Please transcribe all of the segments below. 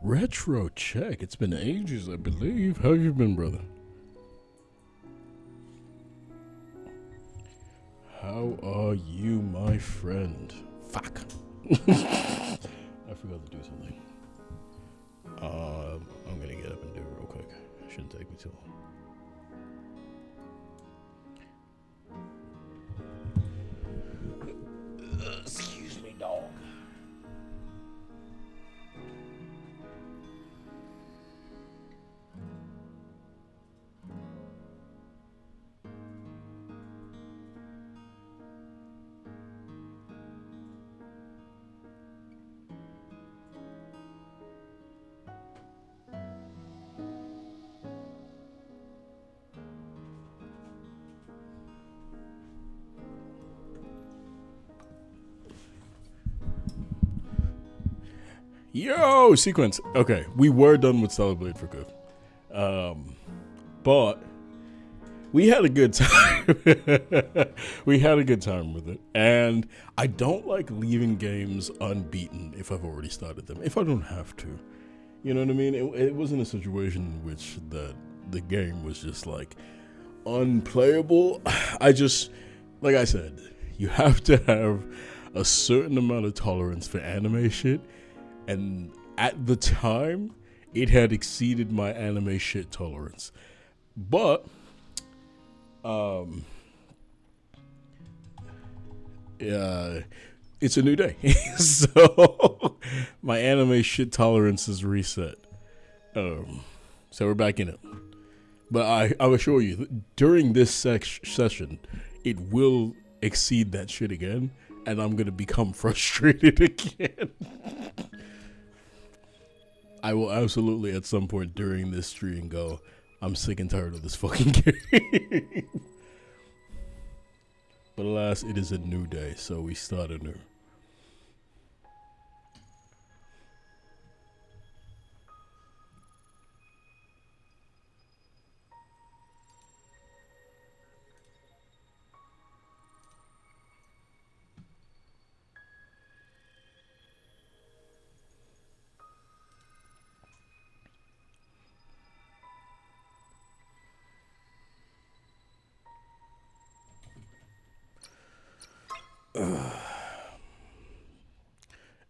Retro check. It's been ages, I believe. How you been, brother? How are you, my friend? Fuck. I forgot to do something. I'm gonna get up and do it real quick. Shouldn't take me too long. Excuse me, dog. Yo, sequence. Okay, we were done with Celebrate for good. But we had a good time. We had a good time with it. And I don't like leaving games unbeaten if I've already started them, if I don't have to. You know what I mean? It wasn't a situation in which the game was just like unplayable. I just, like I said, you have to have a certain amount of tolerance for anime shit. And at the time, it had exceeded my anime shit tolerance. But, it's a new day. So, my anime shit tolerance is reset. So we're back in it. But I assure you, during this session, it will exceed that shit again. And I'm going to become frustrated again. I will absolutely at some point during this stream go, I'm sick and tired of this fucking game. But alas, it is a new day, so we start anew.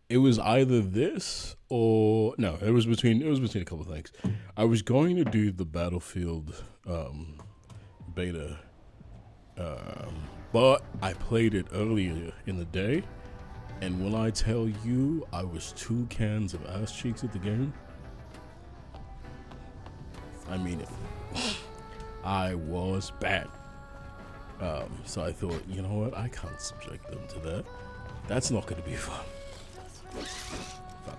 It was either this or no. It was between a couple of things. I was going to do the Battlefield beta, but I played it earlier in the day, and when I tell you I was 2 cans of ass cheeks at the game, I mean it. I was bad. So I thought, you know what? I can't subject them to that. That's not going to be fun. Fuck.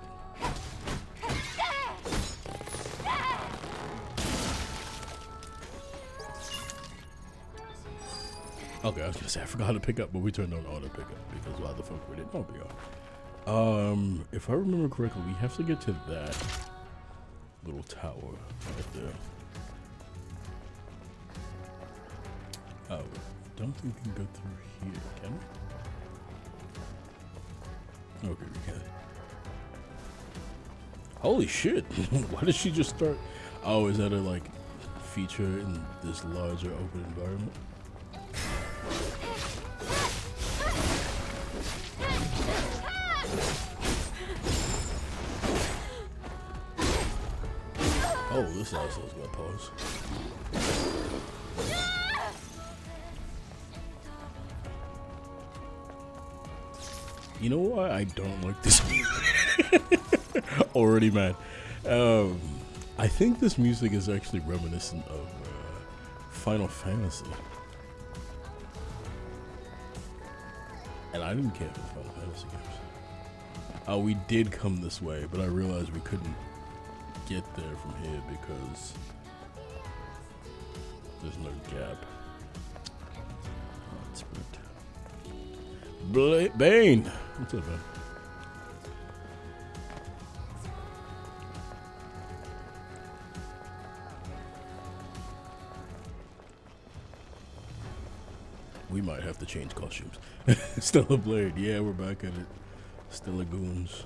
Okay, I was gonna say I forgot how to pick up, but we turned on auto pickup because why the fuck we didn't? Oh, we are. If I remember correctly, we have to get to that little tower right there. Oh, don't think we can go through here, can we? Okay, we can. Holy shit! Why did she just start? Oh, is that a like feature in this larger open environment? Oh, this asshole's gonna pause. You know why I don't like this music? Already mad. I think this music is actually reminiscent of Final Fantasy. And I didn't care for the Final Fantasy games. We did come this way, but I realized we couldn't get there from here because there's no gap. Bane! What's up, man? We might have to change costumes. Stellar Blade, yeah, we're back at it. Stellar Goons.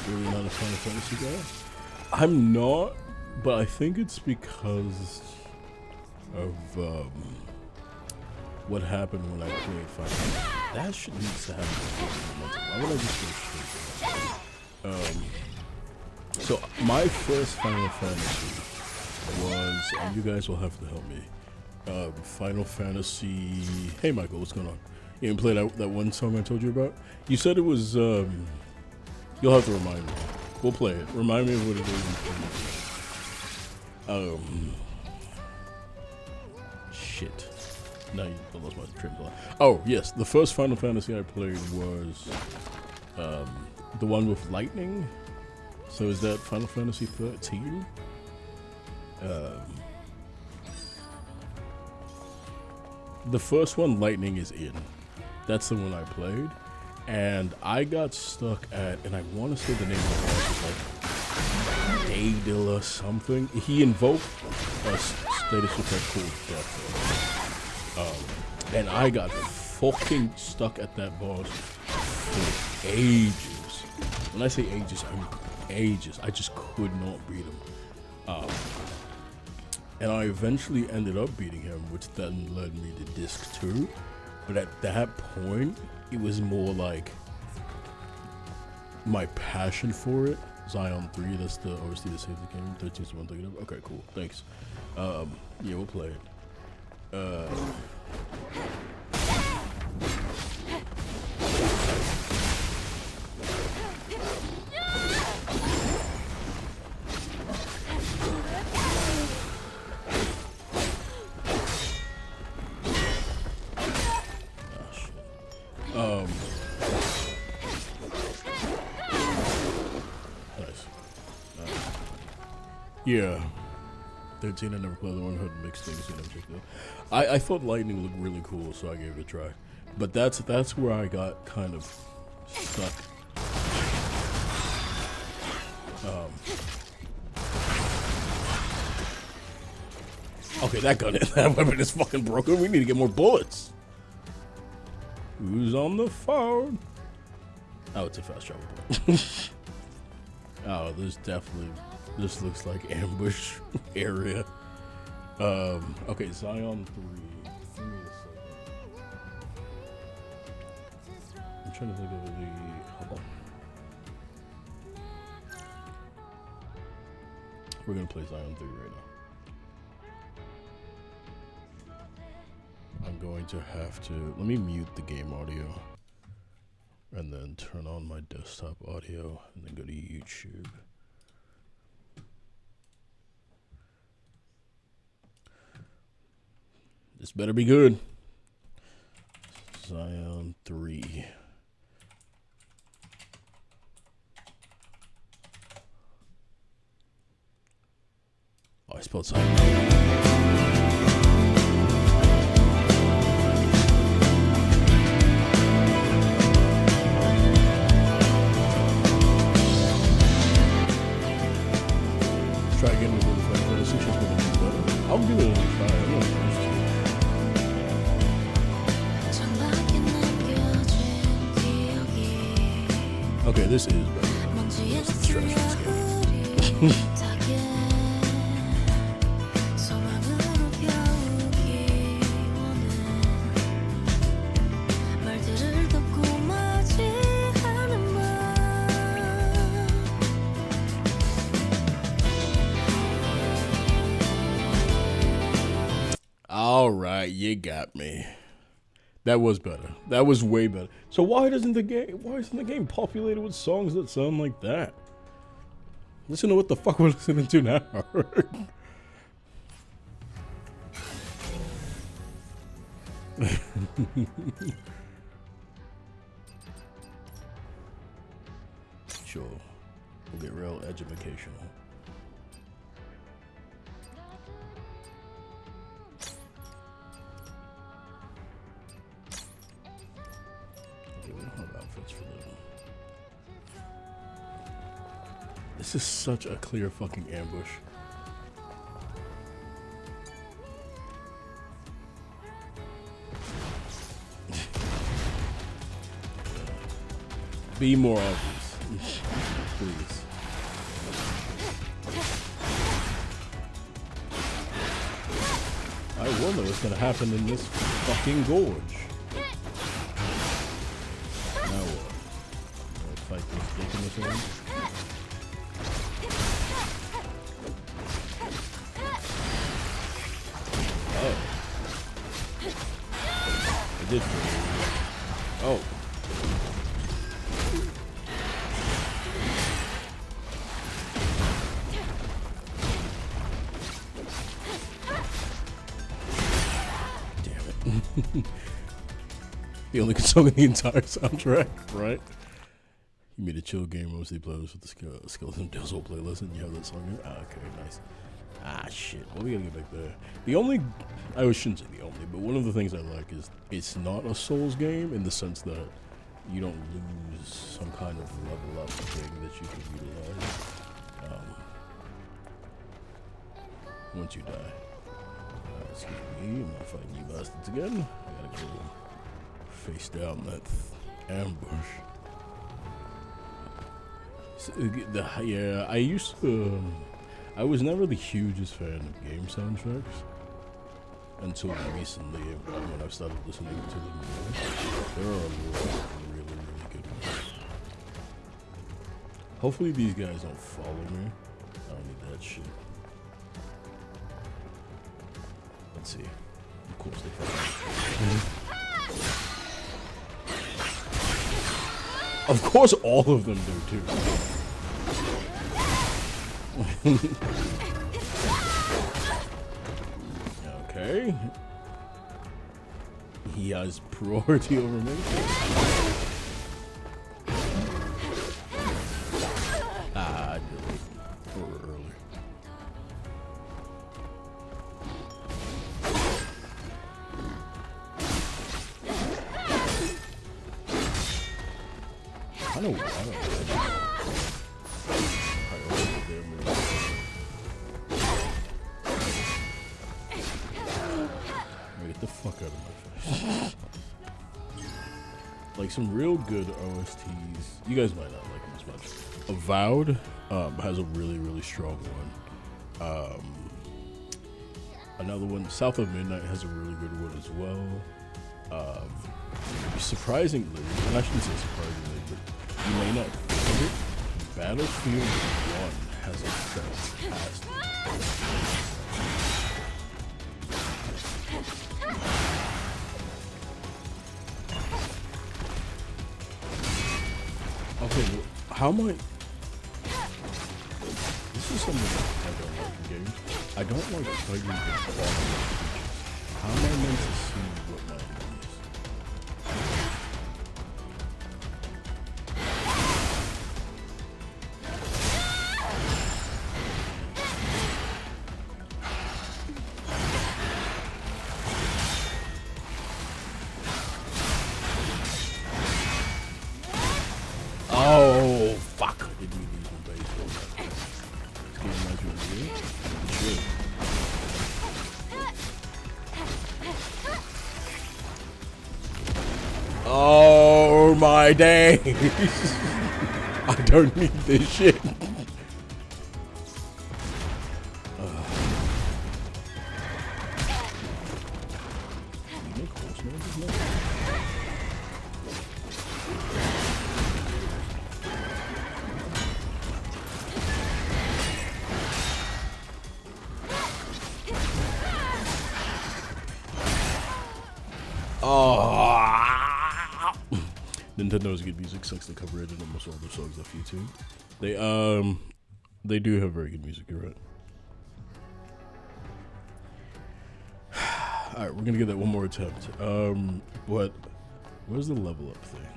Really not a Final Fantasy guy? I'm not, but I think it's because of what happened when I played Final Fantasy. That shit needs to happen before. Why would I just go straight? So my first Final Fantasy was, and you guys will have to help me. Final Fantasy. Hey Michael, what's going on? You didn't play that one song I told you about? You said it was. You'll have to remind me. We'll play it. Remind me of what it is. Shit. Now you lost my train of thought. Oh yes, the first Final Fantasy I played was the one with lightning. So is that Final Fantasy 13? The first one, lightning is in. That's the one I played. And I got stuck at, and I want to say the name of the boss is like Daedal or something. He invoked a status effect called Death. And I got fucking stuck at that boss for ages. When I say ages, I mean ages. I just could not beat him. And I eventually ended up beating him, which then led me to Disc 2. But at that point, it was more like my passion for it. Zion 3, that's the OST to save the game. 13 is one thing. Okay, cool. Thanks. Yeah, we'll play it. Nice. Yeah. 13, I never played the one who had mixed things in particular. I thought lightning looked really cool, so I gave it a try. But that's where I got kind of stuck. Okay, that weapon is fucking broken. We need to get more bullets. Who's on the phone? Oh, it's a fast travel point. Oh, this looks like ambush area. Okay, Zion 3. Give me a second. I'm trying to think of hold on. We're gonna play Zion 3 right now. I'm going to have to, let me mute the game audio and then turn on my desktop audio and then go to YouTube. This better be good. Zion 3. Oh, I spelled Zion. Try again with the Final Fantasy. I'll give it a try. I'm not supposed to. Okay, this is better. That's the trash this game. All right, you got me. That was better. That was way better. So why isn't the game populated with songs that sound like that? Listen to what the fuck we're listening to now. Sure. We'll get real educational. outfits for them. This is such a clear fucking ambush. Be more obvious, please. I wonder what's gonna happen in this fucking gorge. Now what? I'll fight this dick in this one. Oh. I did. Oh. The only good song in the entire soundtrack, right? You made a chill game, mostly playlist with the Skeleton Dizzle playlist, and you have that song in? Ah, okay, nice. Ah, shit. Well, we gotta get back there. The only, I shouldn't say the only, but one of the things I like is it's not a Souls game in the sense that you don't lose some kind of level up thing that you can utilize once you die. Excuse me, I'm not fighting you bastards again. I gotta go face down that ambush. So, yeah, I used to. I was never the hugest fan of game soundtracks until recently when I've started listening to them more. There are a lot of really, really good ones. Hopefully these guys don't follow me. I don't need that shit. Let's see. Of course they follow me. Of course all of them do too. Okay. He has priority over me. Ah, I did it early. I know why. Get the fuck out of my face. Like some real good OSTs. You guys might not like them as much. Avowed has a really, really strong one. Another one, South of Midnight, has a really good one as well. Surprisingly, and I shouldn't say surprisingly, but you may not think it, Battlefield 1 has a fantastic. Okay, well, how am I? This is something that I don't like in games. I don't like fighting the quality. How am I meant to see what my enemy is? Oh, fuck. I didn't even use my base. This game reminds me of you. Oh my days. I don't need this shit. Nintendo's good music sucks to cover it in almost all their songs off YouTube. They do have very good music, you're right. Alright, we're gonna get that one more attempt. But where's the level up thing?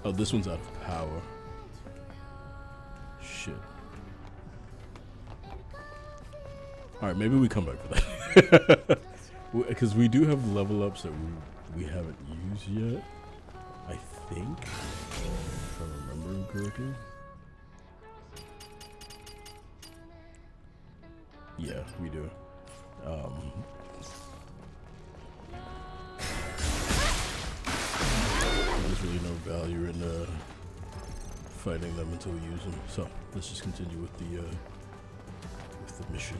Oh, this one's out of power. Shit. Alright, maybe we come back for that. Because we do have level ups that we haven't used yet, I think, if I remember correctly. Yeah, we do. There's really no value in fighting them until we use them. So let's just continue with the mission.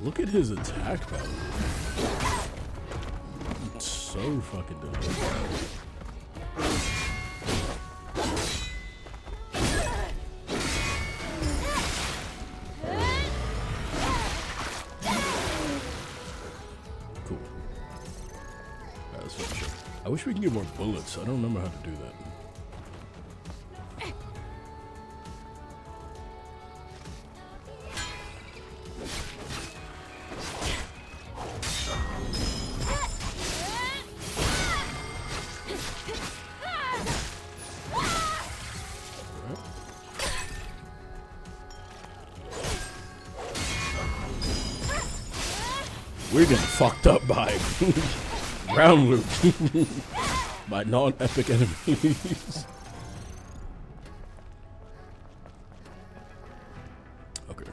Look at his attack power. It's so fucking difficult. Cool. That's for sure. I wish we could get more bullets. I don't remember how to do that. We're getting fucked up by ground loot by non-epic enemies. Okay.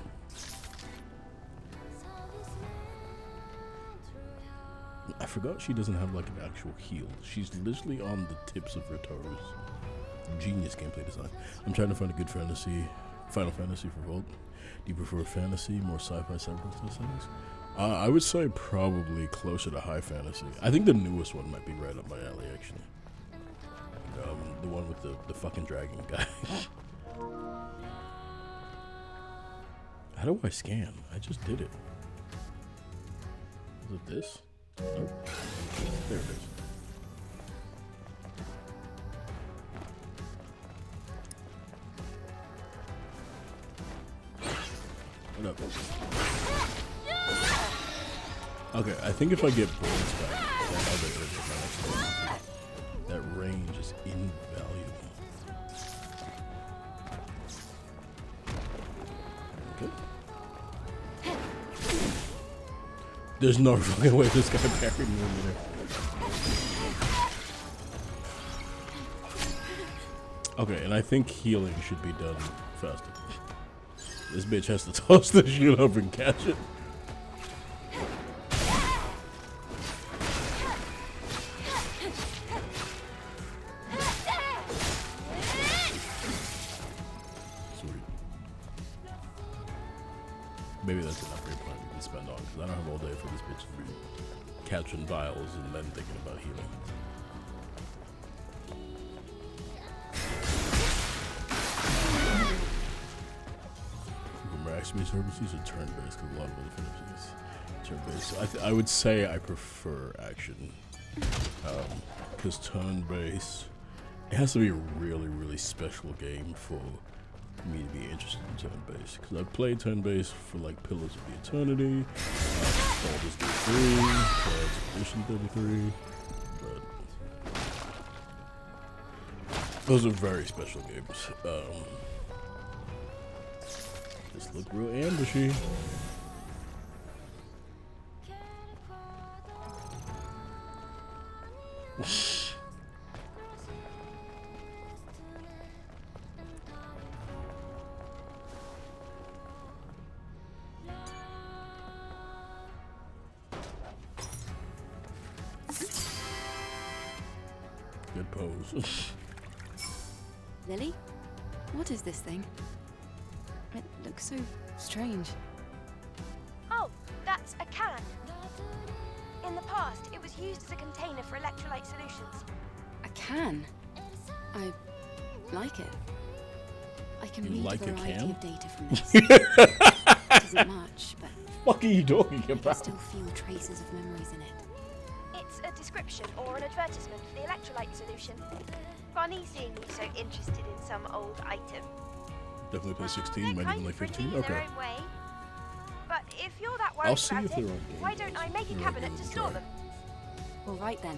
I forgot she doesn't have like an actual heal. She's literally on the tips of her toes. Genius gameplay design. I'm trying to find a good Final Fantasy for VOD. Do you prefer fantasy, more sci-fi settings? I would say probably closer to high fantasy. I think the newest one might be right up my alley, actually. The one with the fucking dragon guy. How do I scan? I just did it. Is it this? Nope. There it is. What up? Okay, I think if I get bullets back, that range is invaluable. Okay. There's no fucking way this guy parried me over there. Okay, and I think healing should be done faster. This bitch has to toss the shit up and catch it. Maybe that's an upgrade point we can spend on, because I don't have all day for this bitch to be catching vials and then thinking about healing. Remember, XP services are turn-based, because a lot of other finishes turn-based. So I would say I prefer action, because turn-based, it has to be a really, really special game for me to be interested in turn-based, because I've played turn-based for like Pillars of the Eternity, Baldur's Gate 3, Expedition 33, but those are very special games. Just look real ambushy. Good pose. Lily? What is this thing? It looks so strange. Oh, that's a can. In the past, it was used as a container for electrolyte solutions. A can? I like it. I can You read like a a variety can? of data from this. It isn't much, but What are you talking I can about? still feel traces of memories in it. It's a inscription or an advertisement for the electrolyte solution. Funny seeing you so interested in some old item. Definitely play 16, They're might kind even like of pretty 15. in Okay. their own way. But if you're that worried I'll see about if it, they're on Game why don't Pass. I make a They're on cabinet Game to Pass, store right. them? All right then.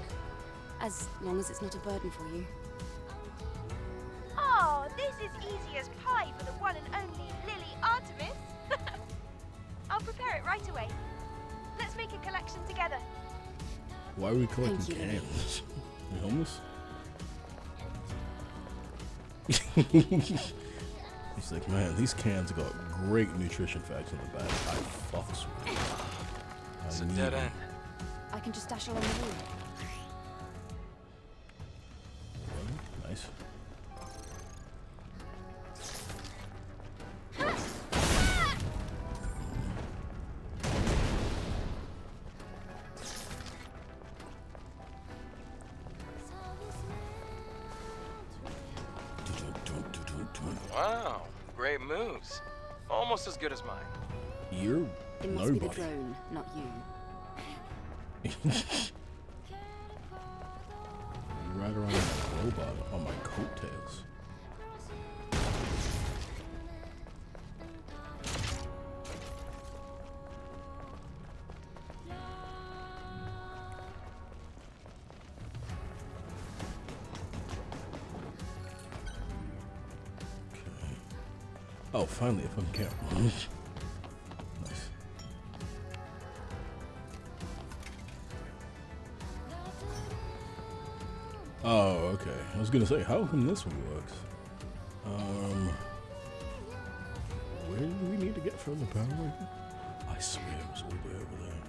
As long as it's not a burden for you. Oh, this is easy as pie for the one and only Lily Artemis. I'll prepare it right away. Let's make a collection together. Why are we collecting Thank you. cans? We homeless? He's like, man, these cans got great nutrition facts on the back. I fucks with it. It's I a need dead it. end. I can just dash along the wall. Nice. Wow, great moves. Almost as good as mine. You're It must be the nobody. drone, not you. You ride around like a robot on my coattails. Okay. Oh, finally, if I can. Nice. Oh, okay. I was gonna say, how come this one works? Where do we need to get from the power rifle? I swear it was all the way over there.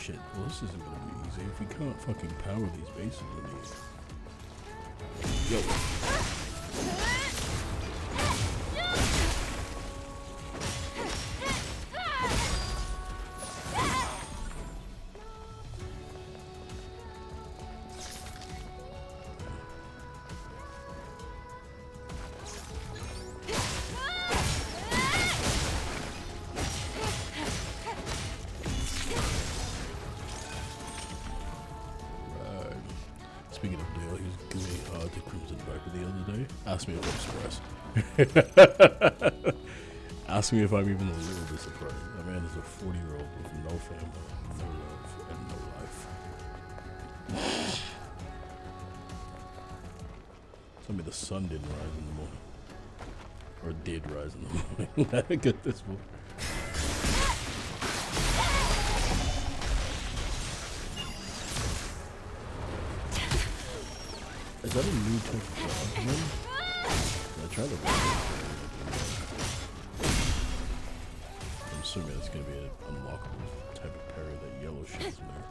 Shit, well this isn't gonna be easy if we can't fucking power these bases we need. Yo. Right. Speaking of Dale, he was giving me the Crimson Viper the other day. Asked me if I'm surprised. Asked me if I'm even a little bit surprised. That man is a 40-year-old with no family, no love, and no life. Tell me the sun didn't rise in the morning. Or did rise in the morning. I get this one. Is that a new type of dog? I tried to run it. I'm assuming it's gonna be an unlockable type of parry, that yellow shit in there.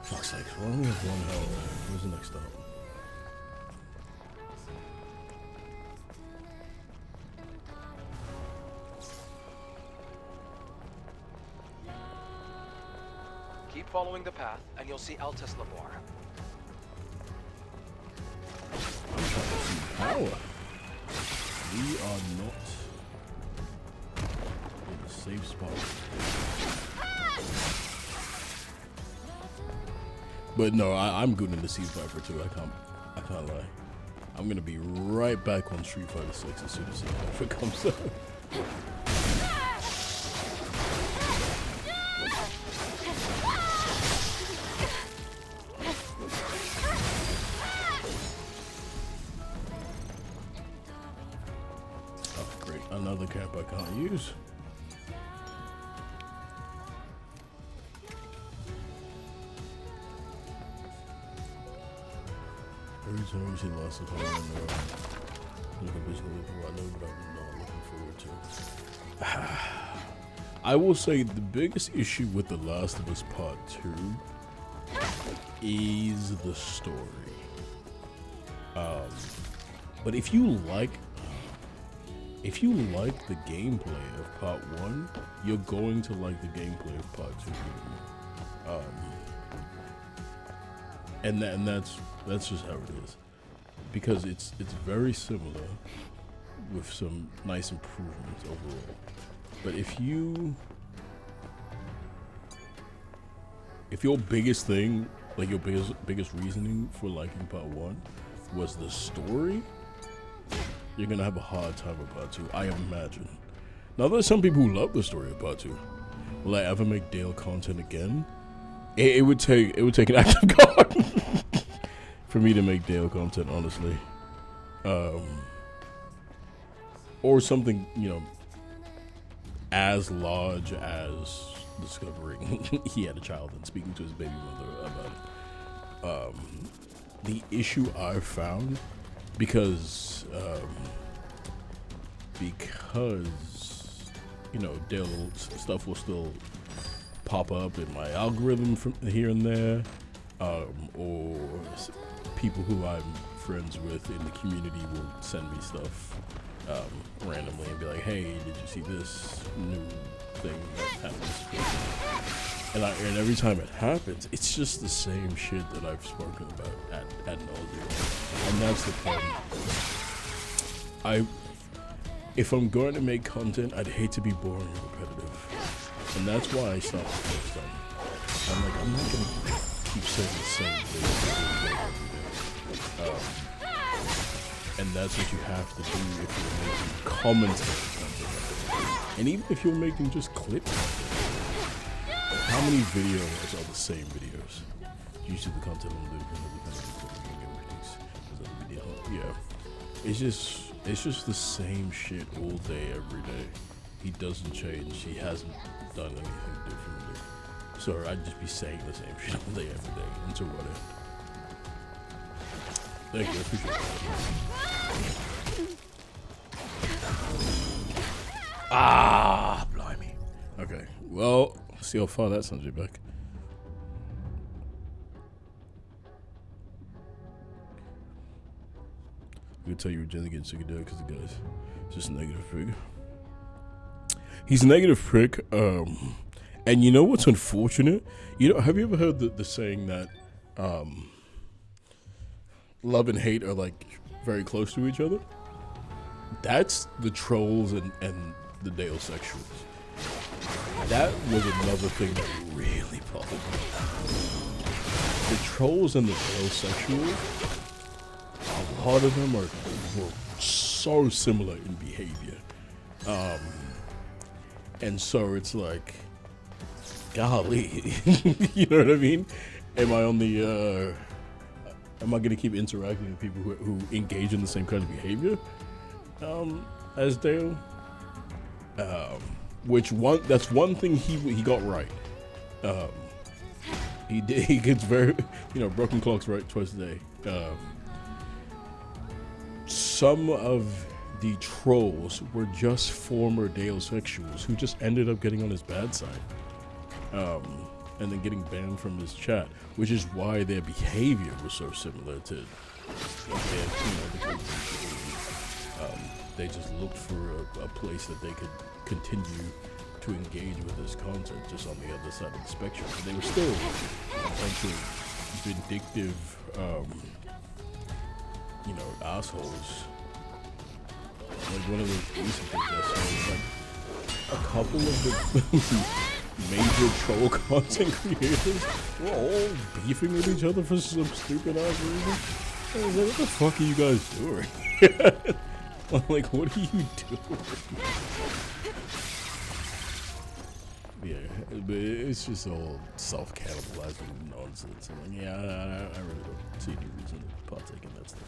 Fuck's sake, why don't we have one health? Where's the next stop? Keep following the path, and you'll see Altus Labor. I'm trying to see power. We are not in a safe spot. But no, I'm good in the Sea Viper too. I can't lie. I'm gonna be right back on Street Fighter 6 as soon as Sea Viper comes out. Oh, great. Another camp I can't use. Every time we see lots of time in the looking visually what I know, but I'm not looking forward to. I will say the biggest issue with The Last of Us Part 2 is the story. But if you like the gameplay of Part 1, you're going to like the gameplay of Part 2. And that's just how it is, because it's very similar with some nice improvements overall. But if you if your biggest thing, like your biggest reasoning for liking part 1 was the story, you're gonna have a hard time with part 2, I imagine. Now there's some people who love the story of part 2. Will I ever make Dale content again? It would take an act of God for me to make Dale content, honestly. Or something, you know, as large as discovering he had a child and speaking to his baby mother about it. The issue I've found, because you know, Dale stuff will still pop up in my algorithm from here and there, or people who I'm friends with in the community will send me stuff randomly and be like, hey, did you see this new thing that happens? And every time it happens, it's just the same shit that I've spoken about ad nauseum. And that's the problem. If I'm going to make content, I'd hate to be boring and repetitive. And that's why I stopped the first time. I'm like, I'm not going to keep saying the same thing every day. And that's what you have to do if you're making commentary content. And even if you're making just clip content. How many videos are the same videos? You see the content on the yeah. It's just the same shit all day, every day. He doesn't change. He hasn't done anything differently. So I'd just be saying the same shit all day, every day. Until what end? Thank you, I appreciate that. Ah, blimey. Okay, well, see how far that sends you back. I could tell you were generally getting sick of that because the guy's just a negative prick. He's a negative prick, and you know what's unfortunate? You know, have you ever heard the saying that love and hate are like very close to each other? That's the trolls and the Deosexuals. That was another thing that really bothered me. The trolls and the Deosexuals, a lot of them were so similar in behavior. And so it's like, golly, you know what I mean? Am I gonna keep interacting with people who engage in the same kind of behavior as Dale? That's one thing he got right. He gets very, broken clocks right twice a day. Some of the trolls were just former Deosexuals who just ended up getting on his bad side, and then getting banned from his chat, which is why their behavior was so similar to, they just looked for a place that they could continue to engage with his content, just on the other side of the spectrum. And they were still a bunch of vindictive, assholes. Like one of the recent things I saw was like a couple of the major troll content creators were all beefing with each other for some stupid ass reason. I was like, what the fuck are you guys doing? I'm like, what are you doing? Yeah, but it's just all self-cannibalizing nonsense. I'm like, yeah, I really don't see any reason to partake in that stuff.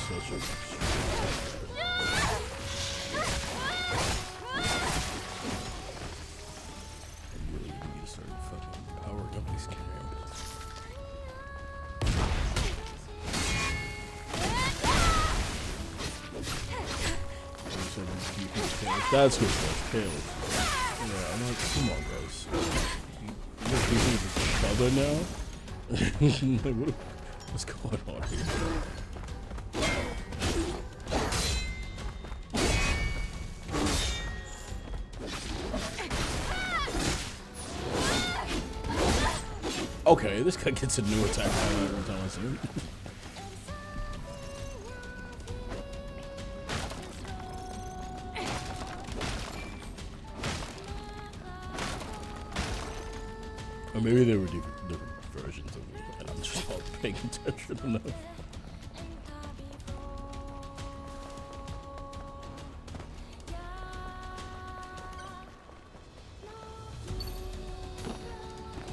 Such a I really need to start fucking powering up these cams. That's what that's tails. Yeah, I'm like, come on, guys. You guys beefing with each other now? Like, what's going on here? Okay, this guy gets a new attack every time I see him. Or maybe there were different versions of it, and I'm just not paying attention enough.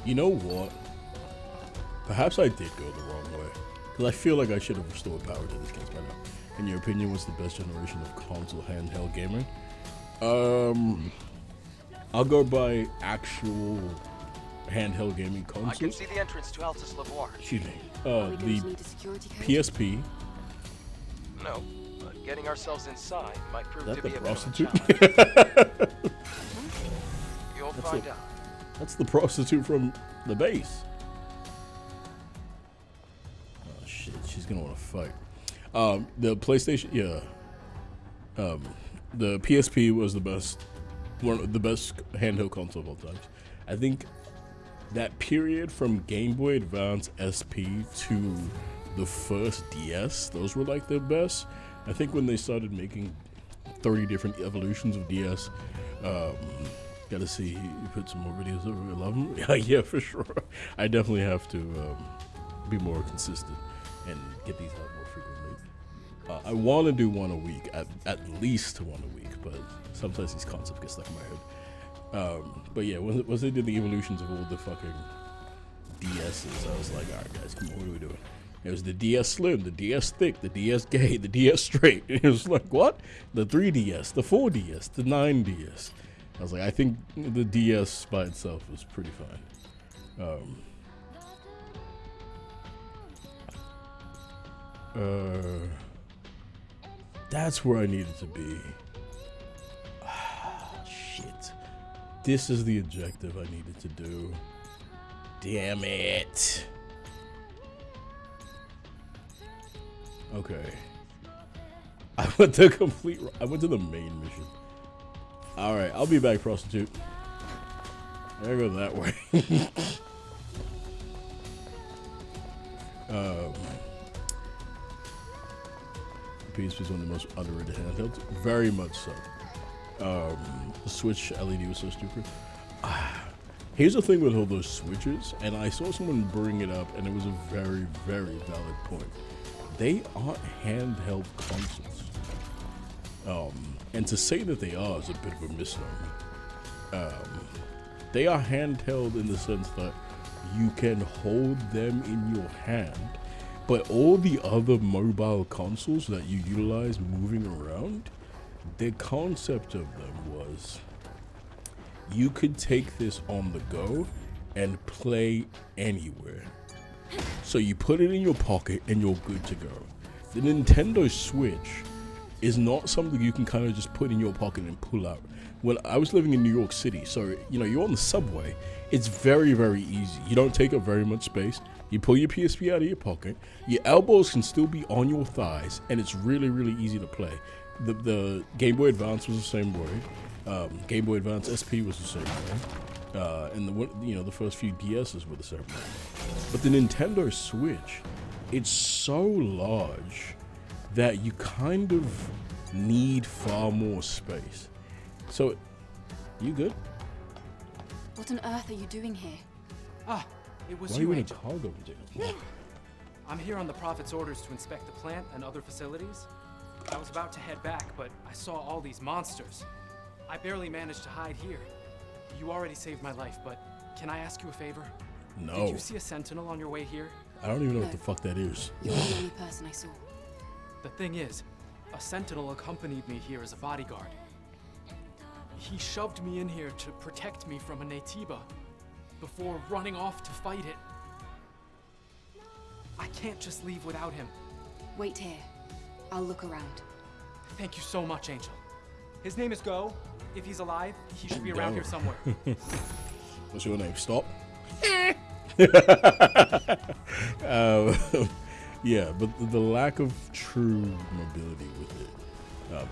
You know what? Perhaps I did go the wrong way. Because I feel like I should have restored power to this case by now. In your opinion, what's the best generation of console handheld gaming? I'll go by actual handheld gaming I can consoles. see the entrance to Altus Lavoir. Excuse me. Are we going The to need a security code? PSP. No, but getting ourselves inside might prove Is to that be the a bit of a prostitute? challenge. You'll That's find it. out. That's the prostitute from the base. Oh shit, she's gonna want to fight. The PlayStation, yeah. The PSP was the best, one of the best handheld console of all time. I think that period from Game Boy Advance SP to the first DS, those were like the best. I think when they started making 30 different evolutions of DS, gotta see, you put some more videos over. I love them. Yeah, for sure. I definitely have to be more consistent and get these out more frequently. I want to do one a week, at least one a week, but sometimes these concepts get stuck in my head. But yeah, once they did the evolutions of all the fucking DSs, I was like, alright guys, come on, what are we doing? It was the DS Slim, the DS Thick, the DS Gay, the DS Straight. And it was like, what? The 3DS, the 4DS, the 9DS. I was like, I think the DS by itself was pretty fine. That's where I needed to be. Shit. This is the objective I needed to do. Damn it. Okay. I went to the main mission. Alright, I'll be back, prostitute. I go that way. PSP is one of the most underrated handhelds. Very much so. The Switch LED was so stupid. Here's the thing with all those switches, and I saw someone bring it up, and it was a very, very valid point. They aren't handheld consoles. And to say that they are is a bit of a misnomer. They are handheld in the sense that you can hold them in your hand, but all the other mobile consoles that you utilize moving around, the concept of them was you could take this on the go and play anywhere. So you put it in your pocket and you're good to go. The Nintendo Switch is not something you can kind of just put in your pocket and pull out. When I was living in New York City, so you're on the subway, it's very, very easy. You don't take up very much space. You pull your PSP out of your pocket, your elbows can still be on your thighs, and it's really, really easy to play. The Game Boy Advance was the same way. Game Boy Advance SP was the same way. And the first few DSs were the same way. But the Nintendo Switch, it's so large that you kind of need far more space. So, you good? What on earth are you doing here? Ah, it was Why are you, you in a Angel. cargo container? I'm here on the Prophet's orders to inspect the plant and other facilities. I was about to head back, but I saw all these monsters. I barely managed to hide here. You already saved my life, but can I ask you a favor? No. Did you see a sentinel on your way here? I don't even know No. what the fuck that is. You're the only person I saw. The thing is, a sentinel accompanied me here as a bodyguard. He shoved me in here to protect me from a Natiba before running off to fight it. I can't just leave without him. Wait here. I'll look around. Thank you so much, Angel. His name is Go. If he's alive, he should be around Go. here somewhere. What's your name? Stop. Yeah, but the lack of true mobility with it,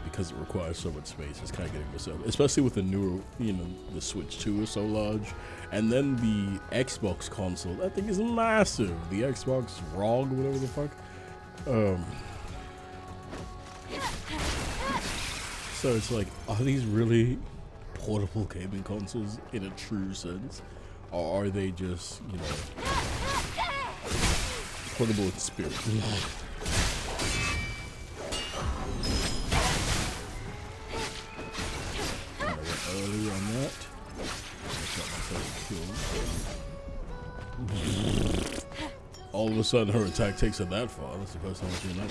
because it requires so much space, is kind of getting myself. Especially with the newer, the Switch 2 is so large, and then the Xbox console, that thing is massive. The Xbox ROG, whatever the fuck. So it's like, are these really portable gaming consoles in a true sense? Or are they just, you know, portable in spirit? I went early on that. Got myself killed. All of a sudden, her attack takes her that far. That's the first time I've seen that.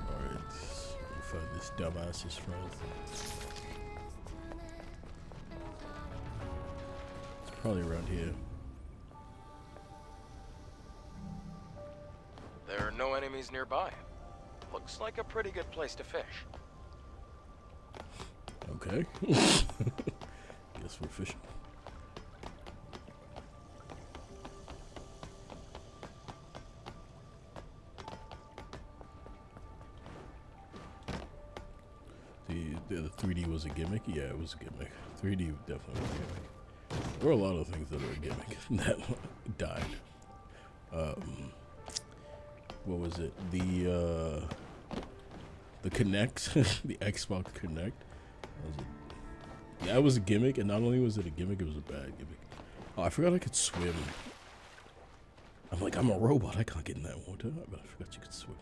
Alright, let me find this dumbass's friend. It's probably around here. There are no enemies nearby. Looks like a pretty good place to fish. Okay. Guess we're fishing. The 3D was a gimmick? Yeah, it was a gimmick. 3D definitely was a gimmick. There were a lot of things that were a gimmick that died. What was it? The Kinect, the Xbox Kinect. That was a gimmick, and not only was it a gimmick, it was a bad gimmick. Oh, I forgot I could swim. I'm like, I'm a robot. I can't get in that water. But I forgot you could swim.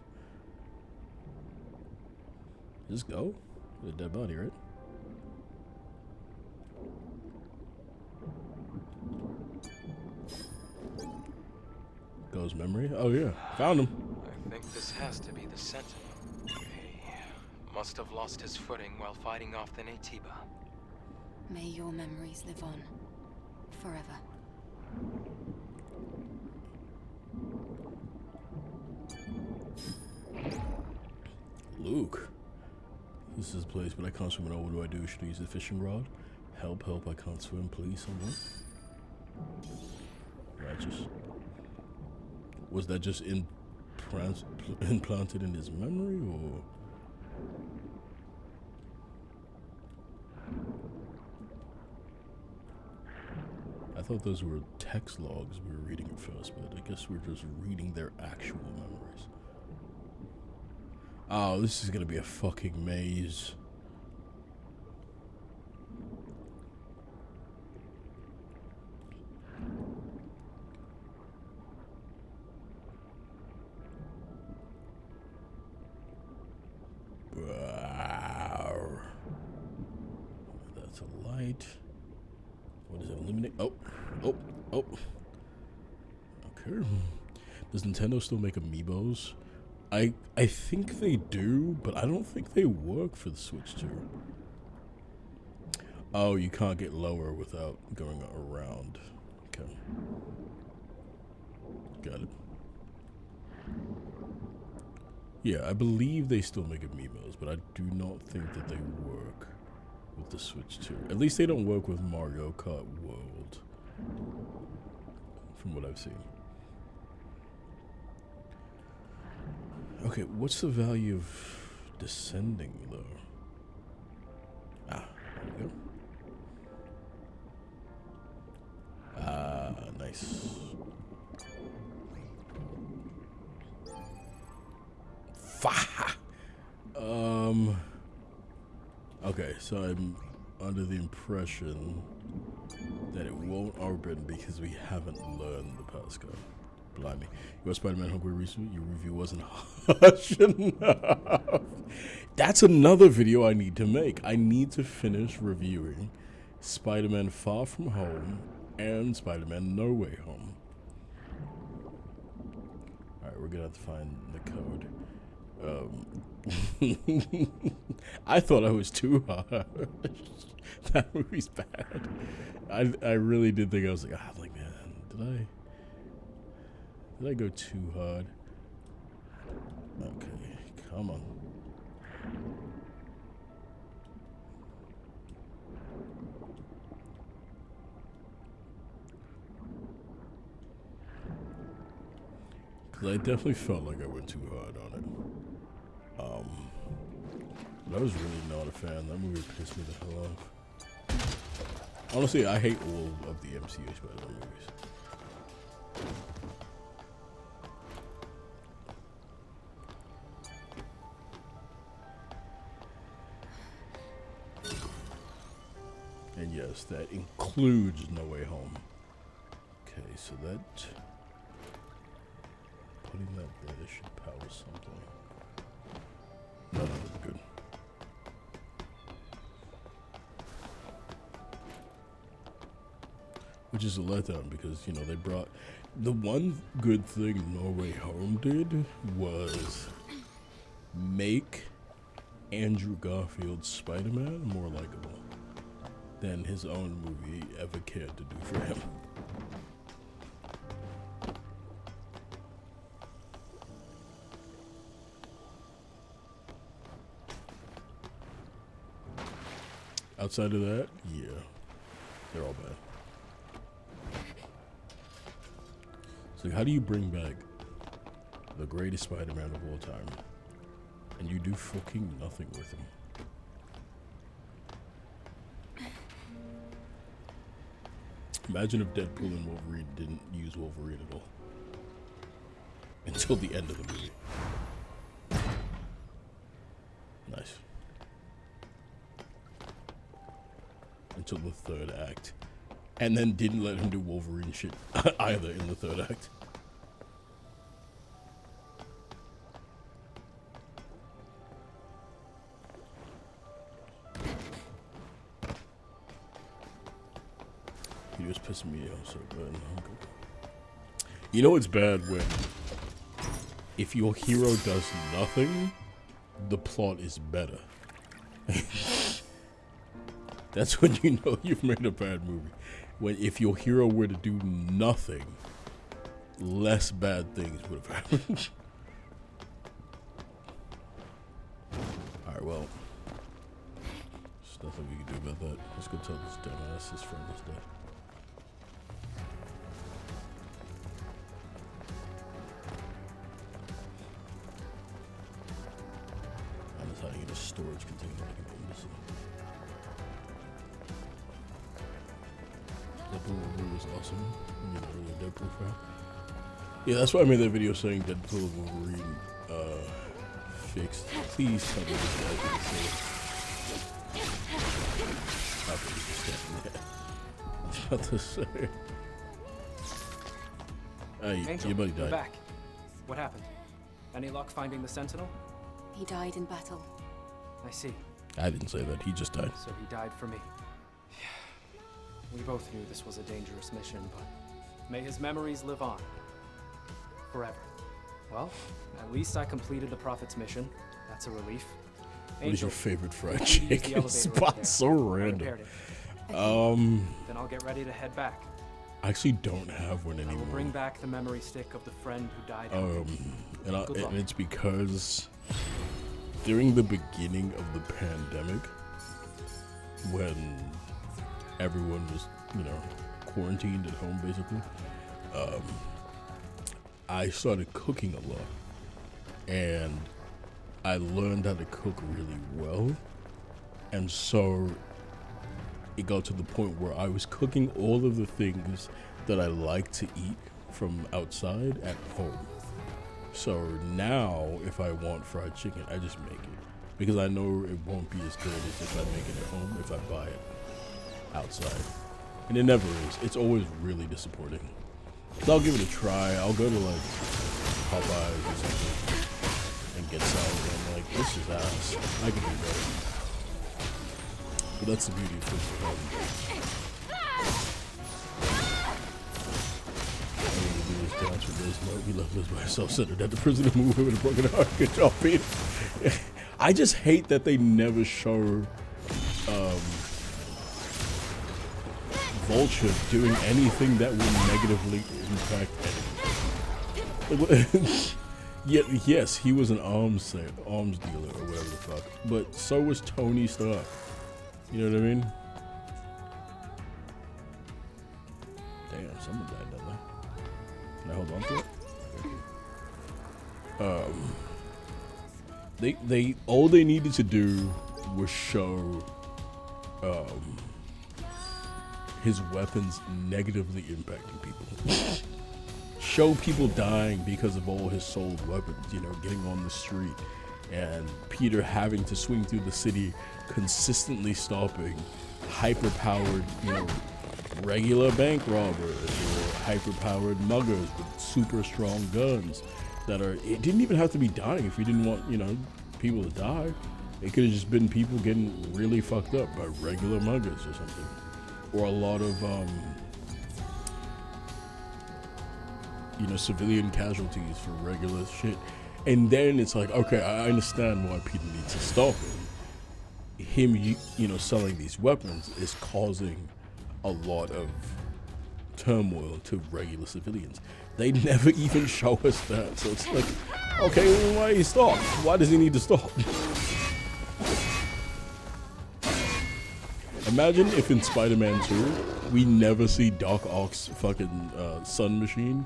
Just go. A dead body, right? Goes memory. Oh yeah, found him. I think this has to be the Sentinel. He must have lost his footing while fighting off the Natiba. May your memories live on. Forever. Luke. This is the place, but I can't swim at all. What do I do? Should I use the fishing rod? Help, help, I can't swim, please, someone. Righteous. Was that just implanted in his memory, or? I thought those were text logs we were reading at first, but I guess we're just reading their actual memories. Oh, this is gonna be a fucking maze. Wow. That's a light. What is it? Illuminate? Oh. Okay. Does Nintendo still make amiibos? I think they do, but I don't think they work for the Switch 2. Oh, you can't get lower without going around. Okay. Got it. Yeah, I believe they still make amiibos, but I do not think that they work with the Switch 2. At least they don't work with Mario Kart World, from what I've seen. Okay, what's the value of descending, though? Ah, there we go. Ah, nice. Okay, so I'm under the impression that it won't open because we haven't learned the passcode. Blimey. You were Spider-Man hungry recently? Your review wasn't harsh enough. That's another video I need to make. I need to finish reviewing Spider-Man Far From Home and Spider-Man No Way Home. Alright, we're gonna have to find the code. I thought I was too hard. That movie's bad. I really did think I was like, man, did I go too hard? Okay, come on. Because I definitely felt like I went too hard on it. But I was really not a fan. That movie pissed me the hell off. Honestly, I hate all of the MCU Spider-Man movies. And And yes, that includes No Way Home. Okay, so that... Putting that there should power something. No, that's good. Which is a letdown because, you know, they brought... The one good thing No Way Home did was make Andrew Garfield's Spider-Man more likable than his own movie ever cared to do for him. Outside of that, yeah, they're all bad. So how do you bring back the greatest Spider-Man of all time and you do fucking nothing with him? Imagine if Deadpool and Wolverine didn't use Wolverine at all. Until the end of the movie. Nice. Until the third act. And then didn't let him do Wolverine shit either in the third act. He was pissing me off so bad. You know it's bad when if your hero does nothing, the plot is better. That's when you know you've made a bad movie. When if your hero were to do nothing, less bad things would have happened. Alright, well. There's nothing we can do about that. Let's go tell this dumbass his friend is dead. And that's how you get a storage container like an imbecile. Deadpool was awesome. You know, really a Deadpool fan. Yeah, that's why I made that video saying Deadpool and Wolverine fixed. Please tell me this guy didn't say it. How could you just stand there? I was about to say. Hey, Angel, your buddy you're died. back. What happened? Any luck finding the Sentinel? He died in battle. I see. I didn't say that. He just died. So he died for me. We both knew this was a dangerous mission, but may his memories live on. Forever. Well, at least I completed the Prophet's mission. That's a relief. What is your favorite fried use the chicken elevator spot? right there. So I random. repaired it. Then I'll get ready to head back. I actually don't have one I will anymore. bring back the memory stick of the friend who died. And it's because during the beginning of the pandemic, when everyone was, you know, quarantined at home basically, I started cooking a lot, and I learned how to cook really well, and so it got to the point where I was cooking all of the things that I like to eat from outside at home. So now if I want fried chicken, I just make it, because I know it won't be as good as if I make it at home if I buy it outside. And it never is. It's always really disappointing. So I'll give it a try. I'll go to like Popeyes or something and get salad, and I'm like, this is ass. I can do better. But that's the beauty of food. I'm gonna do this dance for this. No, we left Liz by herself, centered at the prison to move with a broken heart. Good job, Pete. I just hate that they never show Vulture doing anything that will negatively impact anyone. Yes, he was an arms dealer or whatever the fuck, but so was Tony Stark. You know what I mean? Damn, someone died down there. Can I hold on to it? They all they needed to do was show his weapons negatively impacting people. Show people dying because of all his sold weapons, you know, getting on the street, and Peter having to swing through the city, consistently stopping hyper-powered, you know, regular bank robbers or hyper-powered muggers with super strong guns that are. It didn't even have to be dying if you didn't want, you know, people to die. It could have just been people getting really fucked up by regular muggers or something, or a lot of you know, civilian casualties for regular shit. And then it's like, okay, I understand why Peter needs to stop him. Him, you know, selling these weapons is causing a lot of turmoil to regular civilians. They never even show us that. So it's like, okay, well, why he stop? Why does he need to stop? Imagine if in Spider-Man 2, we never see Doc Ock's fucking sun machine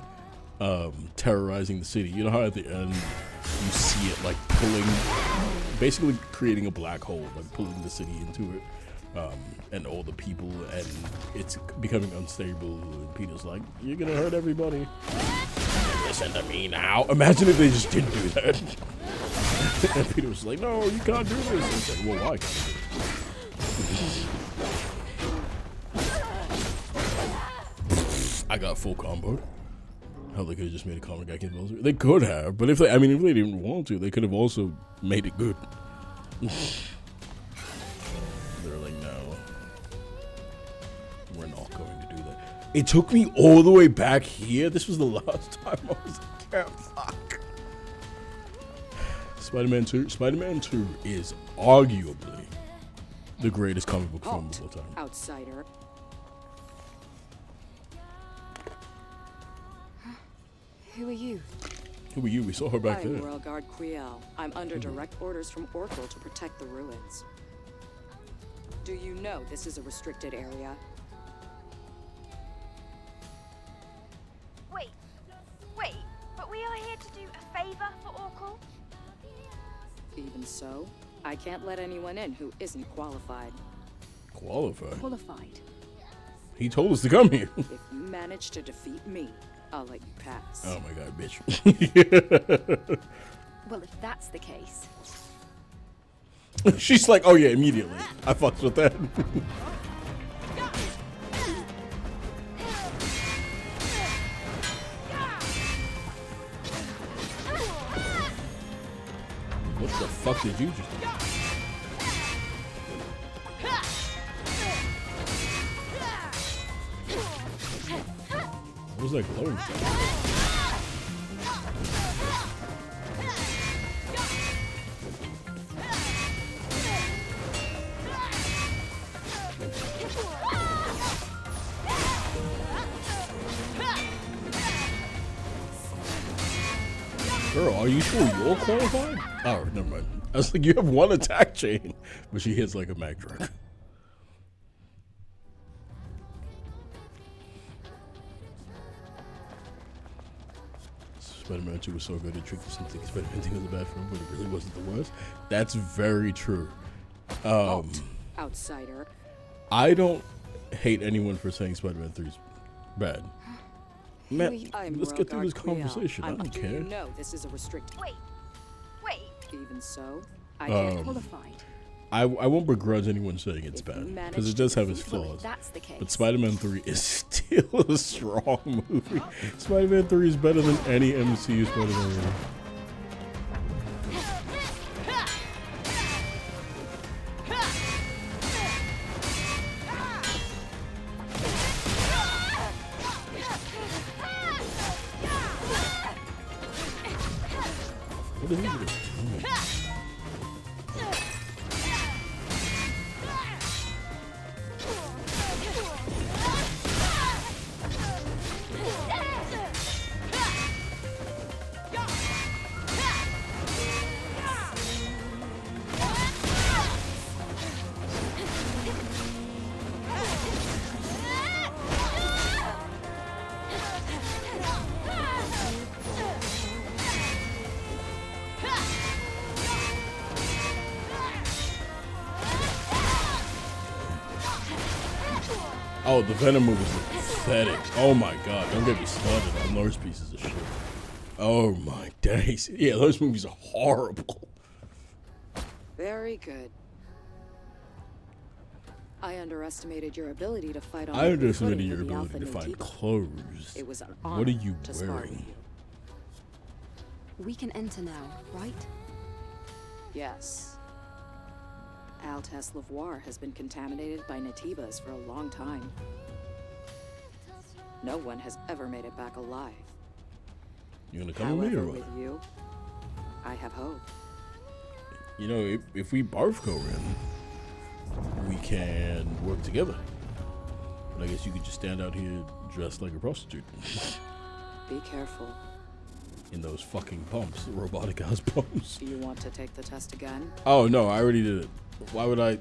terrorizing the city. You know how at the end you see it like pulling, basically creating a black hole, like pulling the city into it, and all the people, and it's becoming unstable, and Peter's like, you're gonna hurt everybody. Listen to me now. Imagine if they just didn't do that. And Peter was like, no, you can't do this. He's like, well, why can't I do this? I got full comboed. Hell, they could have just made a comic I can. They could have, but if they, I mean, if they didn't want to, they could have also made it good. They're like, no, we're not going to do that. It took me all the way back here. This was the last time I was like, yeah, fuck. Spider-Man 2. Spider-Man 2 is arguably the greatest comic book film of all time. Outsider. Who are you? Who are you? We saw her back there. I'm Royal Guard Creel. I'm under direct orders from Oracle to protect the ruins. Do you know this is a restricted area? Wait, but we are here to do a favor for Oracle? Even so, I can't let anyone in who isn't qualified. Qualified? Qualified. He told us to come here. If you manage to defeat me, I'll let you pass. Oh my god, bitch. Well, if that's the case. She's like, oh yeah, immediately. I fucked with that. What the fuck did you just do? What was that glowing thing? Girl, are you sure you're qualified? Oh, never mind. I was like, you have one attack chain, but she hits like a Mack truck. Spider-Man 2 was so good, it tricked us into thinking Spider-Man 2 was a bad film, but it really wasn't the worst. That's very true. Outsider. I don't hate anyone for saying Spider-Man 3 is bad. Man, let's get through this conversation. I don't care. You know this is a restricted. Wait. Even so, I can't Qualified. I won't begrudge anyone saying it's bad, because it does have its Well, if flaws. that's the case. But Spider-Man 3 is still a strong movie. Spider-Man 3 is better than any MCU Spider-Man movie. What is he doing? Oh, the Venom movies are pathetic. Oh my god, don't get me started on those pieces of shit. Oh my days. Yeah, those movies are horrible. Very good. I underestimated your ability to fight on I equal underestimated footing your with the ability to Alpha find Natiba. clothes. It was an What honor are you to spar with wearing? you. We can enter now, right? Yes. Altesse Lavoir has been contaminated by Natibas for a long time. No one has ever made it back alive. You gonna come with me or However, what? with you, I have hope. You know, if we both go in, we can work together. But I guess you could just stand out here dressed like a prostitute. Be careful. In those fucking pumps, the robotic ass pumps. Do you want to take the test again? Oh no, I already did it. Why would I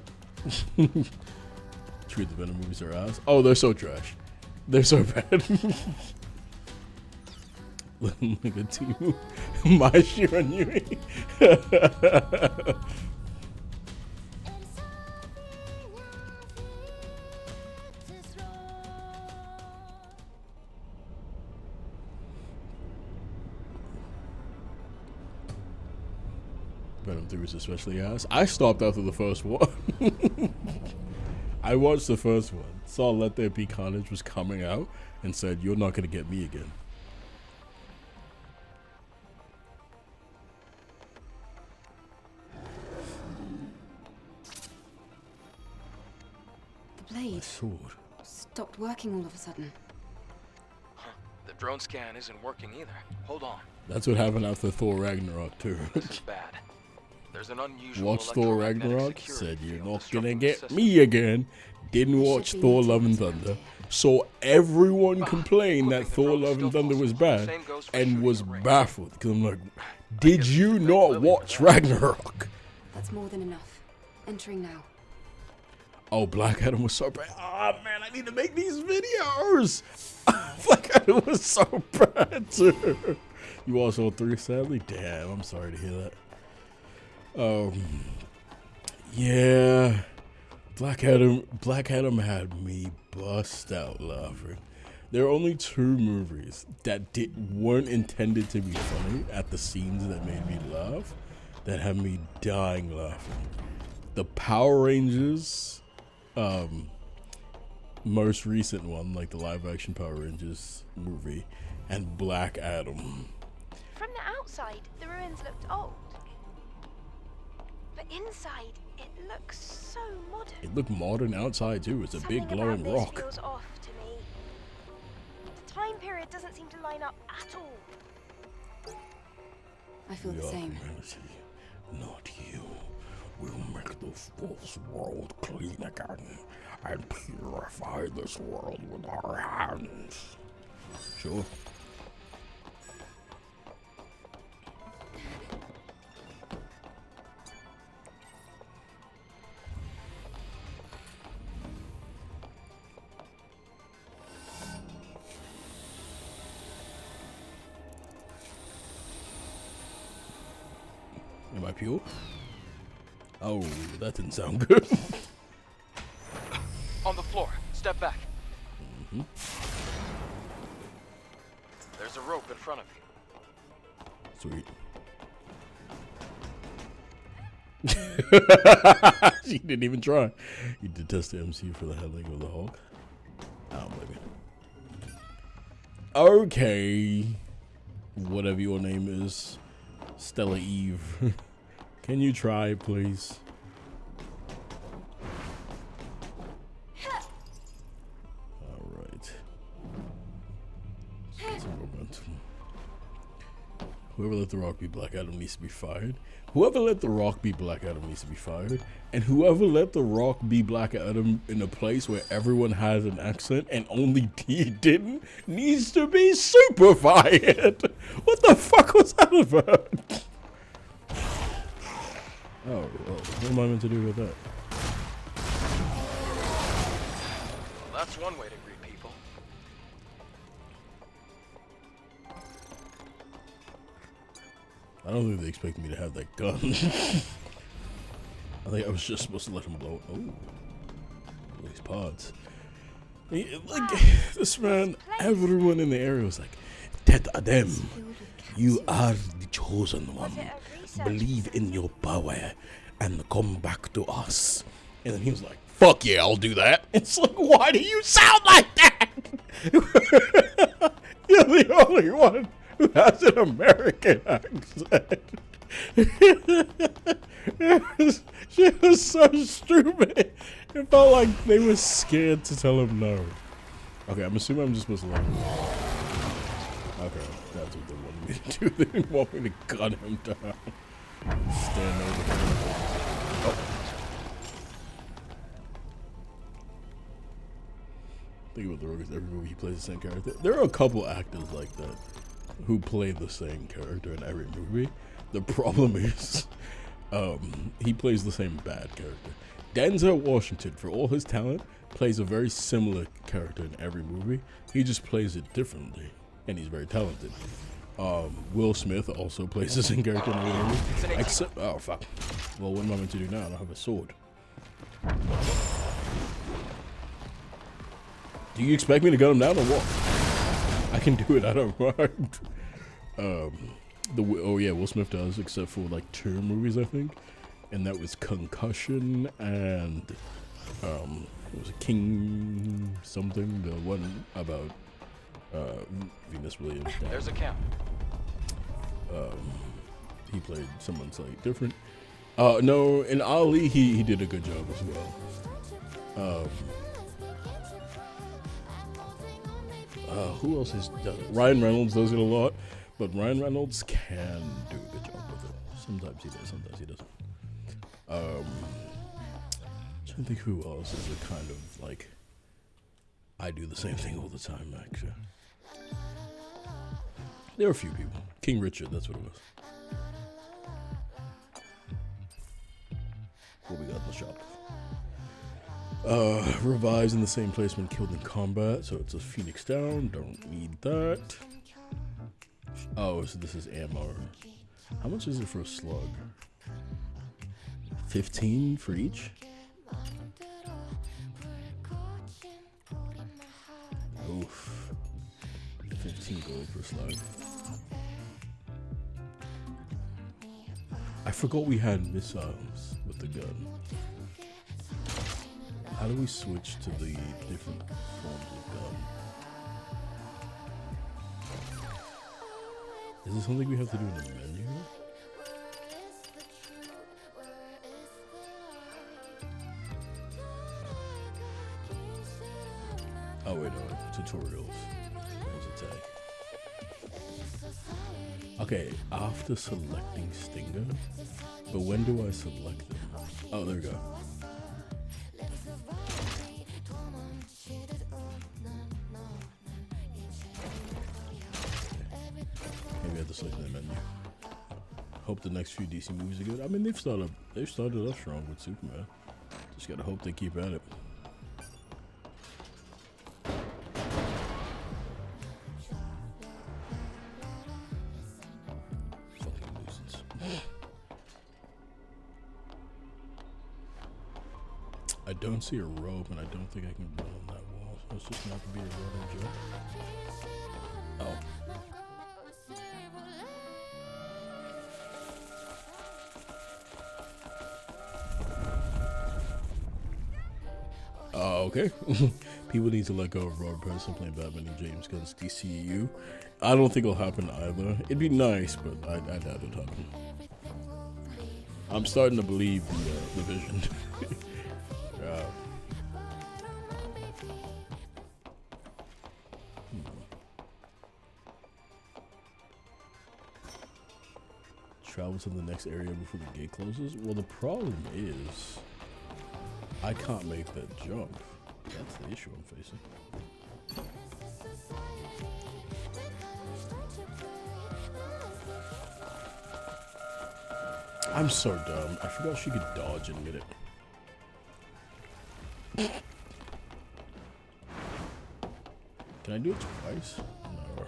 treat the Venom movies are ass? Oh, they're so trash. They're so bad. Look at Timu. My Shiranui. Venom 3 was especially ass. I stopped after the first one. I watched the first one, saw Let There Be Carnage was coming out, and said, "You're not gonna get me again." The My blade sword. stopped working all of a sudden. The drone scan isn't working either. Hold on. That's what happened after Thor Ragnarok too. This is bad. There's an unusual Watched Thor electromagnetic Ragnarok, security said you're field not disrupting gonna the get system. me again. Didn't There watch should be Thor no Love and teams around Thunder. here. Saw everyone Ah, complain that equipping the Thor drone is Love and still Thunder was possible. bad Same goes for and shooting was at range. baffled because I'm like, did guess you we should not thank Lily for watch that. Ragnarok? That's more than enough. Entering now. Oh, Black Adam was so bad. Oh man, I need to make these videos. Black Adam was so bad too. You also 3 sadly? Damn, I'm sorry to hear that. Yeah. Black Adam had me bust out laughing. There are only 2 movies that weren't intended to be funny at the scenes that made me laugh, that had me dying laughing. The Power Rangers, most recent one, like the live action Power Rangers movie, and Black Adam. From the outside, the ruins looked old. But inside, it looks so modern. It looked modern outside too. It's a big Something glowing about this rock. feels off to me. The time period doesn't seem to line up at all. I feel the Your same. humanity, not you, will make this false world clean again and purify this world with our hands. Sure. Am I pure? Oh, that didn't sound good. On the floor. Step back. There's a rope in front of you. Sweet. She didn't even try. You detest the MCU for the handling of the Hulk. I don't blame you. Okay. Whatever your name is. Stella Eve. Can you try, please? Alright. Some momentum. Whoever let the Rock be Black Adam needs to be fired. Whoever let the Rock be Black Adam needs to be fired. And whoever let the Rock be Black Adam in a place where everyone has an accent and only he didn't needs to be super fired. What the fuck was that about? Oh, well, what am I meant to do with that? That's one way to greet people. I don't think they expect me to have that gun. I think I was just supposed to let him blow it. Oh, these pods. Like, this man, everyone in the area was like, Ted Adam, Filled with you capsules. are the chosen one. Was it a research Believe in facility? your power and come back to us. And then he was like, fuck yeah, I'll do that. It's like, why do you sound like that? You're the only one who has an American accent. She was so stupid. It felt like they were scared to tell him no. Okay, I'm assuming I'm just supposed to like. Okay, that's what they wanted me to do. They didn't want me to gun him down. Stand over him. Oh. Think about the Rogue, every movie he plays the same character. There are a couple actors like that who play the same character in every movie. The problem is, he plays the same bad character. Denzel Washington, for all his talent, plays a very similar character in every movie. He just plays it differently, and he's very talented. Will Smith also plays the same character in every movie. Except, oh fuck. Well, what am I meant to do now? I don't have a sword. Do you expect me to gun him down or what? I can do it, I don't mind. Oh yeah, Will Smith does, except for like 2 movies, I think. And that was Concussion and, it was King something, the one about, Venus Williams. There's a count. He played someone slightly different. No, in Ali, he did a good job as well. Who else has done it? Ryan Reynolds does it a lot, but Ryan Reynolds can do a good job with it. Sometimes he does, sometimes he doesn't. I'm trying to think who else is a kind of like, I do the same thing all the time, actually. There are a few people. King Richard, that's what it was. What we got in the shop? Revives in the same place when killed in combat, so it's a Phoenix down. Don't need that. Oh, so this is ammo. How much is it for a slug? 15 for each? Oof. 15 gold per slug. I forgot we had missiles with the gun. How do we switch to the different forms of gun? Is this something we have to do in the menu? Oh wait, no, tutorials. There's attack. Okay, after selecting Stinger, but when do I select them? Oh, there we go. Maybe I have to select the menu. Hope the next few DC movies are good. I mean, they've started off strong with Superman. Just gotta hope they keep at it. Fucking nuisance. I don't see a rope, and I don't think I can run on that wall. So it's just gonna have to be a run and jump. Oh. Okay. People need to let go of Robert Pattinson playing Batman in James Gunn's DCEU. I don't think it'll happen either. It'd be nice, but I doubt it'll happen. I'm starting to believe the vision. Travel to the next area before the gate closes? Well, the problem is I can't make that jump. That's the issue I'm facing. I'm so dumb. I forgot she could dodge in a minute. Can I do it twice? No.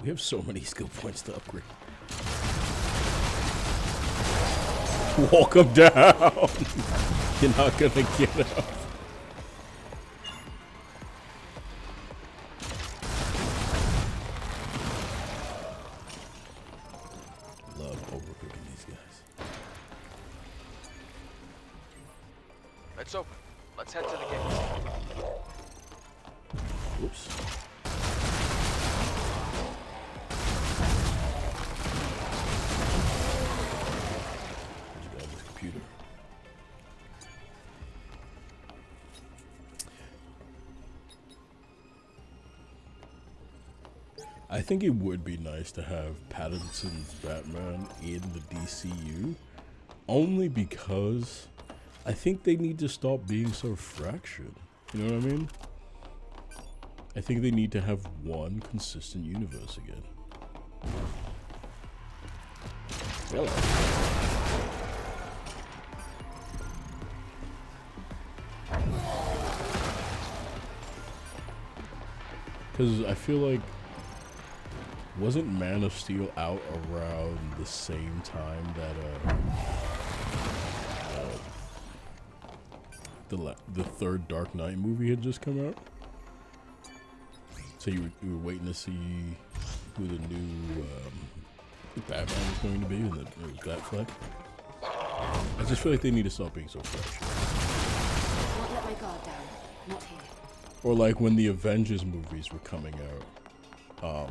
We have so many skill points to upgrade. Walk him down. You're not gonna get up. Love overcooking these guys. It's open. Let's head to the gate. Oops. Computer. I think it would be nice to have Pattinson's Batman in the DCU, only because I think they need to stop being so fractured. You know what I mean? I think they need to have one consistent universe again. Hello. Because I feel like, wasn't Man of Steel out around the same time that the third Dark Knight movie had just come out? So you were waiting to see who the new Batman was going to be, and it was Batfleck. I just feel like they need to stop being so fresh. Won't let my guard down. Not here. Or like when the Avengers movies were coming out,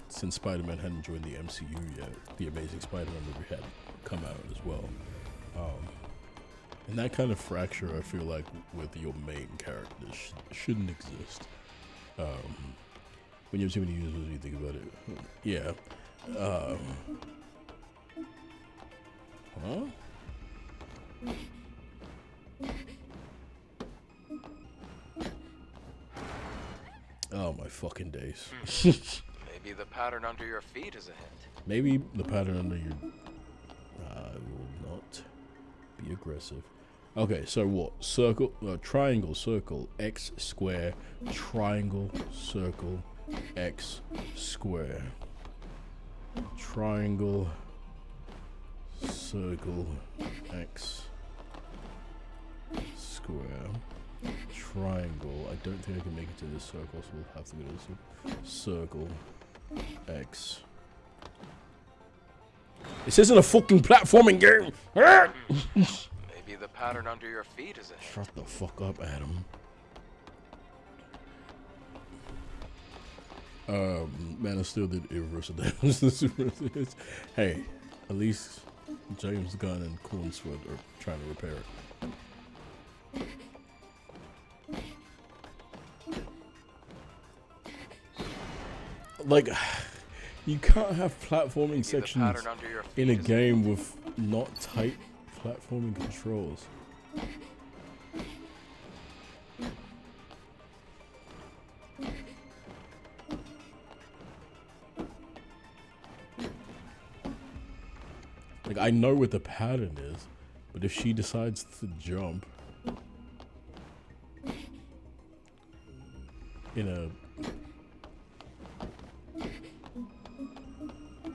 since Spider-Man hadn't joined the MCU yet, the Amazing Spider-Man movie had come out as well. And that kind of fracture, I feel like, with your main characters shouldn't exist. When you have too many users, you think about it. Yeah. Huh? Oh my fucking days. Maybe the pattern under your feet is a hint. Maybe the pattern under your... I will not be aggressive. Okay, so what? Circle, triangle, circle, X, square, triangle, circle, X, square. Triangle, circle, X, square. Triangle. I don't think I can make it to this circle, so we'll have to go to this circle, X. This isn't a fucking platforming game! Maybe the pattern under your feet is a hint. Shut the fuck up, Adam. Man of Steel did irreversible damage. Hey, at least James Gunn and Cornswood are trying to repair it. Like, you can't have platforming sections in a game with not tight platforming controls. Like, I know what the pattern is, but if she decides to jump in a...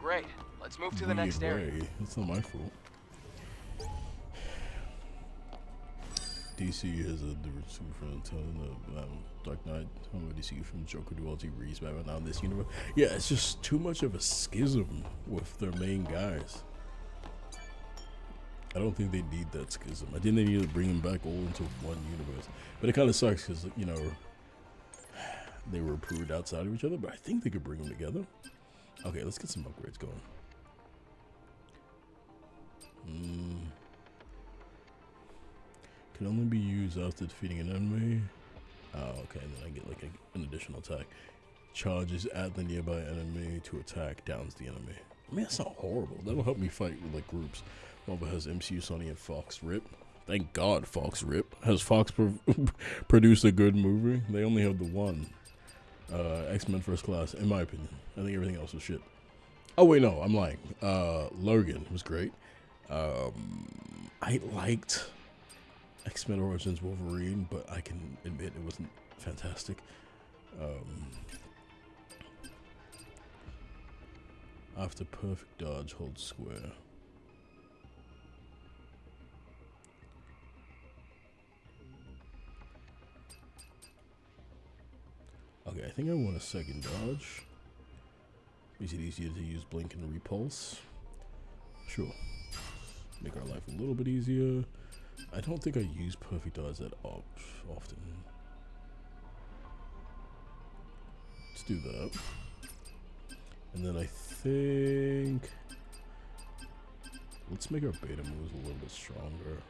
Great. Let's move to the next area. It's not my fault. DC has a different from Dark Knight. DC from Joker duality Reese Batman now in this universe. Yeah, it's just too much of a schism with their main guys. I don't think they need that schism. I think they need to bring them back all into one universe. But it kind of sucks because, you know, they were approved outside of each other, but I think they could bring them together. Okay, let's get some upgrades going. Can only be used after defeating an enemy. Oh, okay, and then I get like an additional attack. Charges at the nearby enemy to attack, downs the enemy. I mean, that's not horrible. That'll help me fight with like groups. Marvel has MCU, Sony, and Fox Rip. Thank God Fox Rip. Has Fox produced a good movie? They only have the one. X-Men First Class, in my opinion. I think everything else was shit. Oh wait, no, I'm lying. Logan was great. I liked X-Men Origins Wolverine, but I can admit it wasn't fantastic. After perfect dodge, hold square. Okay, I think I want a second dodge. Makes it easier to use blink and repulse. Sure. Make our life a little bit easier. I don't think I use perfect dodge that often. Let's do that. And then I think let's make our beta moves a little bit stronger.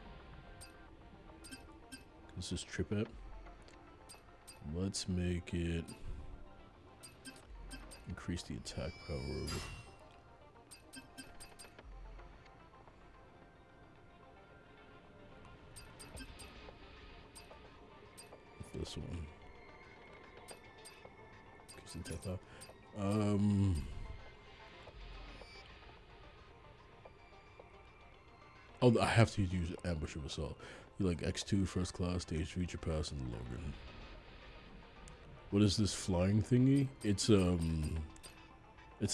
This is trip it. Let's make it increase the attack power of it. This one. Oh, I have to use ambush of assault. You like X2 first class, stage feature pass, and Logan. What is this flying thingy? It's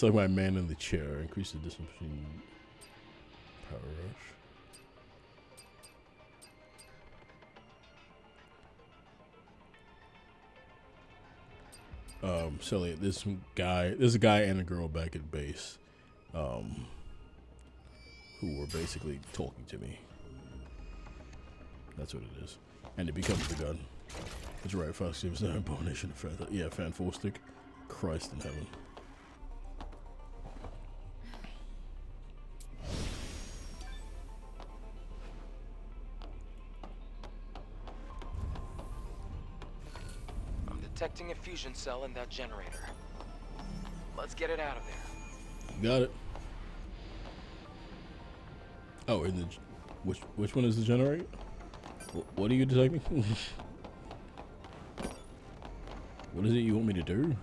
like my man in the chair. Increase the distance between power rush. So there's a guy and a girl back at base, who were basically talking to me. That's what it is. And it becomes the gun. That's right, Fox gives an abomination of feather. Yeah, fan four stick. Christ in heaven. I'm detecting a fusion cell in that generator. Let's get it out of there. Got it. Oh, in the which one is the generator? What are you detecting? What is it you want me to do?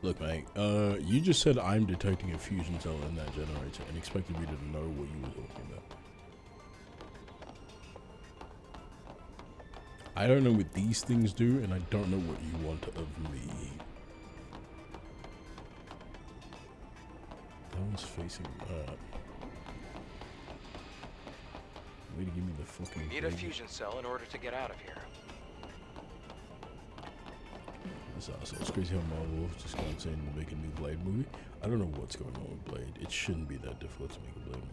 Look, mate, you just said I'm detecting a fusion cell in that generator and expected me to know what you were talking about. I don't know what these things do, and I don't know what you want of me. That one's facing that. Way to give me the fucking Need a fusion cell in order to get out of here. This asshole. It's crazy how Marvel just got insane to make a new Blade movie. I don't know what's going on with Blade. It shouldn't be that difficult to make a Blade movie.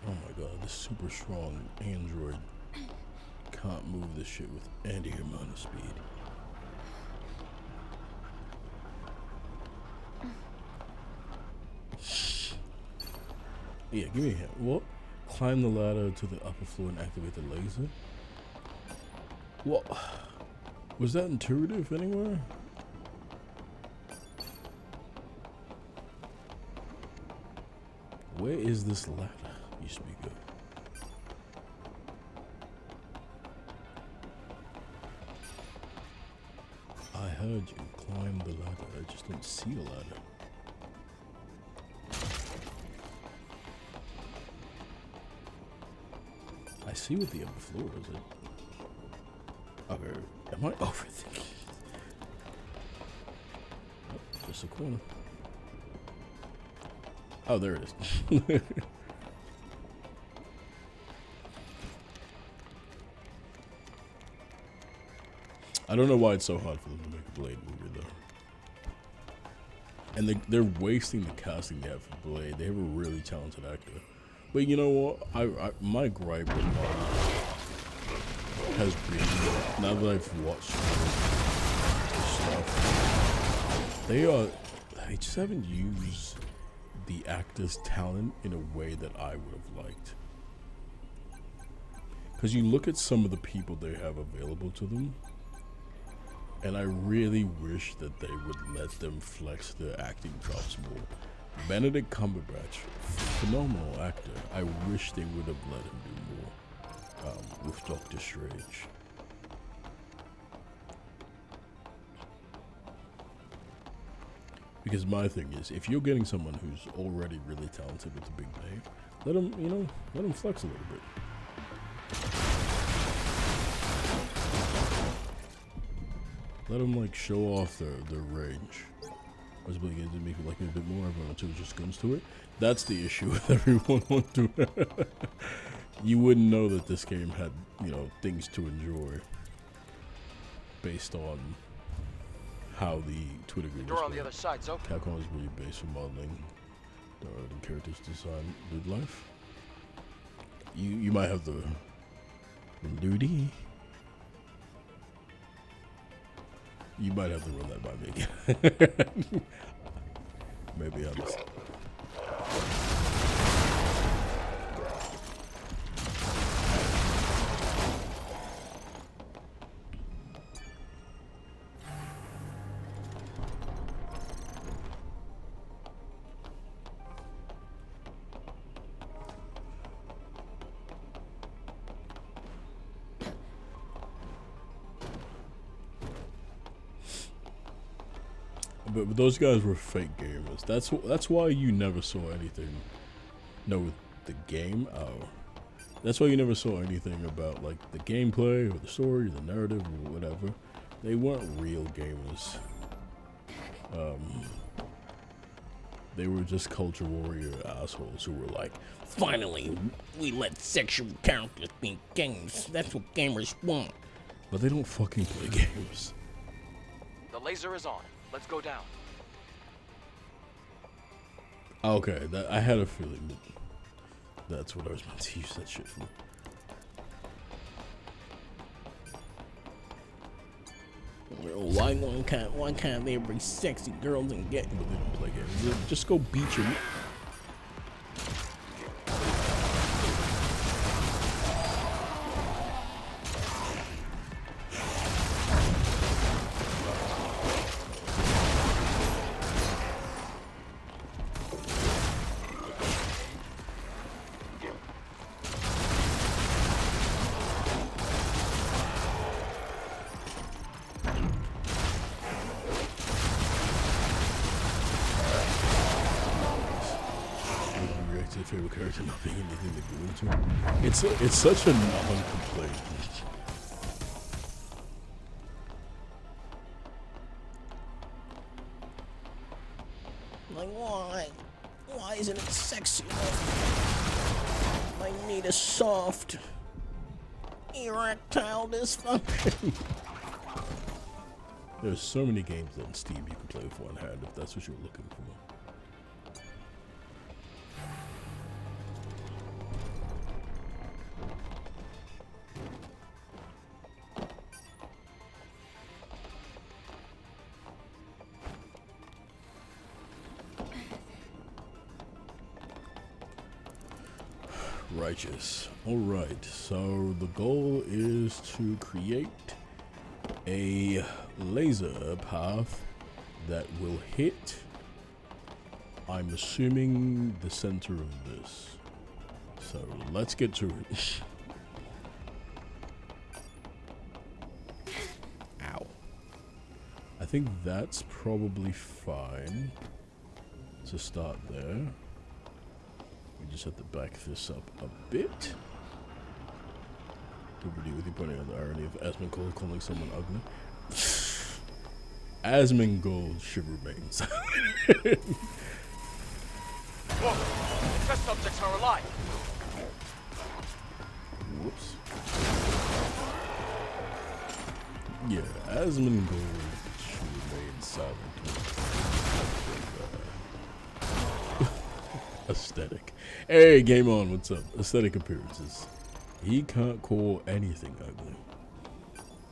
Oh my god, this super strong android can't move this shit with any amount of speed. Yeah, give me a hint. What? Climb the ladder to the upper floor and activate the laser? What? Was that intuitive anywhere? Where is this ladder you speak of? I heard you climb the ladder. I just don't see the ladder. I see what the upper floor is. Okay, am I overthinking? Oh, just a corner. Oh, there it is. I don't know why it's so hard for them to make a Blade movie, though. And they're wasting the casting they have for Blade. They have a really talented actor. But you know what? My gripe with Marvel has been, now that I've watched this stuff, they just haven't used the actor's talent in a way that I would have liked. Because you look at some of the people they have available to them, and I really wish that they would let them flex their acting chops more. Benedict Cumberbatch, phenomenal actor. I wish they would have let him do more with Doctor Strange. Because my thing is, if you're getting someone who's already really talented with the big name, let them, you know, let them flex a little bit. Let them like show off their range. I was going to make it like a bit more. Everyone else just guns to it. That's the issue with everyone want to. You wouldn't know that this game had, you know, things to enjoy based on how the Twitter grid Door on the other side's open. Capcom is really based for modeling the characters' design with life. You might have the nudie. You might have to run that by me. Maybe I'm just... But those guys were fake gamers. That's why you never saw anything. No, with the game. Oh, that's why you never saw anything about like the gameplay or the story, or the narrative, or whatever. They weren't real gamers. They were just culture warrior assholes who were like, "Finally, we let sexual characters be games. That's what gamers want." But they don't fucking play games. The laser is on. Let's go down. Okay, I had a feeling that that's what I was meant to use that shit for. Well, why can't they bring sexy girls and get? But they don't play games. Just go beat your. Favorite character not being anything to go into. It's such a non-complaint. Like why isn't it sexy enough? I need a soft erectile dysfunction. There's so many games on Steam you can play with one hand if that's what you're looking for. Righteous. Alright, so the goal is to create a laser path that will hit, I'm assuming, the center of this. So let's get to it. Ow. I think that's probably fine to start there. We just have to back this up a bit. Liberty with you pointing out the irony of Asmongold calling someone ugly. Asmongold should remain silent. Whoa! Test subjects are alive! Whoops. Yeah, Asmongold should remain silent. Aesthetic. Hey, game on, what's up? Aesthetic appearances. He can't call anything ugly.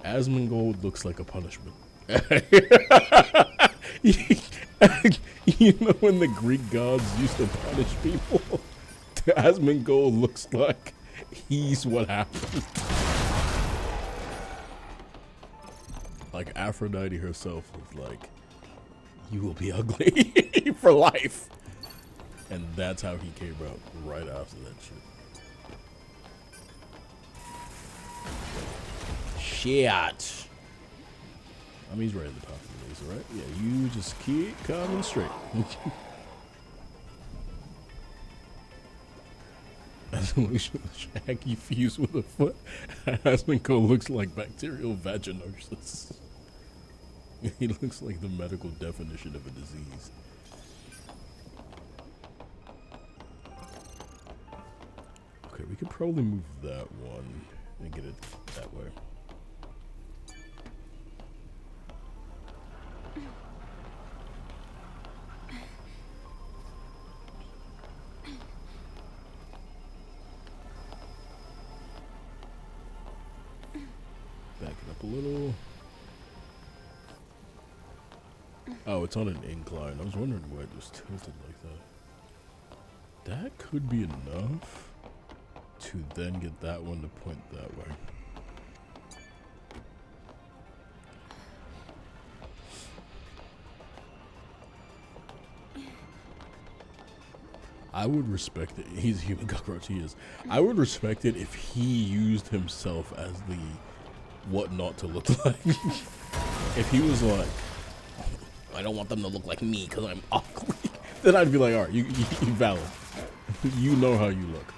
Asmongold looks like a punishment. You know when the Greek gods used to punish people? Asmongold looks like he's what happened. Like Aphrodite herself was like, you will be ugly for life. And that's how he came out right after that shit. Shit. I mean, he's right at the top of the laser, right? Yeah, you just keep coming straight. Shaggy fused with a foot. Asmongold looks like bacterial vaginosis. He looks like the medical definition of a disease. Okay, we could probably move that one and get it that way. Back it up a little. Oh, it's on an incline. I was wondering why it just tilted like that. That could be enough to then get that one to point that way. I would respect it. He's a human cockroach, he is. I would respect it if he used himself as the what not to look like. If he was like, I don't want them to look like me because I'm ugly, then I'd be like, alright, you valid. You know how you look.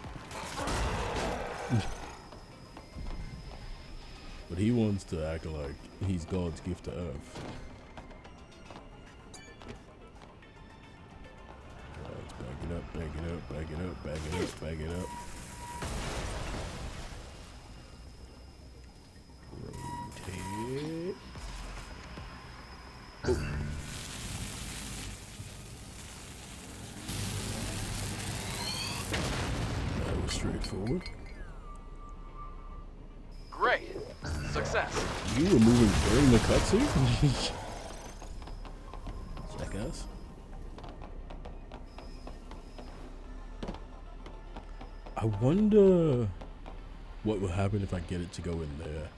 But he wants to act like he's God's gift to Earth. Let's back it up, back it up, back it up, back it up, back it up. Rotate. Oh. That was straightforward. Great. Success. You were moving during the cutscene? Jackass. I wonder what will happen if I get it to go in there.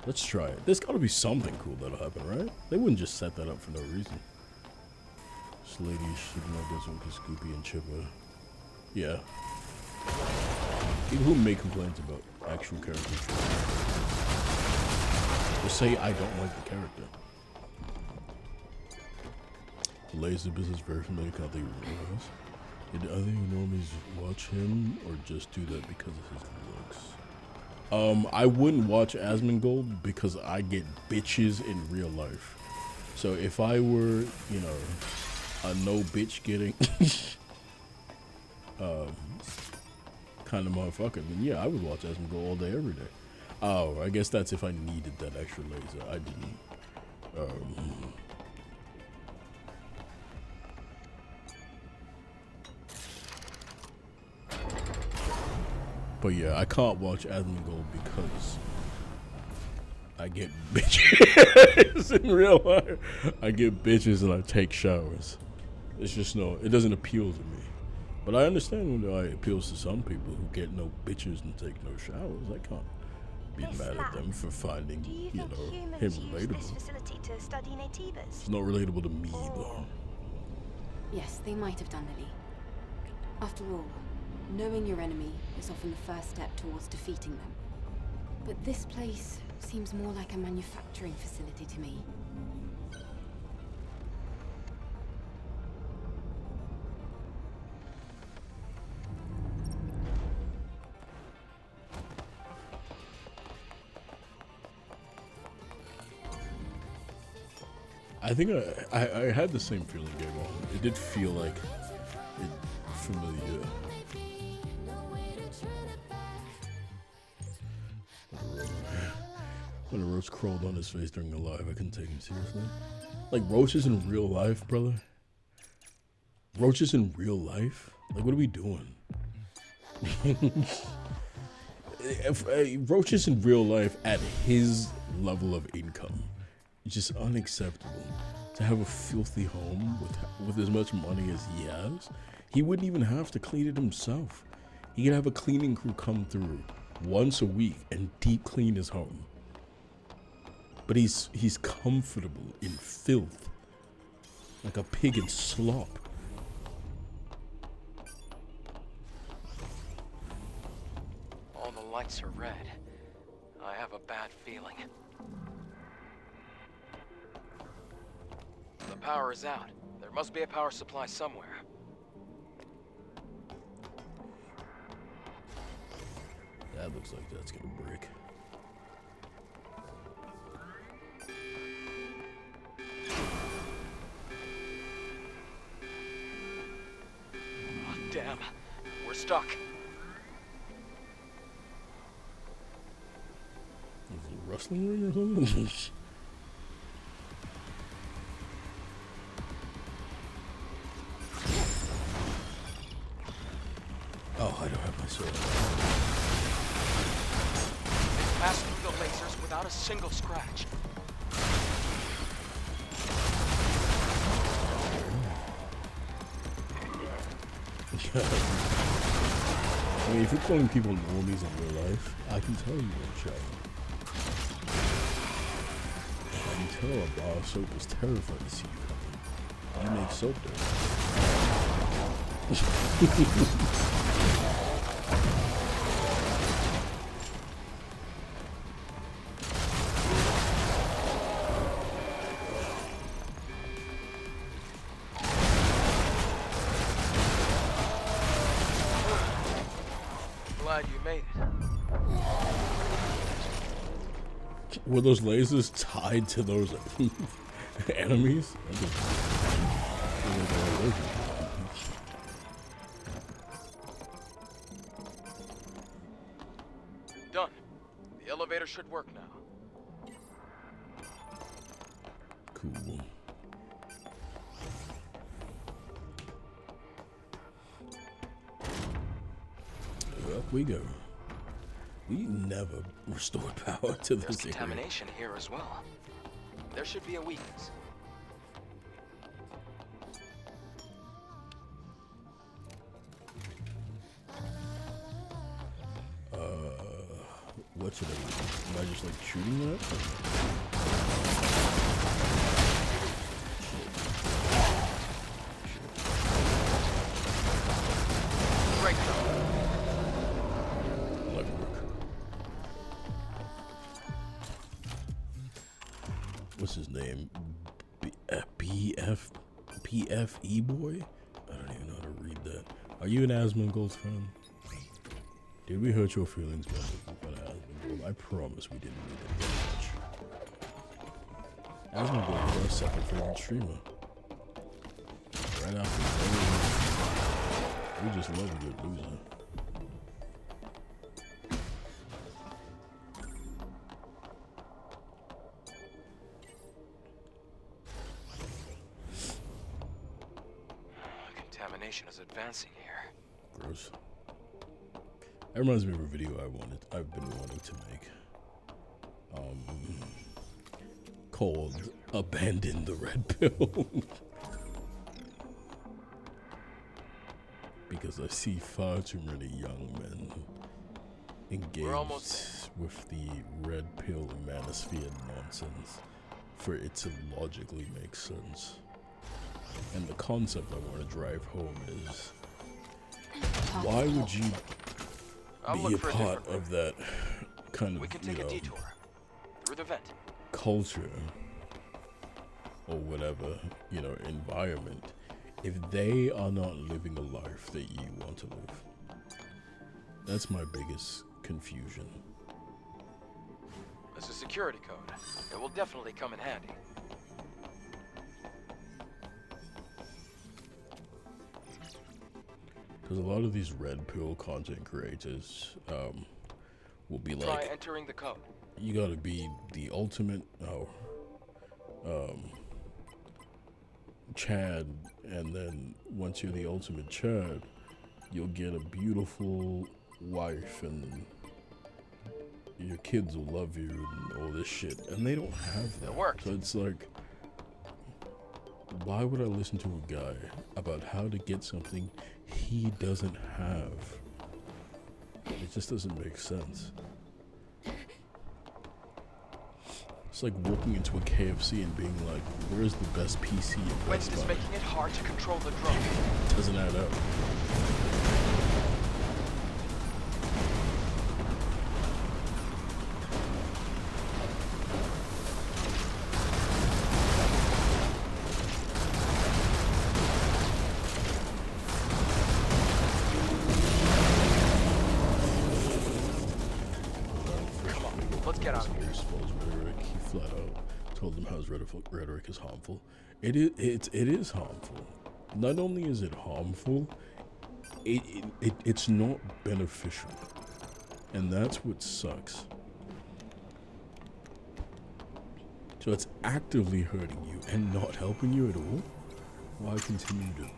Let's try it. There's gotta be something cool that'll happen, right? They wouldn't just set that up for no reason. This lady shooting my this one because Scoopy and Chipper. Yeah. People who make complaints about actual characters just say I don't like the character. Laser business very familiar. Can't think of what it was. Did other normies watch him or just do that because of his looks? I wouldn't watch Asmongold because I get bitches in real life. So if I were, you know, a no bitch getting kind of motherfucker, then yeah, I would watch Asmongold all day, every day. Oh, I guess that's if I needed that extra laser. I didn't. But yeah, I can't watch Asmongold because I get bitches in real life. I get bitches and I take showers. It's just it doesn't appeal to me. But I understand why it appeals to some people who get no bitches and take no showers. I can't be mad at them for finding, you know, him This relatable. facility to study nativas? It's not relatable to me though. Yes, they might have done, Lily. After all, knowing your enemy is often the first step towards defeating them. But this place seems more like a manufacturing facility to me. I think I had the same feeling game on. It did feel like it familiar. When a roach crawled on his face during the live, I couldn't take him seriously. Like roaches in real life, brother. Roaches in real life? Like what are we doing? Roaches in real life at his level of income. It's just unacceptable. To have a filthy home with as much money as he has, he wouldn't even have to clean it himself. He could have a cleaning crew come through once a week and deep clean his home. But he's comfortable in filth, like a pig in slop. All the lights are red. I have a bad feeling. power is out. There must be a power supply somewhere. That looks like that's gonna break. Oh, damn. We're stuck. Is it a rustling ring or something? Oh, I don't have my sword. They passed through the lasers without a single scratch. I mean, if you're calling people normies in real life, I can tell you what show. I can tell a bar of soap is terrified to see you coming. You make soap dough. Glad you made it. Were those lasers tied to those enemies? Done. The elevator should work now. Cool. Up we go. We never restored power to There's this area. contamination here as well. There should be a weakness. What should I do? Am I just like shooting that? Great job. What's his name? PFE boy? I don't even know how to read that. Are you an Asmongold fan? Did we hurt your feelings about Asmongold? I promise we didn't mean it very much. Asmongold was our second favorite streamer. Right after we just love a good loser. Contamination is advancing here. Gross. That reminds me of a video I've been wanting to make. Called Abandon the Red Pill. Because I see far too many young men engaged with the red pill manosphere nonsense for it to logically make sense. And the concept I want to drive home is, why would you be a part of that kind of, we can take a detour through the vent. Culture or whatever, environment, if they are not living a life that you want to live? That's my biggest confusion. It's a security code. It will definitely come in handy. Because a lot of these red pill content creators will be Try like, entering the code. you gotta be the ultimate Chad, and then once you're the ultimate Chad, you'll get a beautiful wife and your kids will love you and all this shit. And they don't have that. It worked. So it's like, why would I listen to a guy about how to get something he doesn't have? It just doesn't make sense. It's like walking into a KFC and being like, where's the best PC in Best West is Buy? making it hard to control the drone. Doesn't add up. flat out told them how his rhetoric is harmful. It is harmful. Not only is it harmful, it's not beneficial, and that's what sucks. So it's actively hurting you and not helping you at all. Why continue to,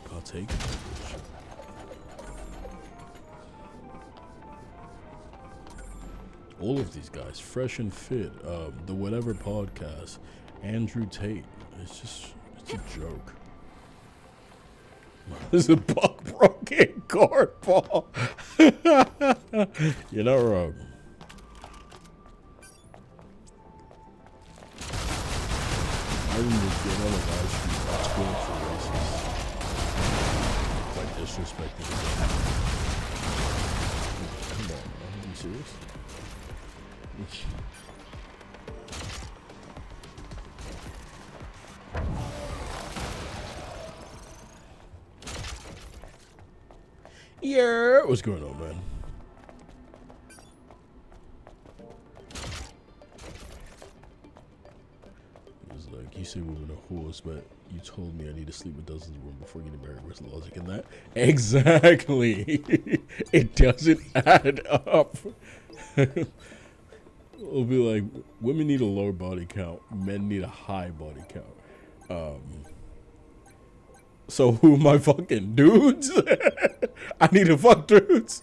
partake in that bullshit? All of these guys, Fresh and Fit, the Whatever Podcast, Andrew Tate. It's a joke. There's a bug broken guard ball. You're not wrong. I remember getting on a live stream that's going for racist. Like disrespecting the Come on, man. Are you serious? Yeah, what's going on, man? It was like, you say women are whores, but you told me I need to sleep with dozens of women before getting married. Where's the logic in that? Exactly. It doesn't add up. It'll be like, women need a lower body count, men need a high body count. So who am I fucking? Dudes? I need to fuck dudes.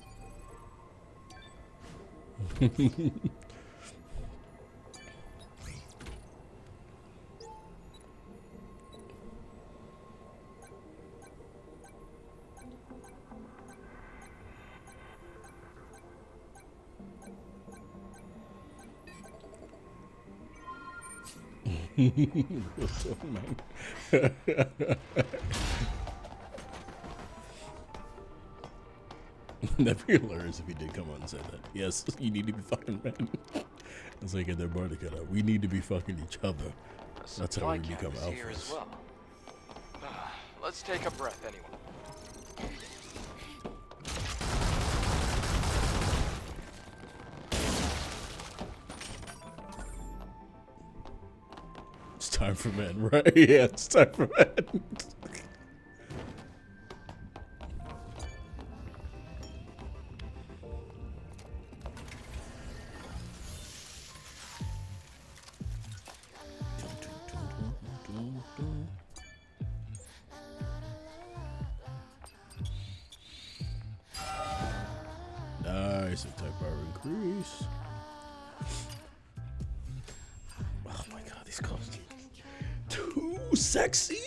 That'd be hilarious if he did come on and say that. Yes, you need to be fucking men. It's like in their body cut out. We need to be fucking each other. That's how we become here as alphas. well. Let's take a breath anyway. It's time for men, right? Yeah, it's time for men. Nice, attack power increase. Oh my god, these costumes. Too sexy!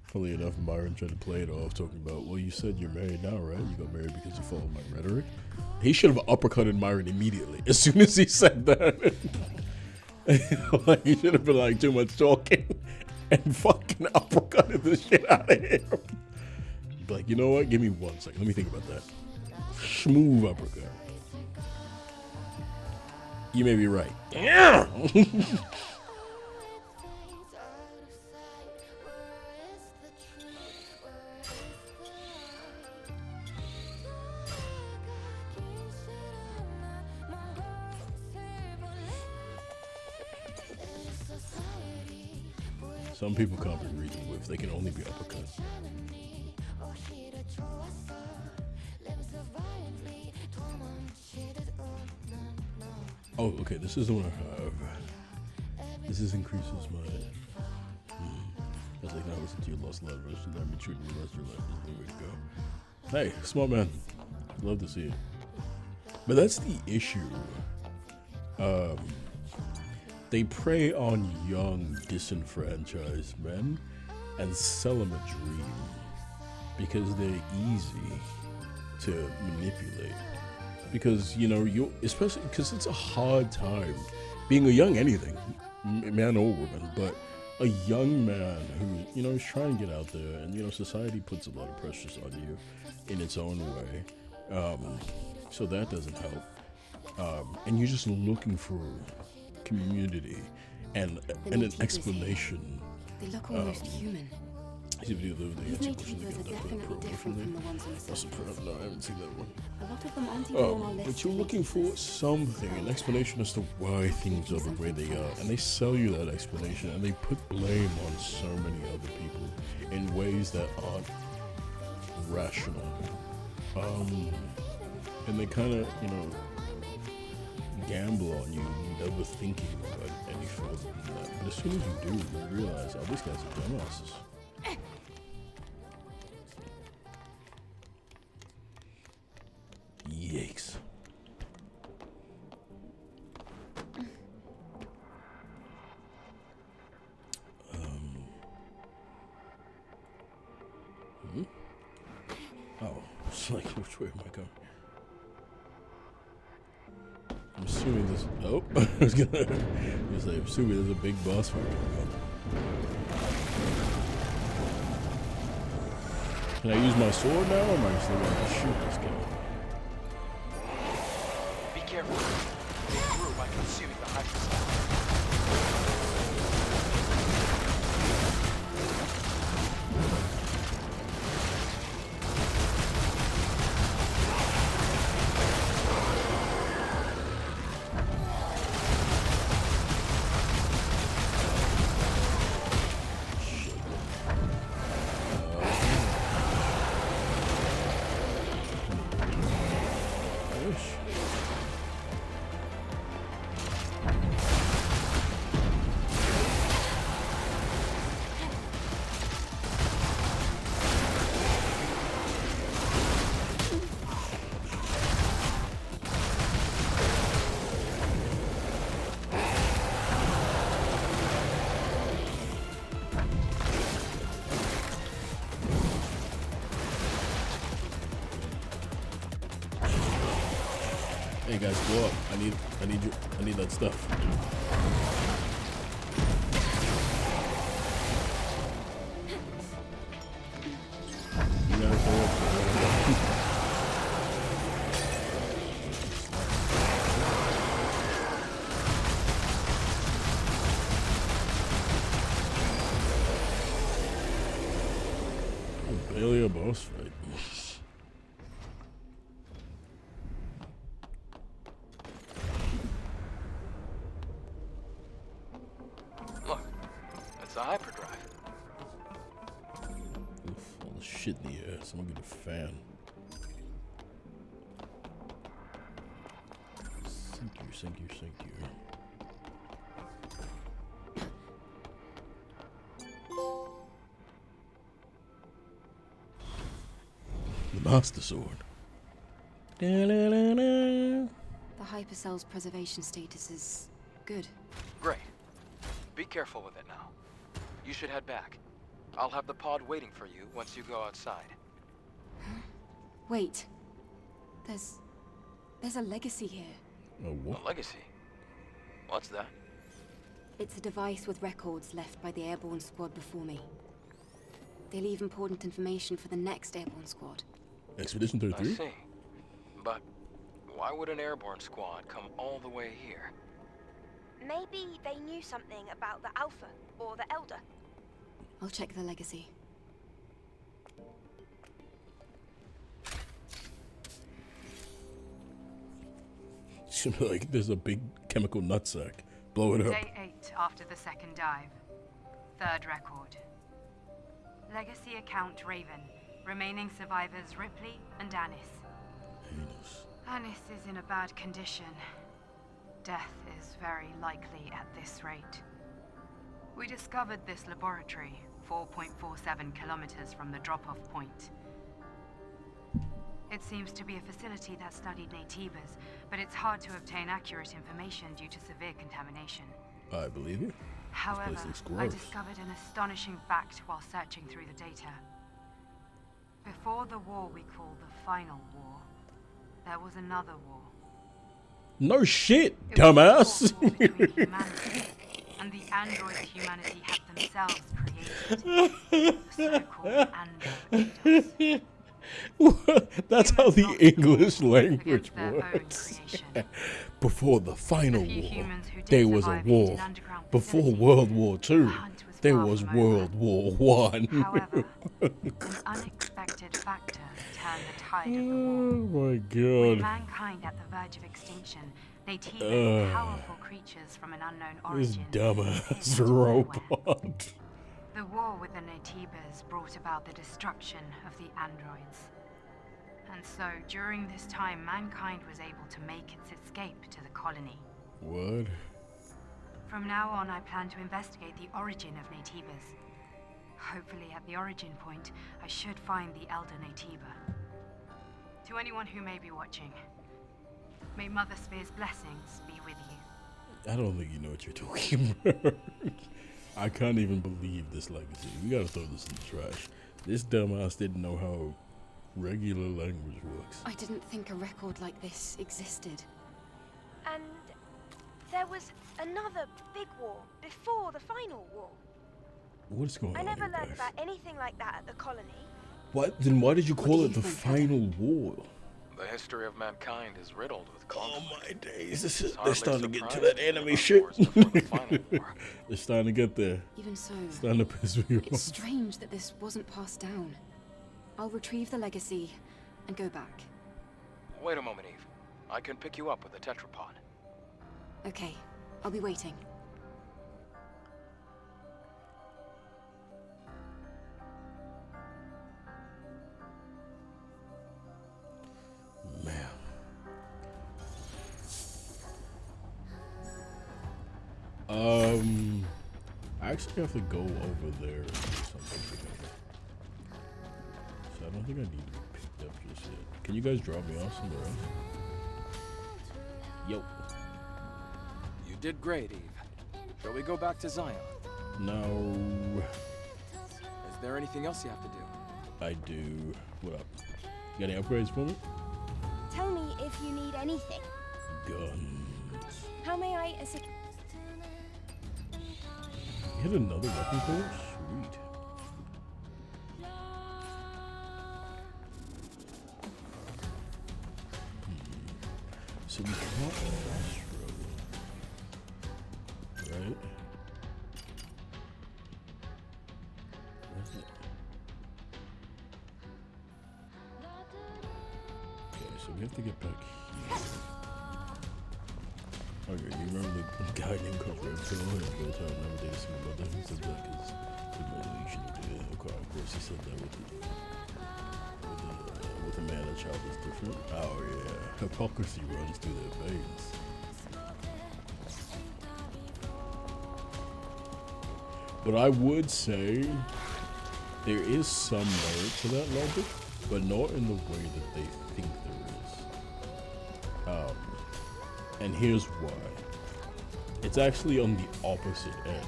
Funny enough, Myron tried to play it off, talking about, well, you said you're married now, right? You got married because you followed my rhetoric. He should have uppercutted Myron immediately, as soon as he said that. Like, he should have been like, too much talking, and fucking uppercutted the shit out of him. Like, you know what? Give me 1 second. Let me think about that. Smooth uppercut. You may be right. Yeah. Some people can't be reasoned with. They can only be uppercut. Oh, okay, this is the one I have. This is increases my... I was like, now listen to your lost love, rest of that, me treating the rest of your life is the way to go. Hey, smart man. Love to see it. But that's the issue. They prey on young, disenfranchised men and sell them a dream because they're easy to manipulate. Because, you know, especially because it's a hard time being a young anything, man or woman, but a young man who, you know, is trying to get out there, and, you know, society puts a lot of pressures on you in its own way. So that doesn't help. And you're just looking for community and an explanation. They look almost human. See video the other day. These I watched Natives are the definitely different from the ones on the That's surface. no, I haven't seen that one. A lot of them aren't even on our Oh, list. but you're of looking for weaknesses. something, an explanation as to why things are the way they are, and they sell you that explanation, and they put blame on so many other people in ways that aren't rational. And they kind of, gamble on you never thinking about it any further than that. But as soon as you do, you realize, oh, these guys are dumbasses. Yikes. Oh, it's like, which way am I going? I'm assuming this. Oh, I was gonna say, I'm assuming there's a big boss fight coming up. Can I use my sword now, or am I still gonna shoot this guy? Be careful. Get through by consuming the hyperspace. Hey guys, go up. I need that stuff. You gotta go up. Barely a boss fight. Look, it's a hyperdrive. Oof, all the shit in the air. Someone get a fan. Thank you. The Master Sword. The hypercell's preservation status is good. Great. Be careful with it now. You should head back. I'll have the pod waiting for you once you go outside. Wait. There's a legacy here. A what? A legacy? What's that? It's a device with records left by the airborne squad before me. They leave important information for the next airborne squad. Expedition I 33? see. But why would an airborne squad come all the way here? Maybe they knew something about the Alpha or the Elder. I'll check the legacy. Should be like there's a big chemical nutsack. Blow it up. Day 8 after the second dive. Third record. Legacy account Raven. Remaining survivors Ripley and Anis. Heinous. Anis is in a bad condition. Death is very likely at this rate. We discovered this laboratory 4.47 kilometers from the drop-off point. It seems to be a facility that studied Naytibas, but it's hard to obtain accurate information due to severe contamination. I believe you. However, place looks I gross. discovered an astonishing fact while searching through the data. Before the war we call the Final War, there was another war. No shit, It was dumbass. a war between humanity and the androids humanity had themselves created. The so-called android leaders. That's how the Humans English fought language against their own works. creation. Before the final The few war, humans who did there was a survive war. hid in underground Before facilities. World War II, The hunt was There far was from World War One. However, an unexpected factor turned the tide of the Oh war. my With god. mankind at the verge of extinction, Naytibas, powerful creatures from an unknown This origin, dumbass appeared nowhere. robot. The war with the Naytibas brought about the destruction of the androids. And so, during this time, mankind was able to make its escape to the colony. What? From now on, I plan to investigate the origin of Naytibas. Hopefully, at the origin point, I should find the Elder Naytiba. To anyone who may be watching, may Mother Sphere's blessings be with you. I don't think you know what you're talking about. I can't even believe this legacy. We gotta throw this in the trash. This dumbass didn't know how regular language works. I didn't think a record like this existed. And there was another big war before the final war. What's going I on never here, learned guys? about anything like that at the colony. What? Then why did you What call do it you the think, final war? The history of mankind is riddled with Oh conflict. my days! This is, It's they're hardly starting to get to surprising that anime about shit. wars before the final war. They're starting to get there. Even so, It's starting to piss me it's off. strange that this wasn't passed down. I'll retrieve the legacy and go back. Wait a moment, Eve. I can pick you up with a tetrapod. Okay, I'll be waiting. Man. I actually have to go over there and do something together. So I don't think I need to be picked up just yet. Can you guys drop me off somewhere else? Yo. You did great, Eve. Shall we go back to Zion? No. Is there anything else you have to do? I do. What up? You got any upgrades for me? Tell me if you need anything. Guns. How may I assist? You hit another weapon course? Sweet. So we caught Crossroad. Right? Where's it? Okay, so we have to get back here. Okay, you remember the guy named Coach Red Pill and the time I never dated single mother? He said that because you shouldn't do it. Okay, of course he said that with a man and child is different. Oh yeah, hypocrisy runs through their veins. But I would say there is some merit to that logic, but not in the way that they think there is. And here's why. It's actually on the opposite end.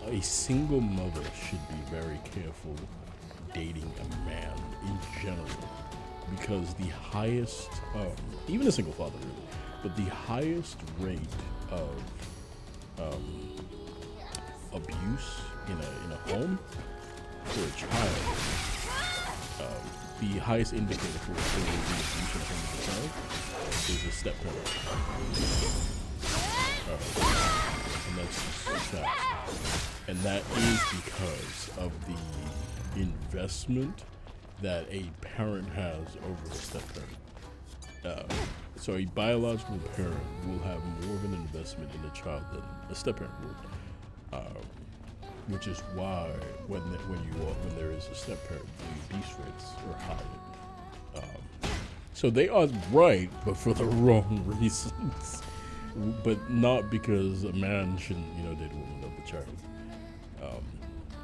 A single mother should be very careful dating a man in general, because the highest, even a single father really, but the highest rate of abuse in a home for a child, the highest indicator for abuse in a home for a child is a step parent. And that's just facts. And that is because of the investment that a parent has over a step parent. So a biological parent will have more of an investment in a child than a step parent would. Which is why when there is a step parent, the abuse rates are higher. So they are right, but for the wrong reasons. But not because a man shouldn't, date a woman without the child.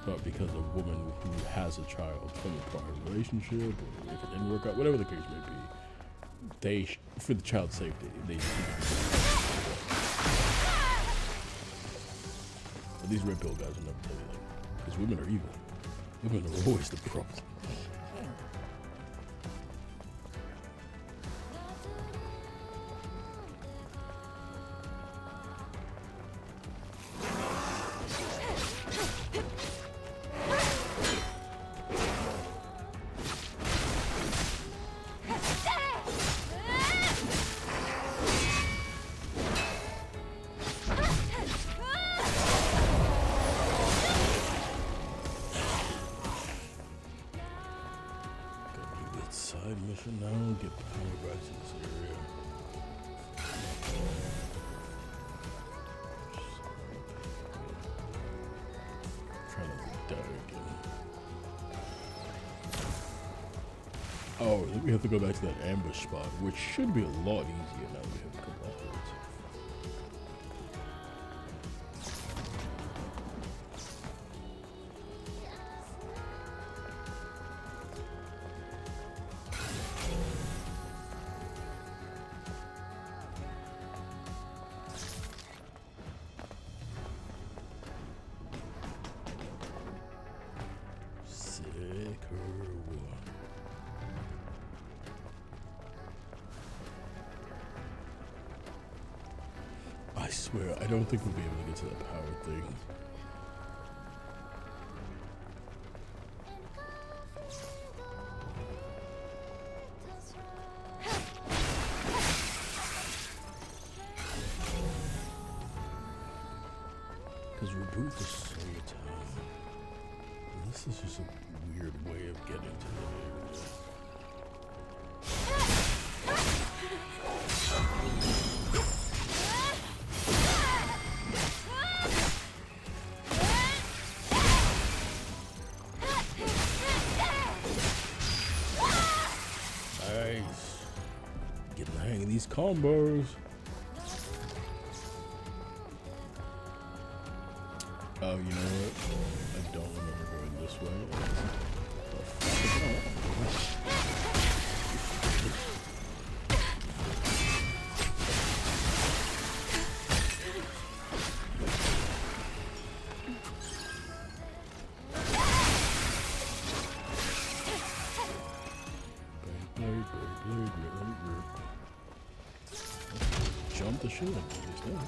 But because a woman who has a child from a prior relationship, or if it didn't work out, whatever the case may be, for the child's safety, they But these red pill guys will never tell you that. Because women are evil. Women are always the problem. side mission now. Get power back to this area. Trying not to die again. Oh, we have to go back to that ambush spot, which should be a lot easier now that we have a couple upgrades. I swear, I don't think we'll be able to get to that power thing. Because reboot the solar tower. This is just a weird way of getting to the area. Nice. Getting the hang of these combos. Oh, you know what? I don't remember going this way. Jump the shield. Just there.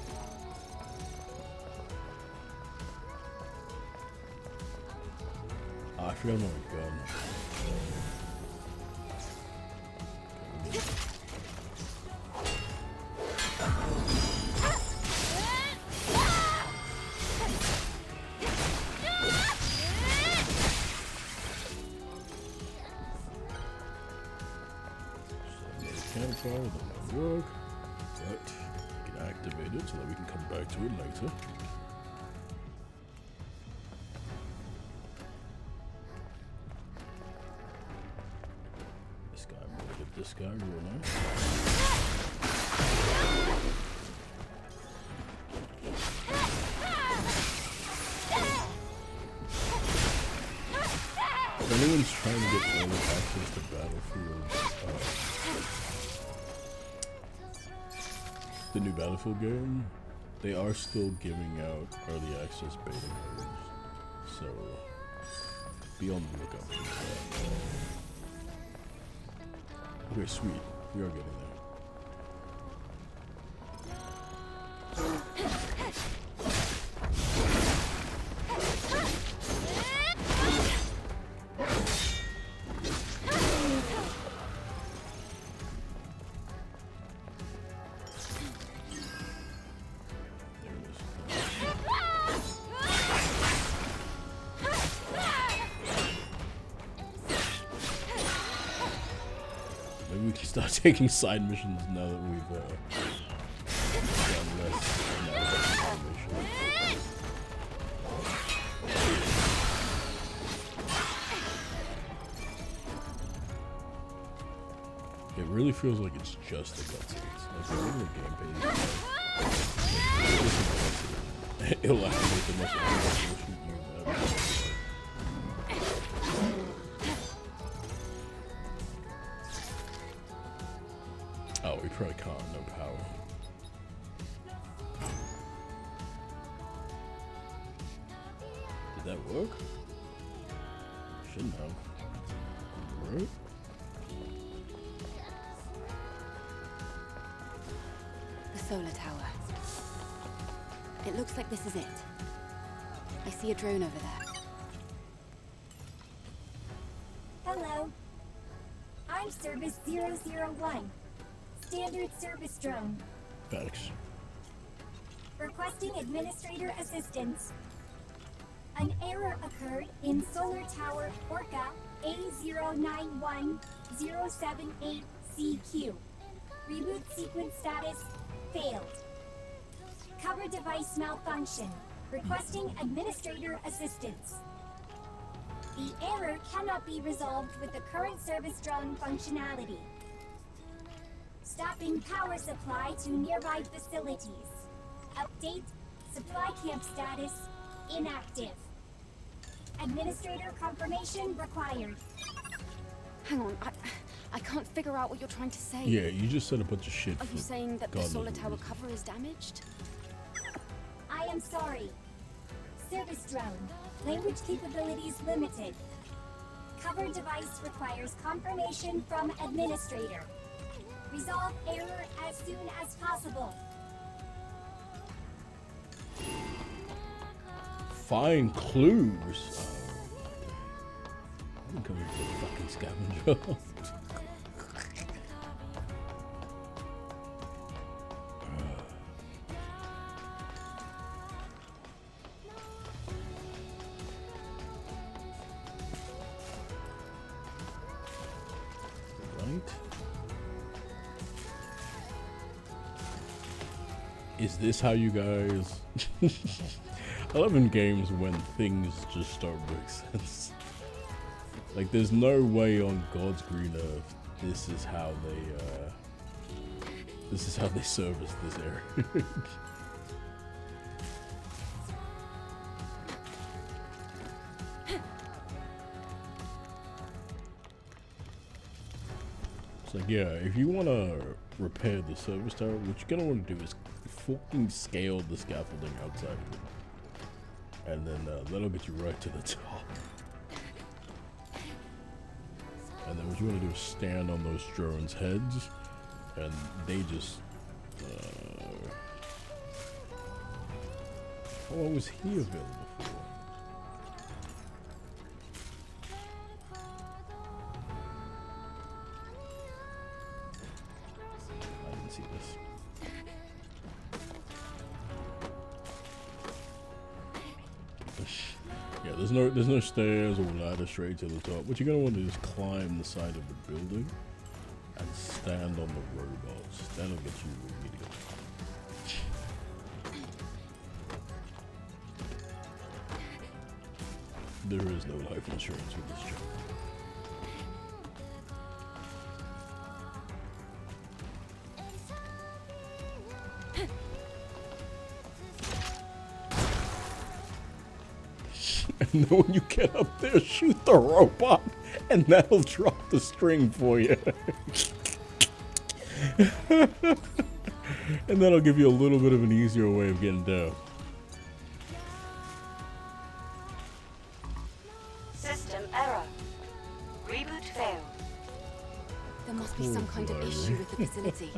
I forgot my gun. Campfire, that might work. But we can activate it so that we can come back to it later. This guy real nice. If anyone's trying to get early access to Battlefield, the new Battlefield game, they are still giving out early access beta codes, so be on the lookout for that. Okay, sweet. We are getting there. Maybe we can start taking side missions now that we've done less mission. It really feels like it's just the cutscenes. Like the regular gameplay is it'll activate the most mission you've ever done. Oh, we probably can't, no power. Did that work? Shouldn't have. Right? The solar tower. It looks like this is it. I see a drone over there. Hello. I'm Service 001. Standard service drone. Thanks. Requesting administrator assistance. An error occurred in Solar Tower Orca A091078CQ. Reboot sequence status failed. Cover device malfunction. Requesting administrator assistance. The error cannot be resolved with the current service drone functionality. Stopping power supply to nearby facilities. Update. Supply camp status inactive. Administrator confirmation required. Hang on, I can't figure out what you're trying to say. Yeah, you just said a bunch of shit. Are you saying that the God knows solar what tower reason. cover is damaged? I am sorry. Service drone. Language capabilities limited. Cover device requires confirmation from administrator. Resolve error as soon as possible. Find clues. I'm coming for the fucking scavenger. Right. Is this how you guys? I love in games when things just don't make sense. Like, there's no way on God's green earth this is how they service this area. It's like, yeah, if you want to repair the service tower, what you're gonna want to do is fucking scale the scaffolding outside of it. And then that'll get you right to the top. And then what you want to do is stand on those drones' heads, and they just. How long was he available for? I didn't see this. Yeah, there's no stairs or ladder straight to the top. What you're gonna want to do is climb the side of the building and stand on the robots. That'll get you where you need to go. There is no life insurance with this job. And then when you get up there, shoot the robot, and that'll drop the string for you. And that'll give you a little bit of an easier way of getting down. System error. Reboot failed. There must be some kind of issue with the facility.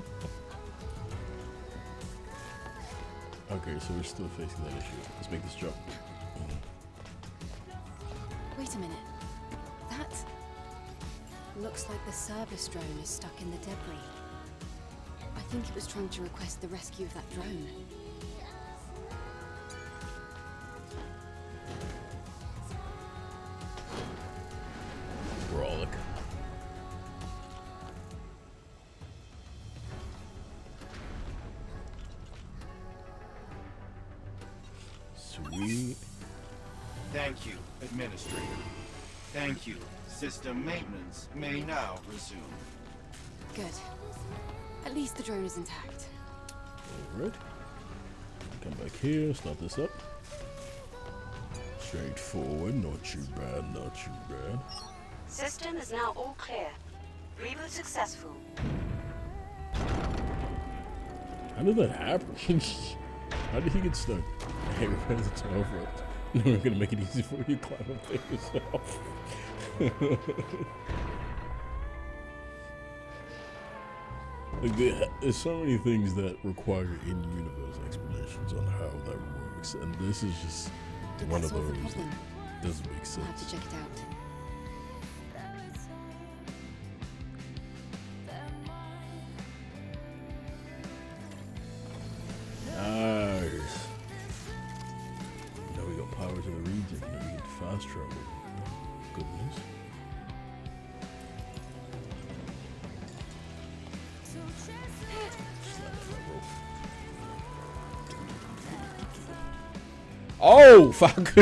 Okay, so we're still facing that issue. Let's make this jump. Wait a minute. That looks like the service drone is stuck in the debris. I think it was trying to request the rescue of that drone. Brolic. Sweet. Thank you, Administrator. Thank you. System maintenance may now resume. Good. At least the drone is intact. Alright. Come back here, start this up. Straightforward, not too bad, not too bad. System is now all clear. Reboot successful. How did that happen? How did he get stuck? Hey, repair the tower for us. No, we're gonna make it easy for you to climb up there yourself. Like there's so many things that require in-universe explanations on how that works, and this is just Did one that of solve the those problem? that doesn't make I'll have to sense. check it out. Nice. Now we got power to the region. goodness. Oh, fuck.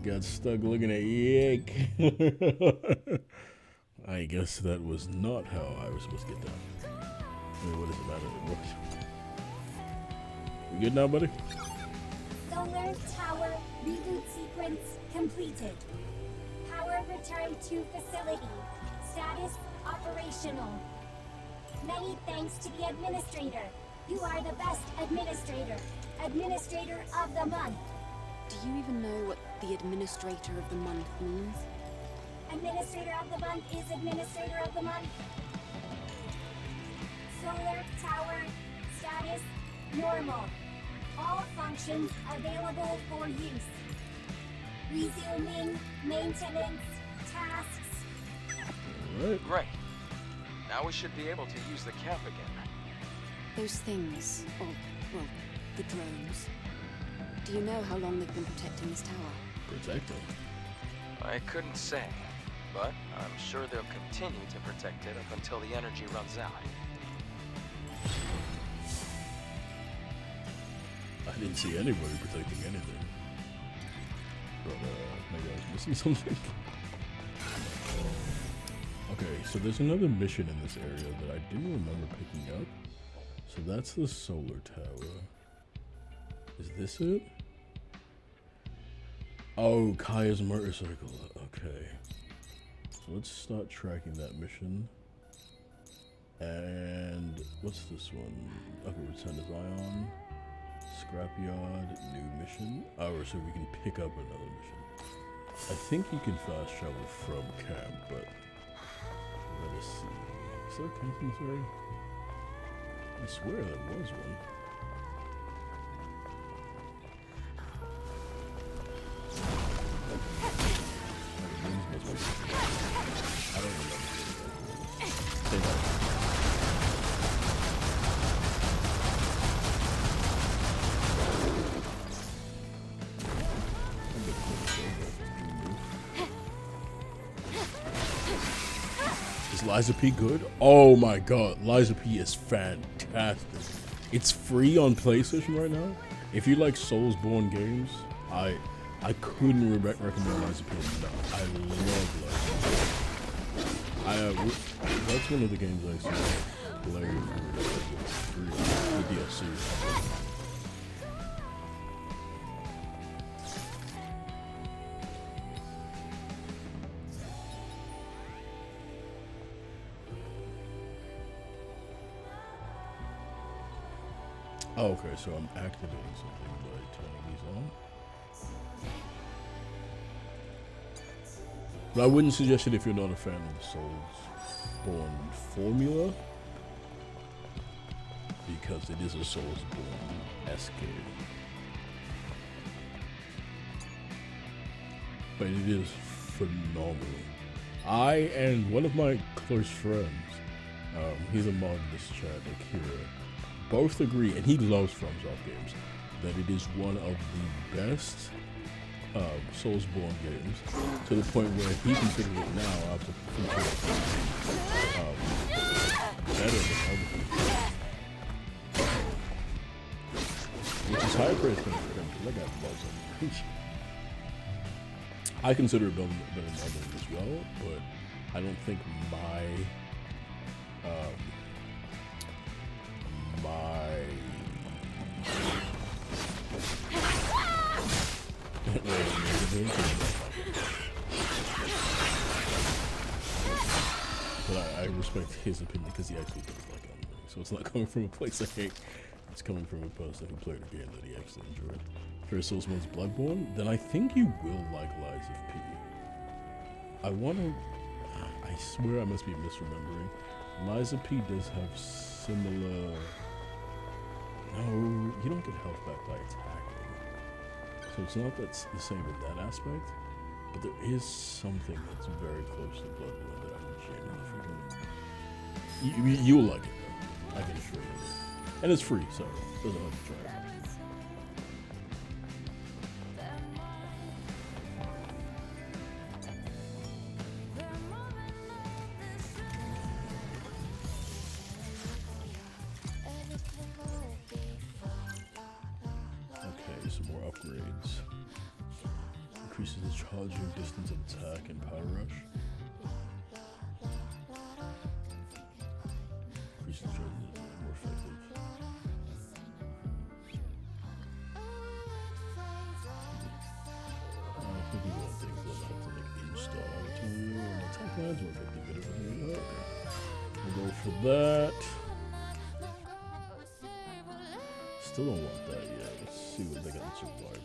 Got stuck looking at Yank. I guess that was not how I was supposed to get down. I mean, what does it matter? It works. You good now, buddy? Solar tower reboot sequence completed. Power return to facility. Status operational. Many thanks to the administrator. You are the best administrator. Administrator of the month. Do you even know what the Administrator of the Month means? Administrator of the month is Administrator of the month. Solar tower status normal. All functions available for use. Resuming maintenance tasks. Alright. Great. Now we should be able to use the camp again. Those things, or, well, the drones. Do you know how long they've been protecting this tower? Protect him. I couldn't say, but I'm sure they'll continue to protect it up until the energy runs out. I didn't see anybody protecting anything. But, maybe I was missing something. Okay, so there's another mission in this area that I didn't remember picking up. So that's the solar tower. Is this it? Oh, Kaya's motorcycle. Okay. So let's start tracking that mission. And what's this one? Okay, return to Zion. Scrapyard, new mission. Oh, so we can pick up another mission. I think you can fast travel from camp, but let us see. Is there a camp in this area? I swear there was one. I don't remember. Say that. Is Liza P good? Oh my god, Liza P is fantastic. It's free on PlayStation right now. If you like Soulsborne games, I couldn't recommend Liza P enough. I love Liza P. That's one of the games I actually played for the DLC. Oh, okay, so I'm activating something by turning these on. But I wouldn't suggest it if you're not a fan of the Soulsborne formula, because it is a Soulsborne-esque game. But it is phenomenal. I and one of my close friends, he's a mod in this chat, Akira, both agree, and he loves FromSoft games, that it is one of the best Soulsborne games, to the point where he considers it now after better than other people. Which is high praise for him, because I got loves on it. I consider it better than others as well, but I don't think my but I respect his opinion because he actually does like it. So it's not coming from a place I hate. It's coming from a person who played a game that he actually enjoyed. For Soulsborne's Bloodborne, then I think you will like Lies of P. I swear I must be misremembering. Lies of P does have similar... No, you don't get health back by attacking. So it's not that's the same in that aspect, but there is something that's very close to Bloodborne that I'm genuinely forgetting. You'll like it though, I can assure you. And it's free, so it doesn't have to try it. charging, distance of attack, and power rush. Increase the charges more effective. I think we want things that have to like install to you and attack lines will get the bit of it. Okay. We'll go for that. Still don't want that yet. Let's see what they got in survival.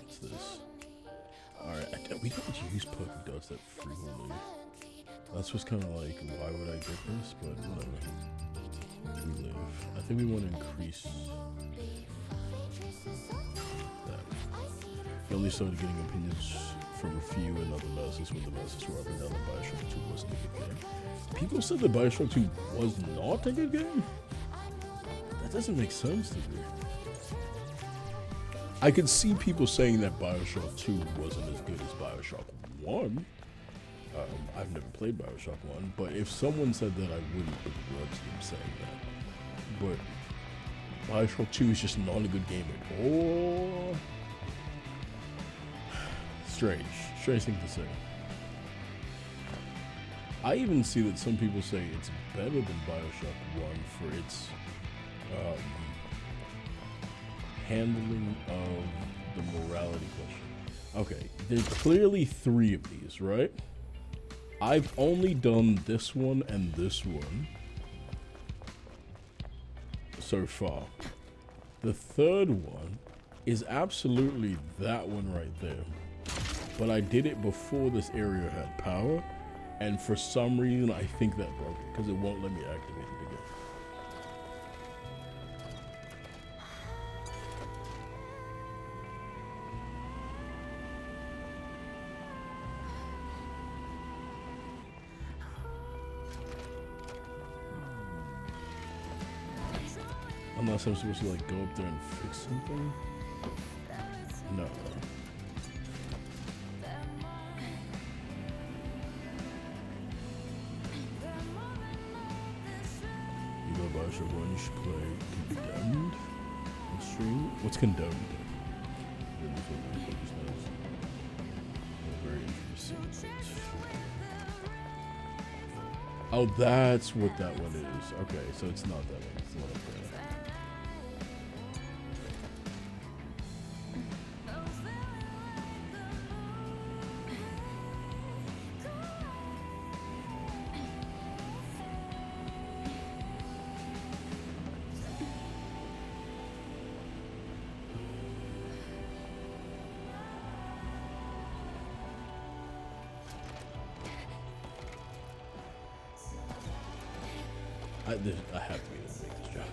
What's this? Alright, we don't use perfect dots that frequently. That's what's kind of like, why would I get this? But whatever. We live. I think we want to increase that. We only started getting opinions from a few and other masses when the masses were up and down that Bioshock 2 wasn't a good game. People said that Bioshock 2 was not a good game? That doesn't make sense to me. I could see people saying that Bioshock 2 wasn't as good as Bioshock 1. I've never played Bioshock 1, but if someone said that, I wouldn't begrudge them saying that. But Bioshock 2 is just not a good game at all. Strange thing to say. I even see that some people say it's better than Bioshock 1 for its handling of the morality question. Okay, there's clearly 3 of these, right? I've only done this one and this one so far. The third one is absolutely that one right there. But I did it before this area had power, and for some reason I think that broke it, because it won't let me activate it again. Unless I'm supposed to like go up there and fix something? No. You know Bioshock 1, you should play Condemned on stream. What's Condemned? Very interesting. Oh, that's what that one is. Okay, so it's not that one. It's the one up there. I have to be able to make this job.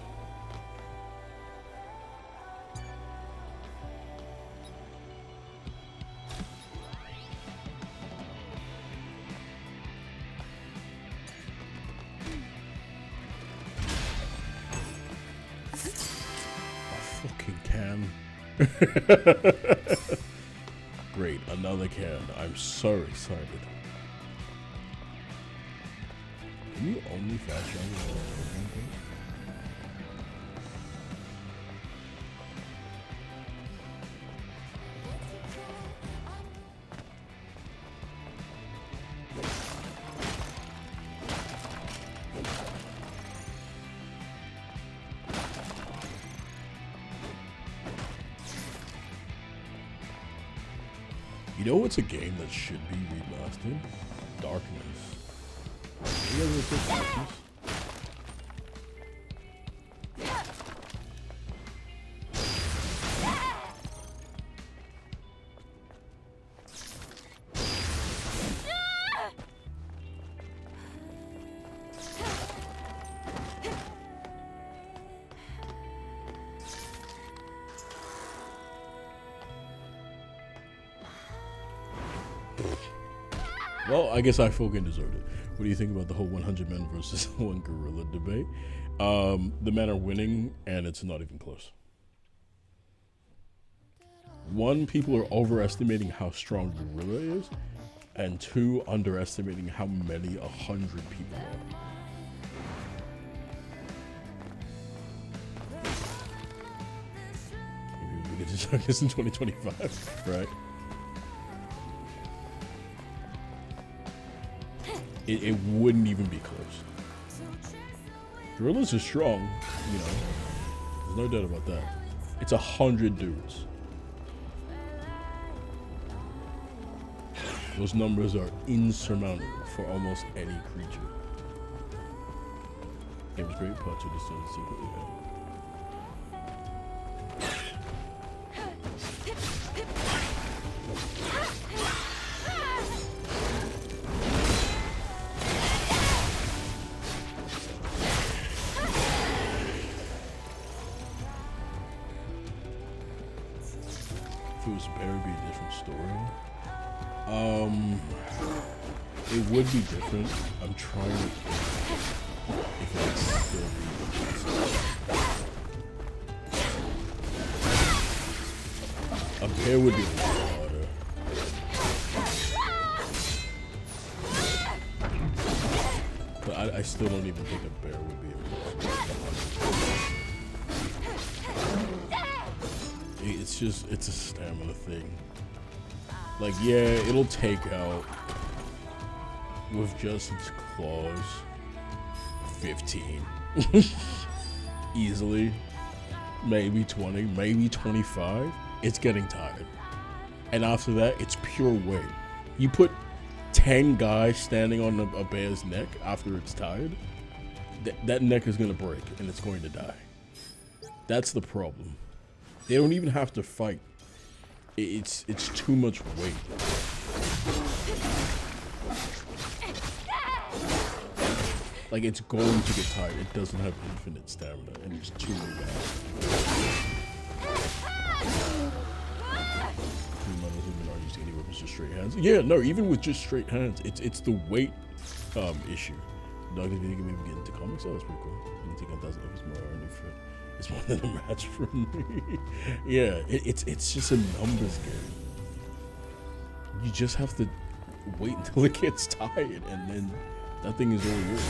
A fucking can. Great, another can. I'm so excited. Can you only fast travel? You know what's a game that should be remastered? Darkness. You guys ever play Darkness? Well, I guess I fucking deserved it. What do you think about the whole 100 men versus 1 gorilla debate? The men are winning, and it's not even close. 1, people are overestimating how strong gorilla is, and 2, underestimating how many 100 people are. Maybe we could just Darkness in 2025, right? It wouldn't even be close. Gorillas are strong, you know. There's no doubt about that. It's 100 dudes. Those numbers are insurmountable for almost any creature. It was great part to this secretly. If it was bear, it'd be a different story. It would be different. I'm trying to think if it would still be. A bear would be a lot harder. But I still don't even think a bear would be able to. It's a stamina thing. Like, yeah, it'll take out, with just its claws, 15. Easily. Maybe 20, maybe 25. It's getting tired. And after that, it's pure weight. You put 10 guys standing on a bear's neck after it's tired, that neck is going to break and it's going to die. That's the problem. They don't even have to fight. It's too much weight. Like, it's going to get tired. It doesn't have infinite stamina, and it's too bad. Any weapons, just straight hands. Yeah, no, even with just straight hands, it's the weight issue. Dog, if you can maybe get into comics, oh, that's pretty cool. You can take 1,000 if it's more earning for it. It's more than a match for me. Yeah, it's just a numbers game. You just have to wait until it gets tired, and then that thing is all yours.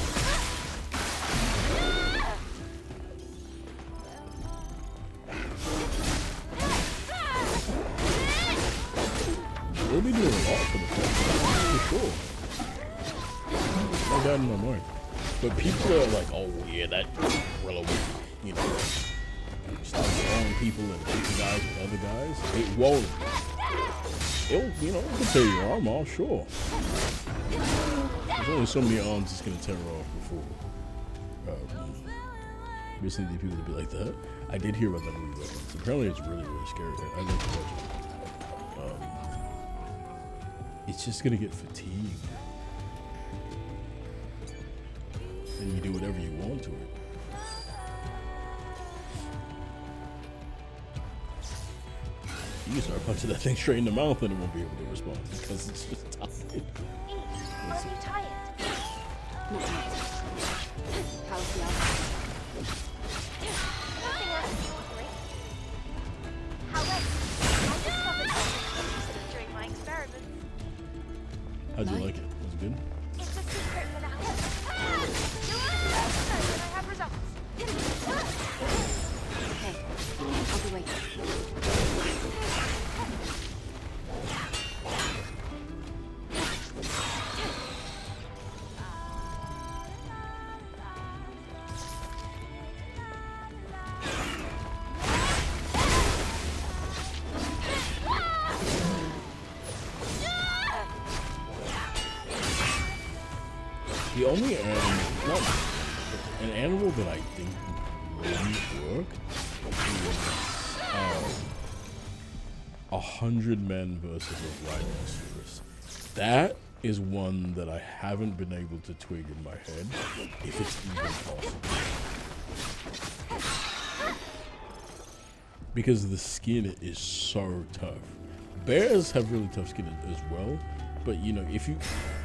We'll be doing a lot for the festival, for sure. No doubt in my mind. But people are like, oh yeah, that gorilla will, you know, start throwing people and hitting guys with other guys. It won't. It'll, you know, it can tear your arm off, sure. There's only so many arms it's gonna tear off before. Recently, people would be like that. I did hear about that movie though. Apparently, it's really, really scary. I like to watch it. It's just gonna get fatigued. And you do whatever you want to it. You can start punching that thing straight in the mouth and it won't be able to respond because it's just tired. Are you tired? Not yet. How's the outcome? Nothing out of the ordinary. However, I discovered something during my experiments. How'd you like it? Was it good? It's a secret for now. You'll let me know when I have results. Okay, I'll be waiting. The only an animal that I think really work is 100 men versus a rhinoceros. That is one that I haven't been able to twig in my head, if it's even possible. Because the skin is so tough. Bears have really tough skin as well, but you know, if you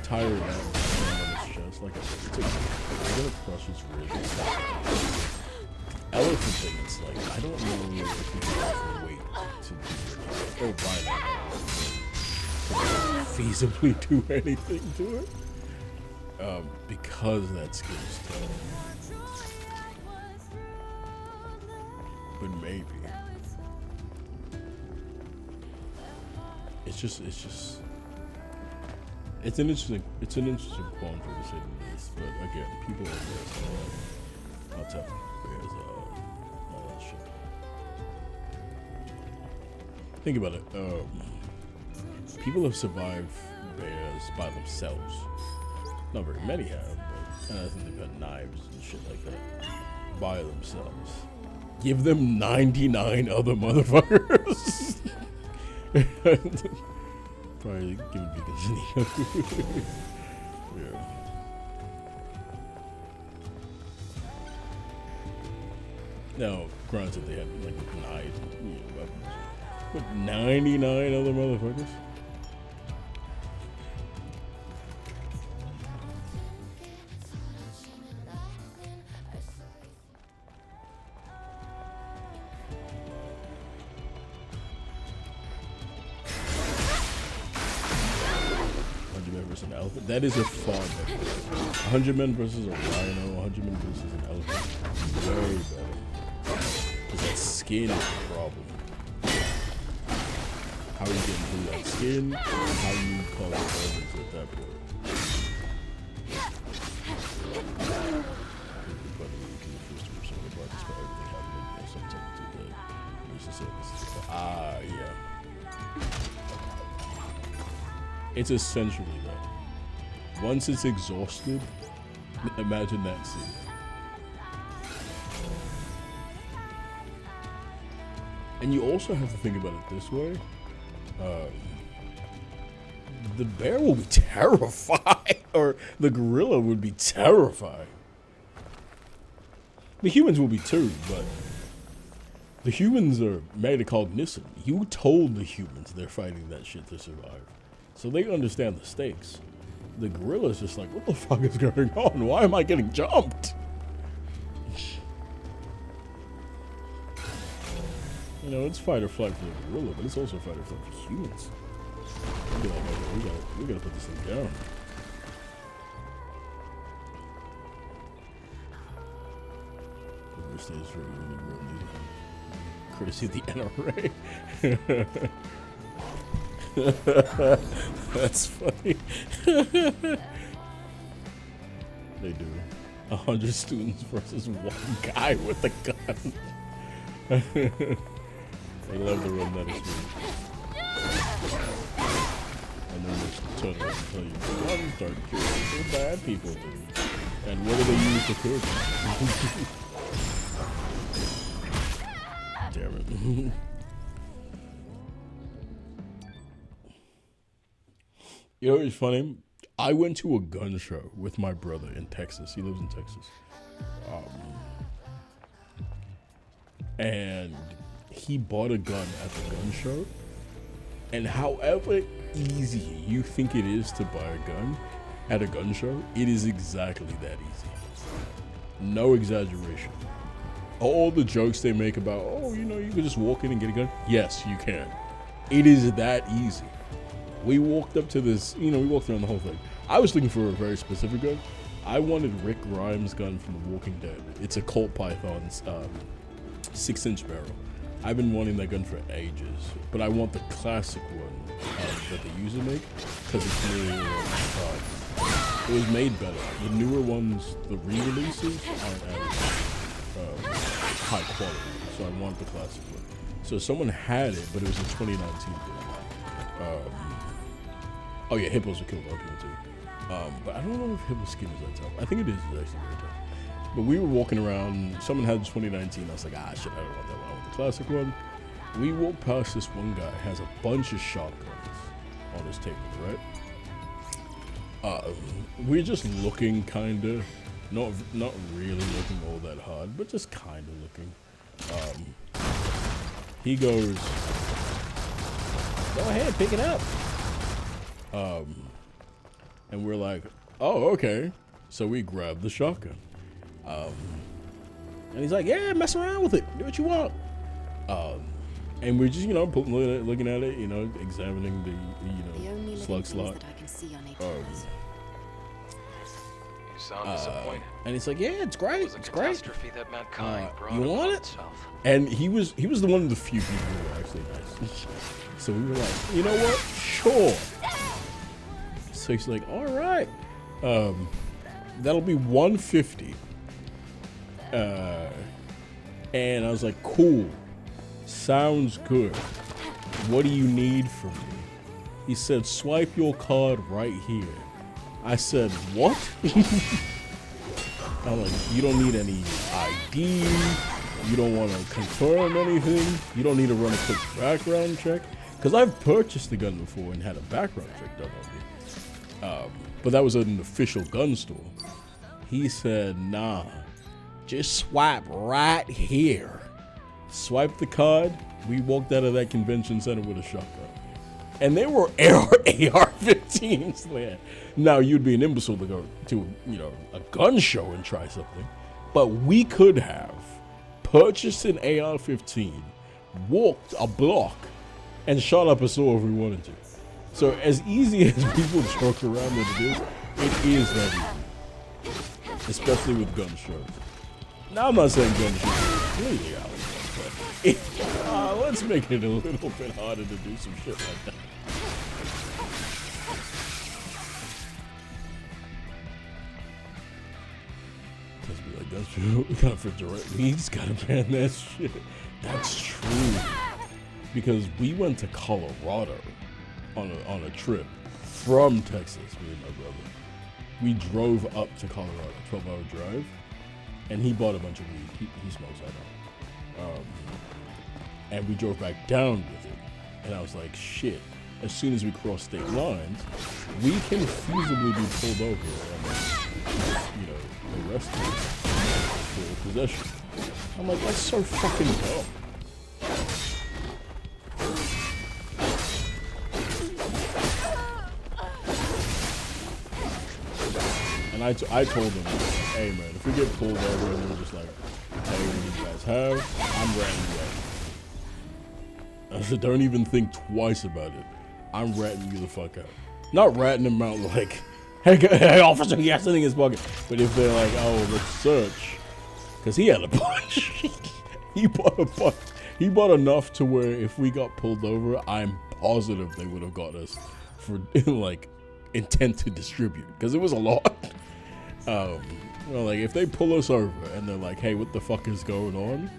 tire it out, just like I said, it's gonna crush its ribs. Elephant thing, it's like, I don't know if you can wait to do it, or feasibly do anything to it, because that skin is tough. But maybe. it's an interesting quandary to say the least. But again, people are there, so I'll tell them bears all that shit. Think about it. People have survived bears by themselves. Not very many have, but I think they've got knives and shit like that by themselves. Give them 99 other motherfuckers. Probably giving beacons in the yeah. Now, granted, they had like 9 weapons, but 99 other motherfuckers. 100 men versus an elephant. That is a far better. 100 men versus a rhino. 100 men versus an elephant. Way better. Because that skin is the problem. How are you getting through that skin? How do you cause damage at that point? Yeah. It's essentially that. Once it's exhausted, imagine that scene. And you also have to think about it this way. The bear will be terrified, or the gorilla would be terrified. The humans will be too, but the humans are metacognizant. You told the humans they're fighting that shit to survive. So they understand the stakes. The gorilla's just like, what the fuck is going on? Why am I getting jumped? You know, it's fight or flight for the gorilla, but it's also fight or flight for humans. Be like, okay, we gotta put this thing down. The stage for courtesy of the NRA. That's funny. They do 100 students versus one guy with a gun. They love to run that experience. And then they turn around and tell you, guns start killing the bad people do. And what do they use to kill them? Damn it. You know what's funny? I went to a gun show with my brother in Texas. He lives in Texas. And he bought a gun at the gun show. And however easy you think it is to buy a gun at a gun show, it is exactly that easy. No exaggeration. All the jokes they make about, oh, you know, you can just walk in and get a gun. Yes, you can. It is that easy. We walked up to this, you know, we walked around the whole thing. I was looking for a very specific gun. I wanted Rick Grimes' gun from The Walking Dead. It's a Colt Python's 6-inch barrel. I've been wanting that gun for ages, but I want the classic one that they usually make because it's really, it was made better. The newer ones, the re-releases, aren't as high quality, so I want the classic one. So someone had it, but it was a 2019 build. Oh yeah, hippos will kill a lot of people too. But I don't know if hippo skin is that tough. I think it is actually very tough. But we were walking around, someone had the 2019, I was like, shit, I don't want that one, I want the classic one. We walked past this one guy, has a bunch of shotguns on his table, right? We're just looking kinda, not really looking all that hard, but just kinda looking. He goes, go ahead, pick it up. And we're like, oh, okay. So we grabbed the shotgun. And he's like, yeah, mess around with it. Do what you want. And we're just, you know, looking at it, you know, examining the you know, slug slot. That I can see on You sound disappointed. And he's like, yeah, it's great. It was a catastrophe that mankind brought you want upon it? itself. And he was the one of the few people who were actually nice. So we were like, you know what? Sure. So he's like, all right. That'll be 150. And I was like, cool. Sounds good. What do you need from me? He said, swipe your card right here. I said, what? I'm like, you don't need any ID. You don't want to confirm anything. You don't need to run a quick background check. Because I've purchased the gun before and had a background check done on me. But that was an official gun store. He said, nah, just swipe right here. Swipe the card. We walked out of that convention center with a shotgun. And they were AR-15s there. Now, you'd be an imbecile to go to, a gun show and try something. But we could have purchased an AR-15, walked a block, and shot up a store if we wanted to. So as easy as people joke around that it is that easy. Especially with gun shows. Now, I'm not saying gun shows are completely out. Let's make it a little bit harder to do some shit like that. Let's be like, that's true. We gotta for direct leads, gotta ban that shit. That's true. Because we went to Colorado on a trip from Texas, me and my brother. We drove up to Colorado, 12-hour drive, and he bought a bunch of weed. He smokes, I don't. And we drove back down with it. And I was like, shit, as soon as we cross state lines, we can feasibly be pulled over and, arrested for possession. I'm like, that's so fucking dumb. And I told them, hey man, if we get pulled over and they're just like, hey, what do you guys have? I'm ratting you out. I said, don't even think twice about it. I'm ratting you the fuck out. Not ratting them out like, hey officer, he has something in his pocket. But if they're like, oh, let's search. Because he had a bunch. He bought a bunch. He bought enough to where if we got pulled over, I'm positive they would have got us for like intent to distribute. Because it was a lot. Like if they pull us over and they're like, hey, what the fuck is going on?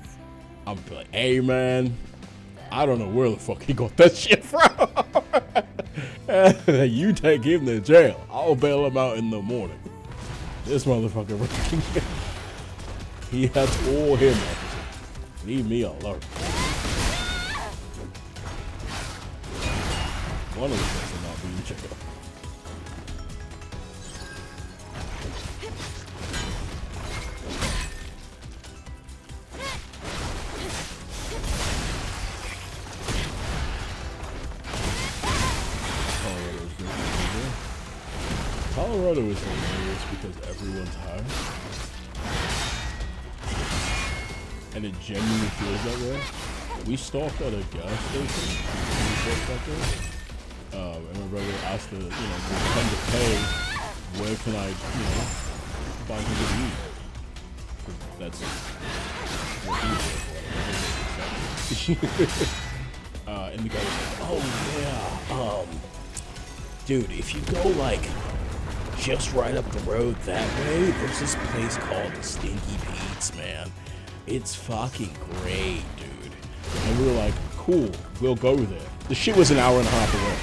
I'm like, hey man, I don't know where the fuck he got that shit from. You take him to jail. I'll bail him out in the morning. This motherfucker, he has all him. Leave me alone. One of the things are not being checked out. Colorado is hilarious because everyone's high. And it genuinely feels that way. We stopped at a gas station. And my brother asked the, come to pay, where can I, buy some good weed? That's what he did. And the guy was like, oh yeah, dude, if you go like just right up the road that way, there's this place called Stinky Pete's, man. It's fucking great, dude. And we were like, cool, we'll go there. The shit was an hour and a half away.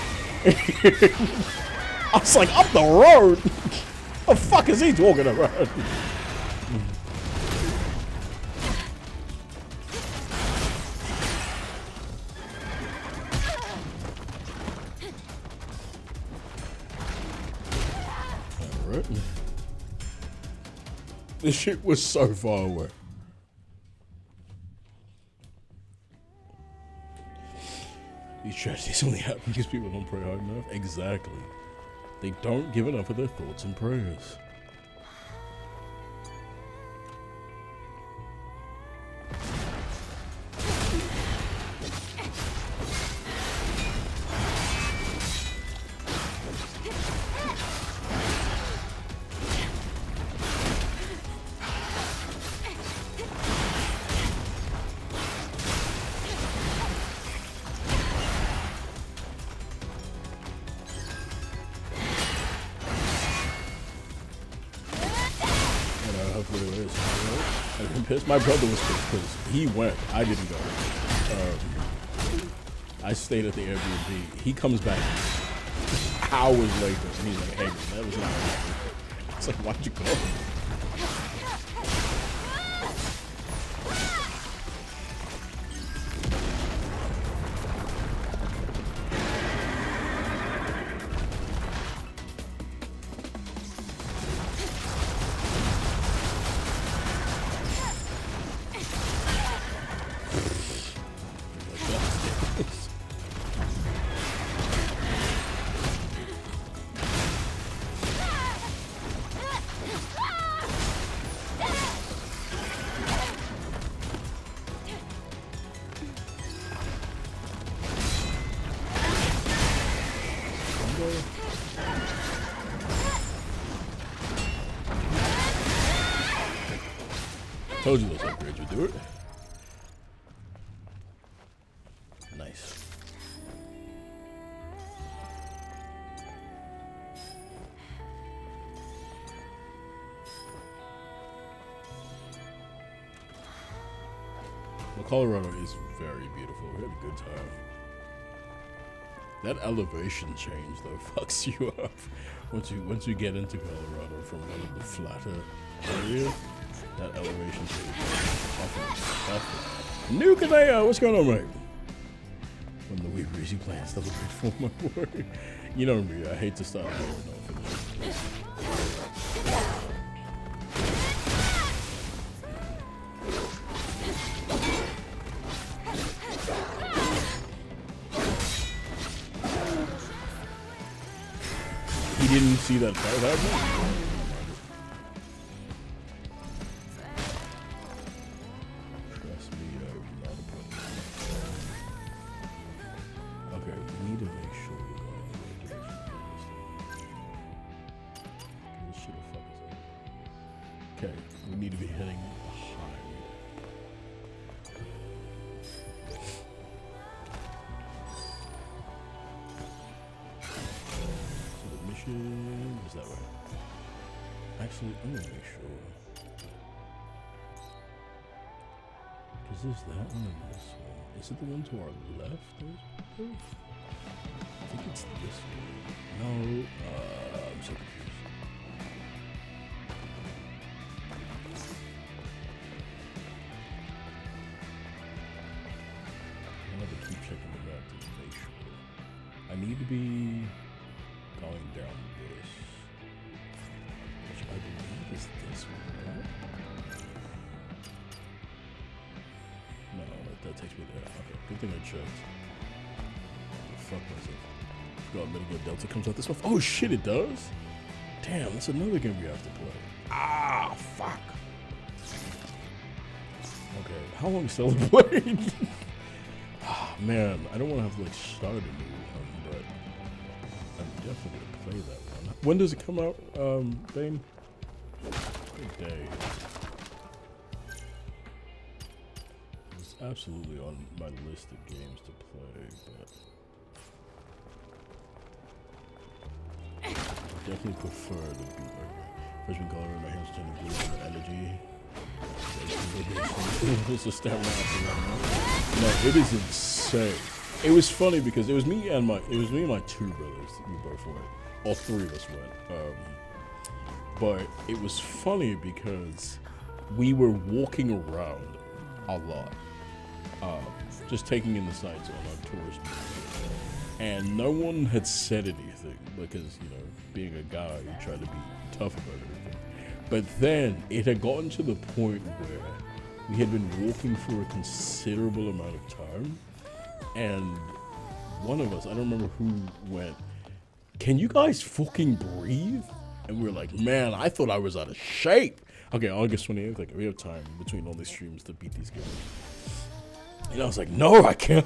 I was like, up the road? The fuck is he talking about? This shit was so far away. These tragedies only happen because people don't pray hard enough. Exactly. They don't give enough of their thoughts and prayers. pissed. My brother was pissed because he went. I didn't go. I stayed at the Airbnb. He comes back hours later, and he's like, "Hey, man, that was not." I was like, "Why'd you go?" Told you those upgrades would do it. Nice. Well, Colorado is very beautiful. We had a good time. That elevation change though fucks you up once you get into Colorado from one of the flatter areas. That elevation change. New Kaneo, what's going on, mate? When the wee breezy plans the little bit for my boy. You know me, I hate to start over and finish. He didn't see that fight happening. Trust me, I'm not a pro. Okay, we need to make sure we're going in the right direction. This shit will fuck us up. Okay, we need to be heading behind. Is that right? Actually, I'm gonna make sure. Because there's that one and this one. Is it the one to our left? I think it's this one. No, I'm so confused. I'm gonna have to keep checking the map to make sure. I need to be going down this, which I believe is this one, right? No, that takes me there. Okay, good thing I checked. Fuck myself. Forgot Metal Delta comes out this month. Oh shit, it does? Damn, that's another game we have to play. Ah, fuck. Okay, how long still to play? Ah, man, I don't want to have to like start a new one, but I'm definitely gonna play that one. When does it come out, Bane? Good day. It's absolutely on my list of games to play, but I definitely prefer the beat. Freshman color in my hands turning blue with the energy. It's a stamina after that. No, it is insane. It was funny because it was me and my two brothers. We both went. All three of us went. But it was funny because we were walking around a lot, just taking in the sights on our tourist movie. And no one had said anything because, you know, being a guy, you try to be tough about everything. But then it had gotten to the point where we had been walking for a considerable amount of time, and one of us, I don't remember who went, "Can you guys fucking breathe?" And we were like, "Man, I thought I was out of shape." Okay, August 28th, like, we have time between all these streams to beat these games. And I was like, "No, I can't."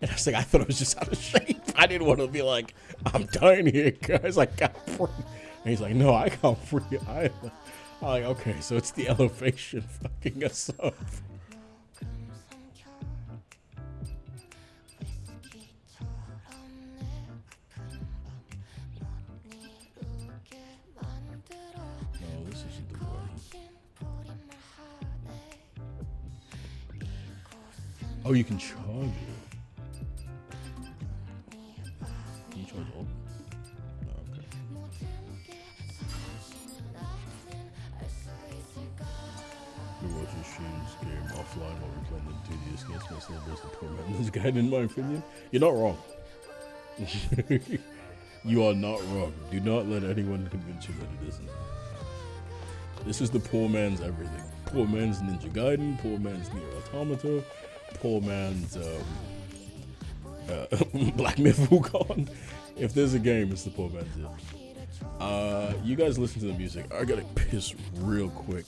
And I was like, I thought I was just out of shape. I didn't want to be like, "I'm dying here, guys. I can't breathe." And he's like, "No, I can't breathe either." I'm like, okay, so it's the elevation fucking us up. No, this isn't the one. Oh, you can charge it. Can you charge all? No, okay. We watch your streams game offline while we play the tedious games. My son does the poor man's guide, in my opinion. You're not wrong. You are not wrong. Do not let anyone convince you that it isn't. This is the poor man's everything. Poor man's Ninja Gaiden, poor man's Nier Automata, poor man's Black Myth Wukong. If there's a game, it's the poor man's it. You guys listen to the music. I gotta piss real quick.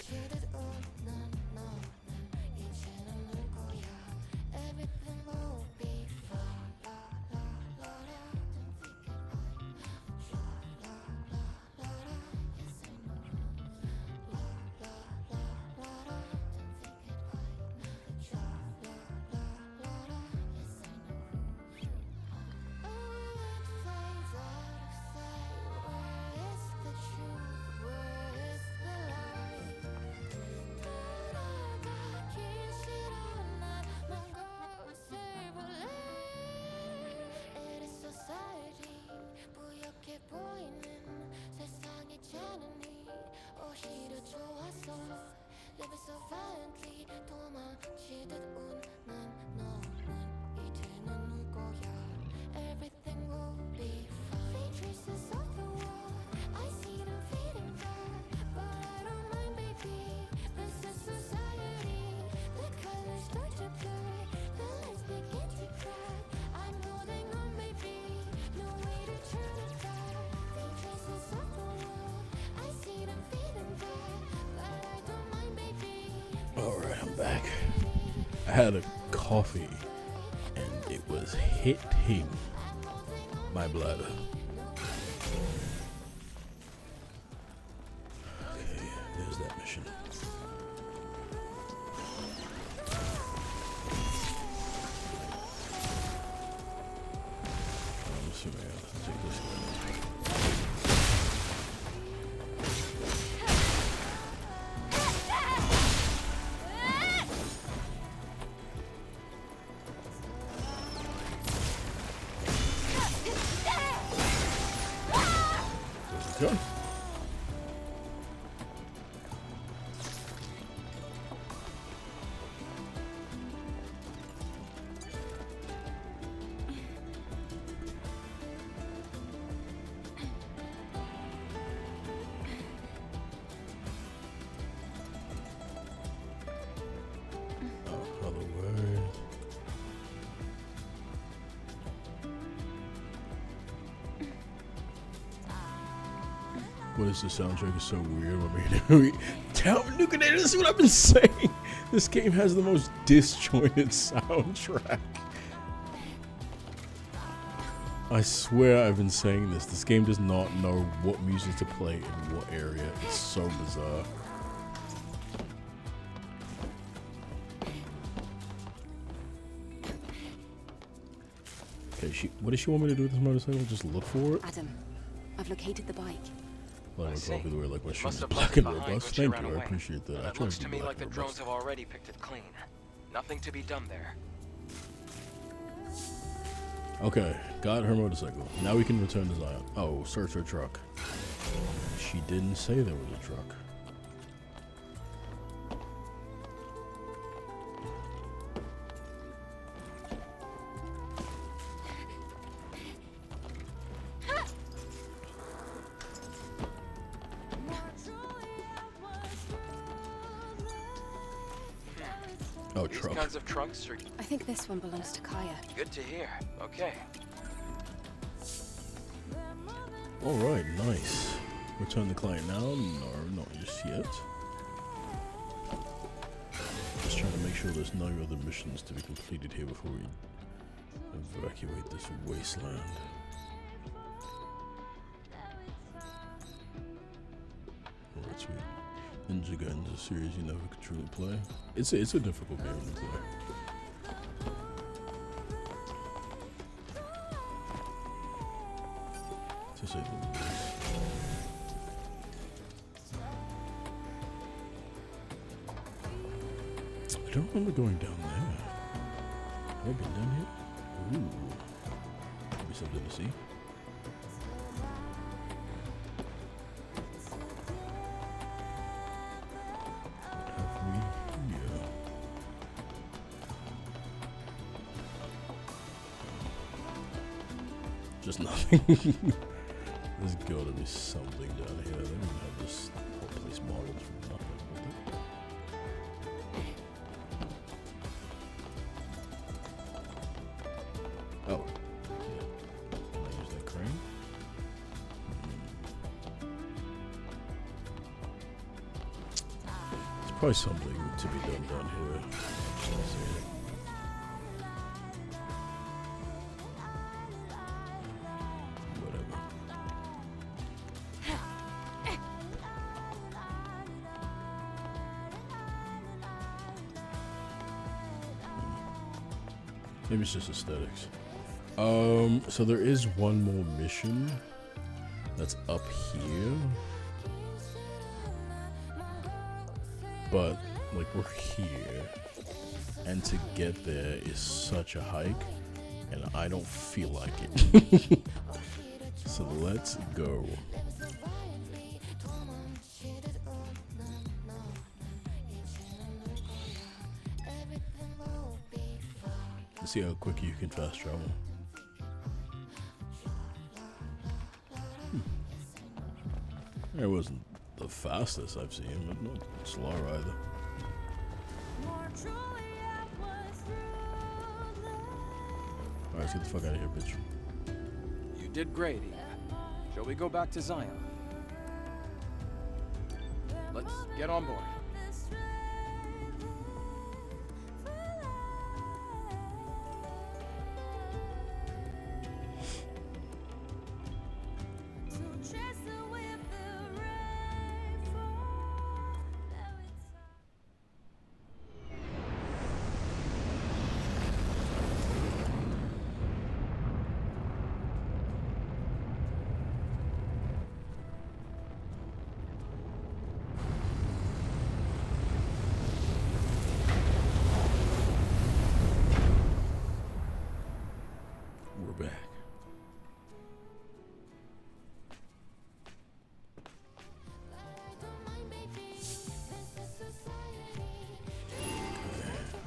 Alright, I'm back. I had a coffee and it was hitting my bladder. Okay, there's that mission. I'm assuming I have to take this guy. Go. Other word. What is the soundtrack? Is so weird. I mean, tell me, this is what I've been saying. This game has the most disjointed soundtrack. I swear I've been saying this. This game does not know what music to play in what area. It's so bizarre. Okay, what does she want me to do with this motorcycle? Just look for it? Adam, I've located the bike. Well, I probably the way like my stream is black and robust. Thank you, I appreciate that. It looks to me like the drones have already picked it clean. Nothing to be done there. Okay, got her motorcycle. Now we can return to Zion. Oh, search her truck. She didn't say there was a truck. Oh, These truck. kinds of trucks are I think this one belongs to Kaya. good to hear. Okay. Alright, nice. Return the client now? No, not just yet. Just trying to make sure there's no other missions to be completed here before we evacuate this wasteland. Alright, sweet. Ninja Gaiden is a series you never could truly play. It's a difficult game to play. To say the least. I don't remember going down there. Have I been down here? Ooh. Maybe something to see. What have we here? Just nothing. There's gotta be something down here. They don't have this whole place modeled for nothing. Oh. Yeah. Can I use that crane? There's probably something to be done down here. Let's see. Whatever. Maybe it's just aesthetics. So there is one more mission that's up here. But, like, we're here. And to get there is such a hike. And I don't feel like it. So let's go. Let's see how quick you can fast travel. It wasn't the fastest I've seen, but not slow either. Alright, let's get the fuck out of here, bitch. You did great, Eve. Shall we go back to Zion? Let's get on board. We're back.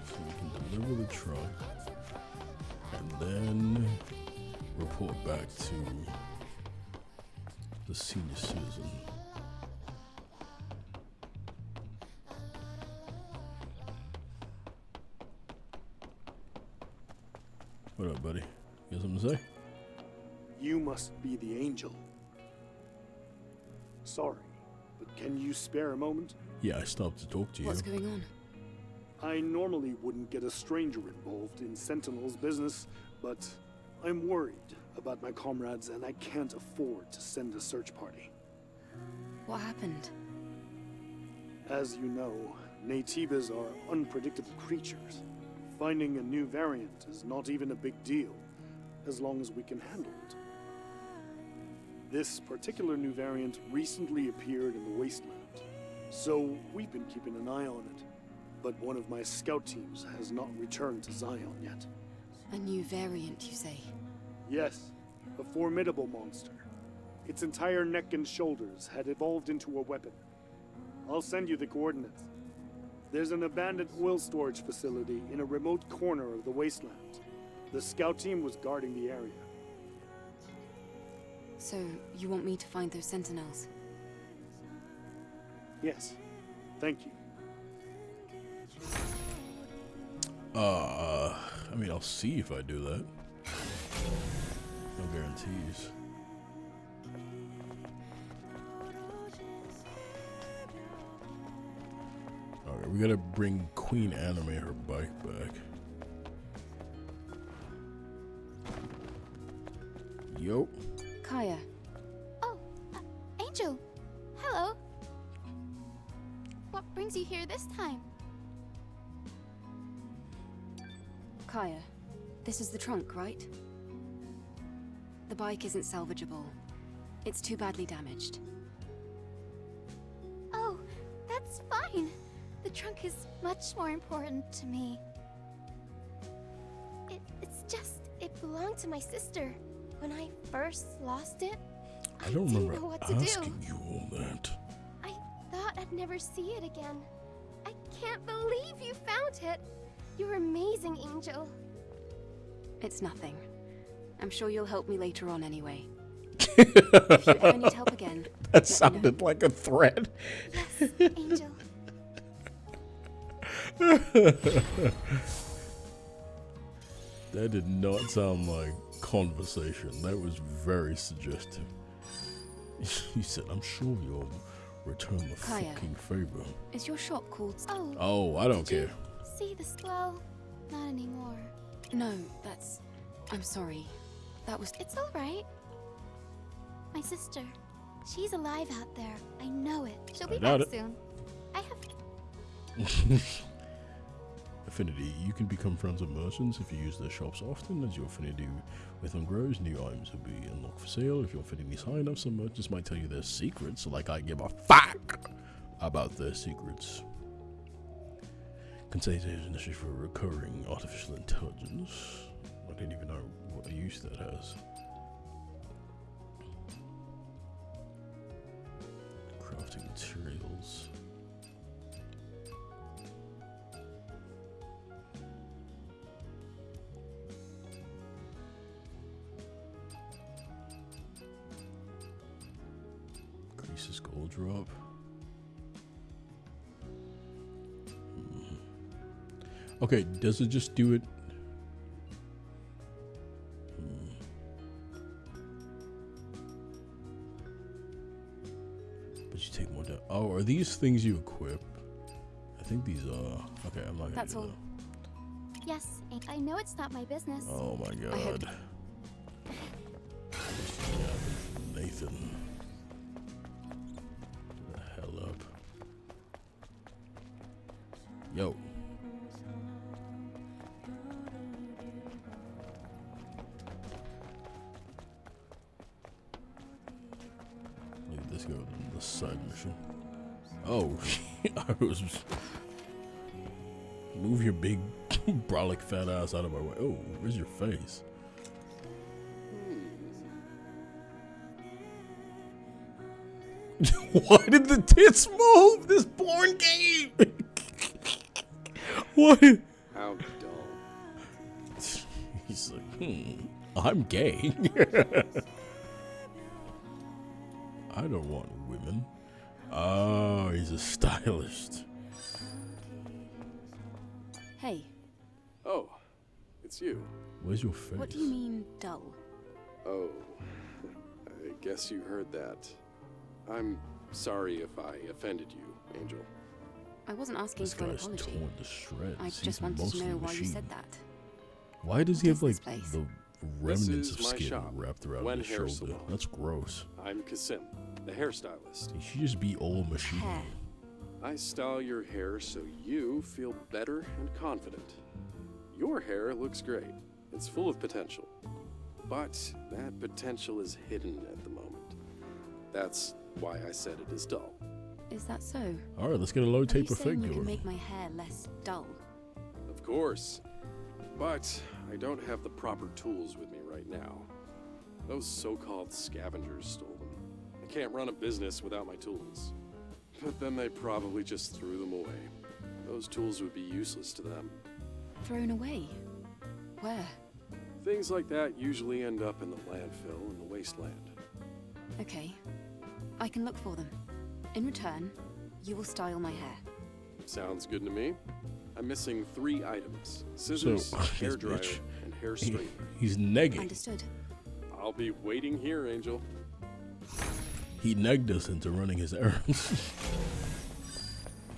So we can deliver the truck and then report back to the senior citizen. What up, buddy? You got something to say? You must be the angel. Sorry, but can you spare a moment? Yeah, I stopped to talk to you. What's going on? I normally wouldn't get a stranger involved in Sentinel's business, but I'm worried about my comrades and I can't afford to send a search party. What happened? As you know, Naytibas are unpredictable creatures. Finding a new variant is not even a big deal, as long as we can handle it. This particular new variant recently appeared in the Wasteland, so we've been keeping an eye on it. But one of my scout teams has not returned to Zion yet. A new variant, you say? Yes, a formidable monster. Its entire neck and shoulders had evolved into a weapon. I'll send you the coordinates. There's an abandoned oil storage facility in a remote corner of the wasteland. The scout team was guarding the area. So, you want me to find those sentinels? Yes, thank you. I mean, I'll see if I do that. No guarantees. Okay, we gotta bring Queen Anime her bike back. Yo. Kaya. Oh, Angel. Hello. What brings you here this time? Kaya, this is the trunk, right? The bike isn't salvageable. It's too badly damaged. Oh, that's fine. The trunk is much more important to me. belonged to my sister. When I first lost it, I don't didn't remember know what to asking do. you all that. I thought I'd never see it again. I can't believe you found it. You're amazing, Angel. It's nothing. I'm sure you'll help me later on anyway. If you ever need help again, That sounded like a threat. Yes, Angel. That did not sound like conversation. That was very suggestive. He said, I'm sure you'll return the Kaya. fucking favor. Is your shop called... Oh, I don't care. See this? Well, not anymore. No, that's... I'm sorry. That was... It's all right. My sister, she's alive out there. I know it. She'll be doubt back it. soon. I have... Affinity. You can become friends with merchants if you use their shops often. As your affinity with them grows, new items will be unlocked for sale. If your affinity is high enough, some merchants might tell you their secrets, like I give a fuck about their secrets. Contains initiative for recurring artificial intelligence. I didn't even know what use that has. Crafting materials. Increases gold drop. Okay, does it just do it? But you take more down. Oh, are these things you equip? I think these are. Okay, I'm not gonna That's do all. that. Yes, I know it's not my business. Oh my god. Nathan. The hell up. Yo. Look at this go in the side mission. Oh, I was. Move your big brolic fat ass out of my way. Oh, where's your face? Why did the tits move? This porn game. What? How dull. He's like, I'm gay. I don't want women. Oh, he's a stylist. Hey, Oh, it's you. Where's your face? what do you mean, dull? Oh, I guess you heard that. I'm sorry if I offended you, Angel. I wasn't asking This for an guy's apology. torn to shreds. I He's just wanted to mostly know why you machine. said that. Why does he have like the remnants This of is my skin shop, wrapped around Wen his Hair shoulder? Salon. That's gross. I'm Kasim, the hairstylist. He should just be all machine. I style your hair so you feel better and confident. Your hair looks great. It's full of potential. But that potential is hidden at the moment. That's why I said it is dull. Is that so? All right, let's get a low Are you taper saying figure. you can make my hair less dull? Of course. But I don't have the proper tools with me right now. Those so-called scavengers stole them. I can't run a business without my tools. But then they probably just threw them away. Those tools would be useless to them. Thrown away? Where? Things like that usually end up in the landfill in the wasteland. Okay. I can look for them. In return, you will style my hair. Sounds good to me. I'm missing 3 items. Scissors, hair dryer, and hair straightener. He's negging. Understood. I'll be waiting here, Angel. He negged us into running his errands.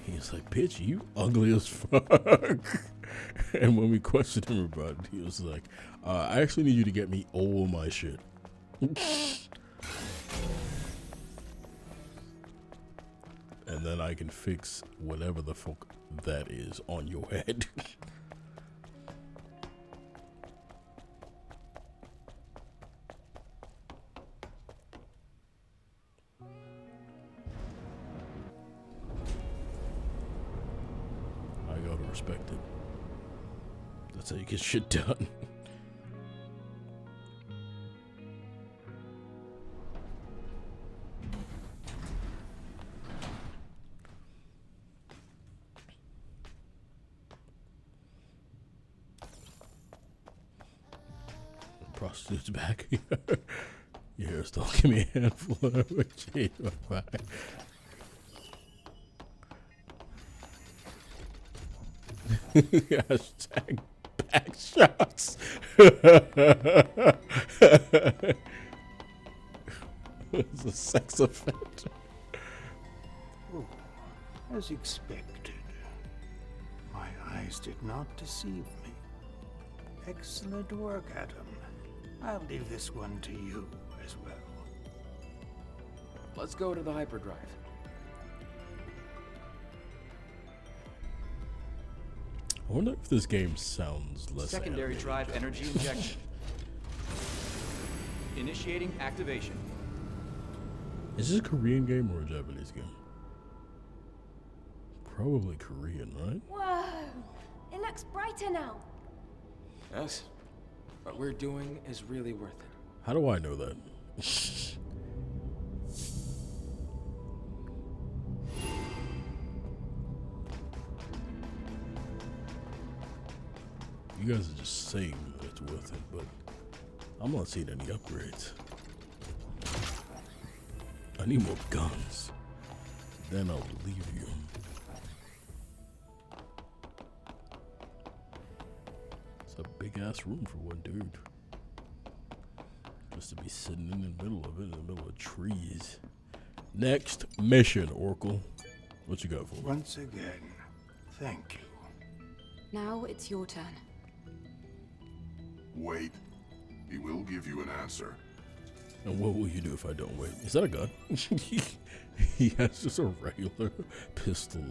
He's like, bitch, you ugly as fuck. And when we questioned him about it, he was like, I actually need you to get me all my shit. And then I can fix whatever the fuck that is on your head. I gotta respect it. That's how you get shit done. prostitute's back. Your hairstyle, give me a handful of it. Hashtag back shots. It's a sex offender. Oh, as expected. My eyes did not deceive me. Excellent work, Adam. I'll leave this one to you as well. Let's go to the hyperdrive. I wonder if this game sounds less Secondary animated. drive energy injection. Initiating activation. Is this a Korean game or a Japanese game? Probably Korean, right? Whoa! It looks brighter now. Yes. What we're doing is really worth it. How do I know that? You guys are just saying it's worth it, but I'm not seeing any upgrades. I need more guns. Then I'll believe you. It's a big ass room for one dude. Just to be sitting in the middle of it, in the middle of trees. Next mission, Oracle. What you got for me? Once again, thank you. Now it's your turn. Wait. He will give you an answer. And what will you do if I don't wait? Is that a gun? He has just a regular pistol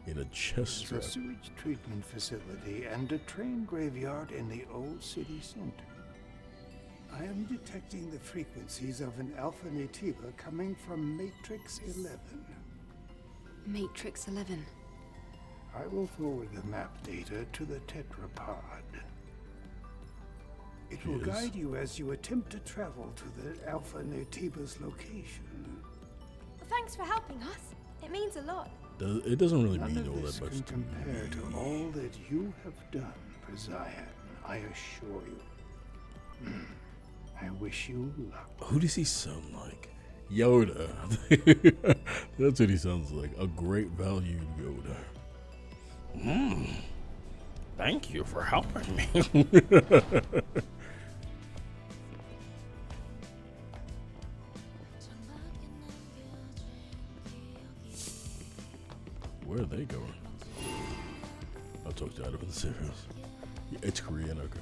in a chest It's strap. a sewage treatment facility and a train graveyard in the old city center. I am detecting the frequencies of an alpha nativa coming from Matrix 11. Matrix 11. I will forward the map data to the tetrapod. It will guide you as you attempt to travel to the alpha nativa's location. Thanks for helping us. It means a lot. It doesn't really None mean of all this that much can to compare me. to all that you have done for Zion, I assure you. I wish you luck. Who does he sound like? Yoda. That's what he sounds like. A great valued Yoda. Thank you for helping me. Where are they going? I'll talk to Adam in the serious. Yeah, it's Korean, okay.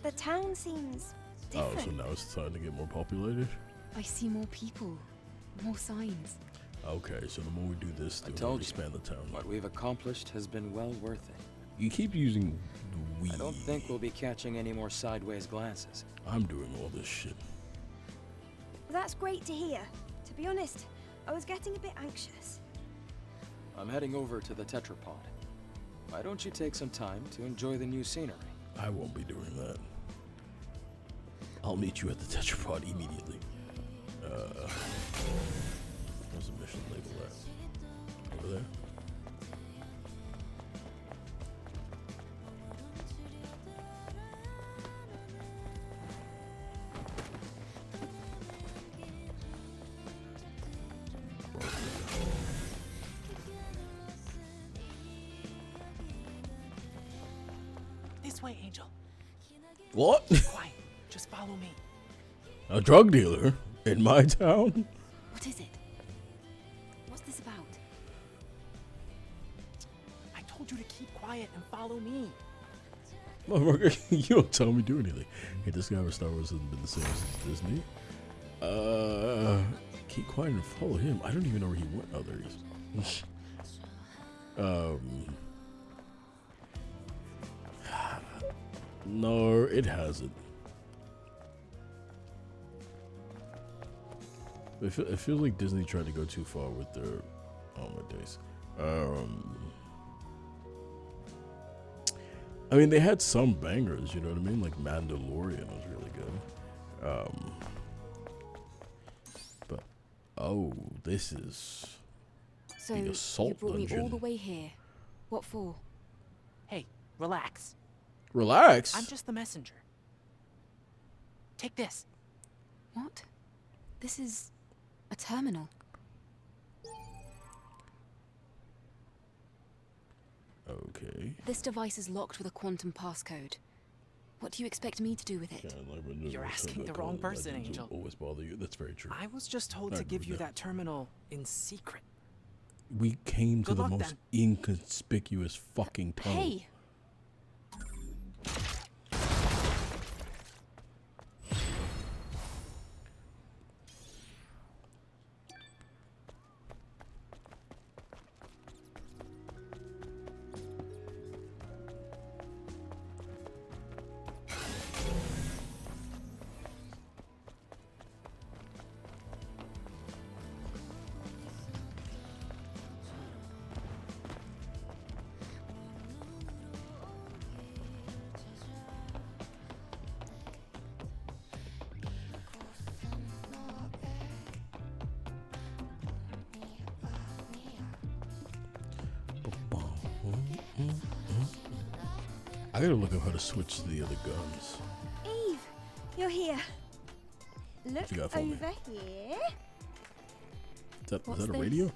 The town seems Oh, different. so now it's starting to get more populated? I see more people, more signs. Okay, so the more we do this, the more told we you. expand the town. What we've accomplished has been well worth it. You keep using we. I don't think we'll be catching any more sideways glances. I'm doing all this shit. That's great to hear. To be honest, I was getting a bit anxious. I'm heading over to the tetrapod. Why don't you take some time to enjoy the new scenery? I won't be doing that. I'll meet you at the tetrapod immediately. Where's the mission label at? Over there? This way, Angel. What? Quiet. Just follow me. A drug dealer in my town? What is it? What's this about? I told you to keep quiet and follow me. Motherfucker, you don't tell me to do anything. Hey, this guy with Star Wars hasn't been the same since Disney. Keep quiet and follow him. I don't even know where he went. Oh, there he is. No, it hasn't. It feels like Disney tried to go too far with their, oh my days. I mean, they had some bangers, you know what I mean? Like Mandalorian was really good. But, oh, this is So the you assault brought dungeon. me all the way here, What for? Hey, relax. Relax? I'm just the messenger. Take this. What? This is a terminal. Okay. This device is locked with a quantum passcode. What do you expect me to do with it? You're asking the wrong person, Angel. Always bother you. That's very true. I was just told to give you that terminal in secret. We came to Good the luck, most then. inconspicuous fucking tunnel. Hey! I gotta look up how to switch to the other guns. Eve, you're here. Look You got for me? over here. Is What's that a this? radio?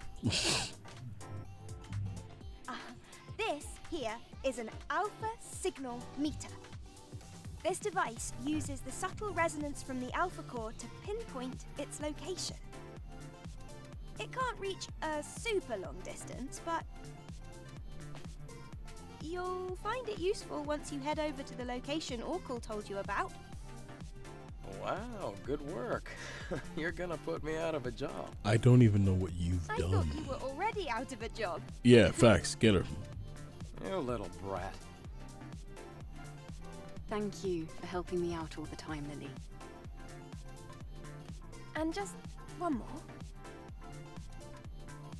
This here is an alpha signal meter. This device uses the subtle resonance from the alpha core to pinpoint its location. It can't reach a super long distance, but you'll find it useful once you head over to the location Orkul told you about. Wow, good work. You're gonna put me out of a job. I don't even know what you've I done. thought you were already out of a job. Yeah, facts. Get her. You little brat. Thank you for helping me out all the time, Lily. And just one more.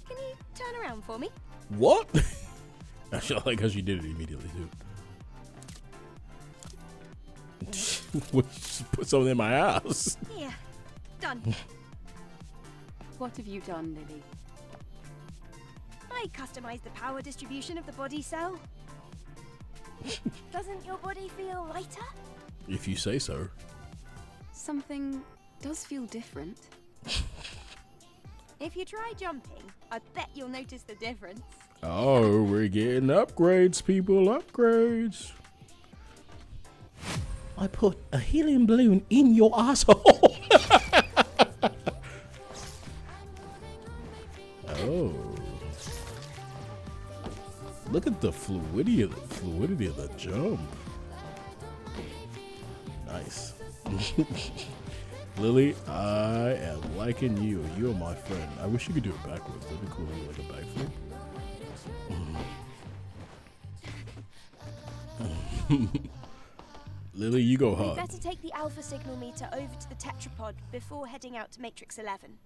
Can you turn around for me? What? Actually, I like how she did it immediately, too. Just put something in my ass. Here. Done. What have you done, Lily? I customized the power distribution of the body cell. Doesn't your body feel lighter? If you say so. Something does feel different. If you try jumping, I bet you'll notice the difference. Oh, we're getting upgrades, people. Upgrades. I put a helium balloon in your asshole. Oh. Look at the fluidity of the jump. Nice. Lily, I am liking you. You're my friend. I wish you could do it backwards. That'd be cool to do like a backflip. Lily, you go We'd hard. better take the alpha signal meter over to the tetrapod before heading out to Matrix 11.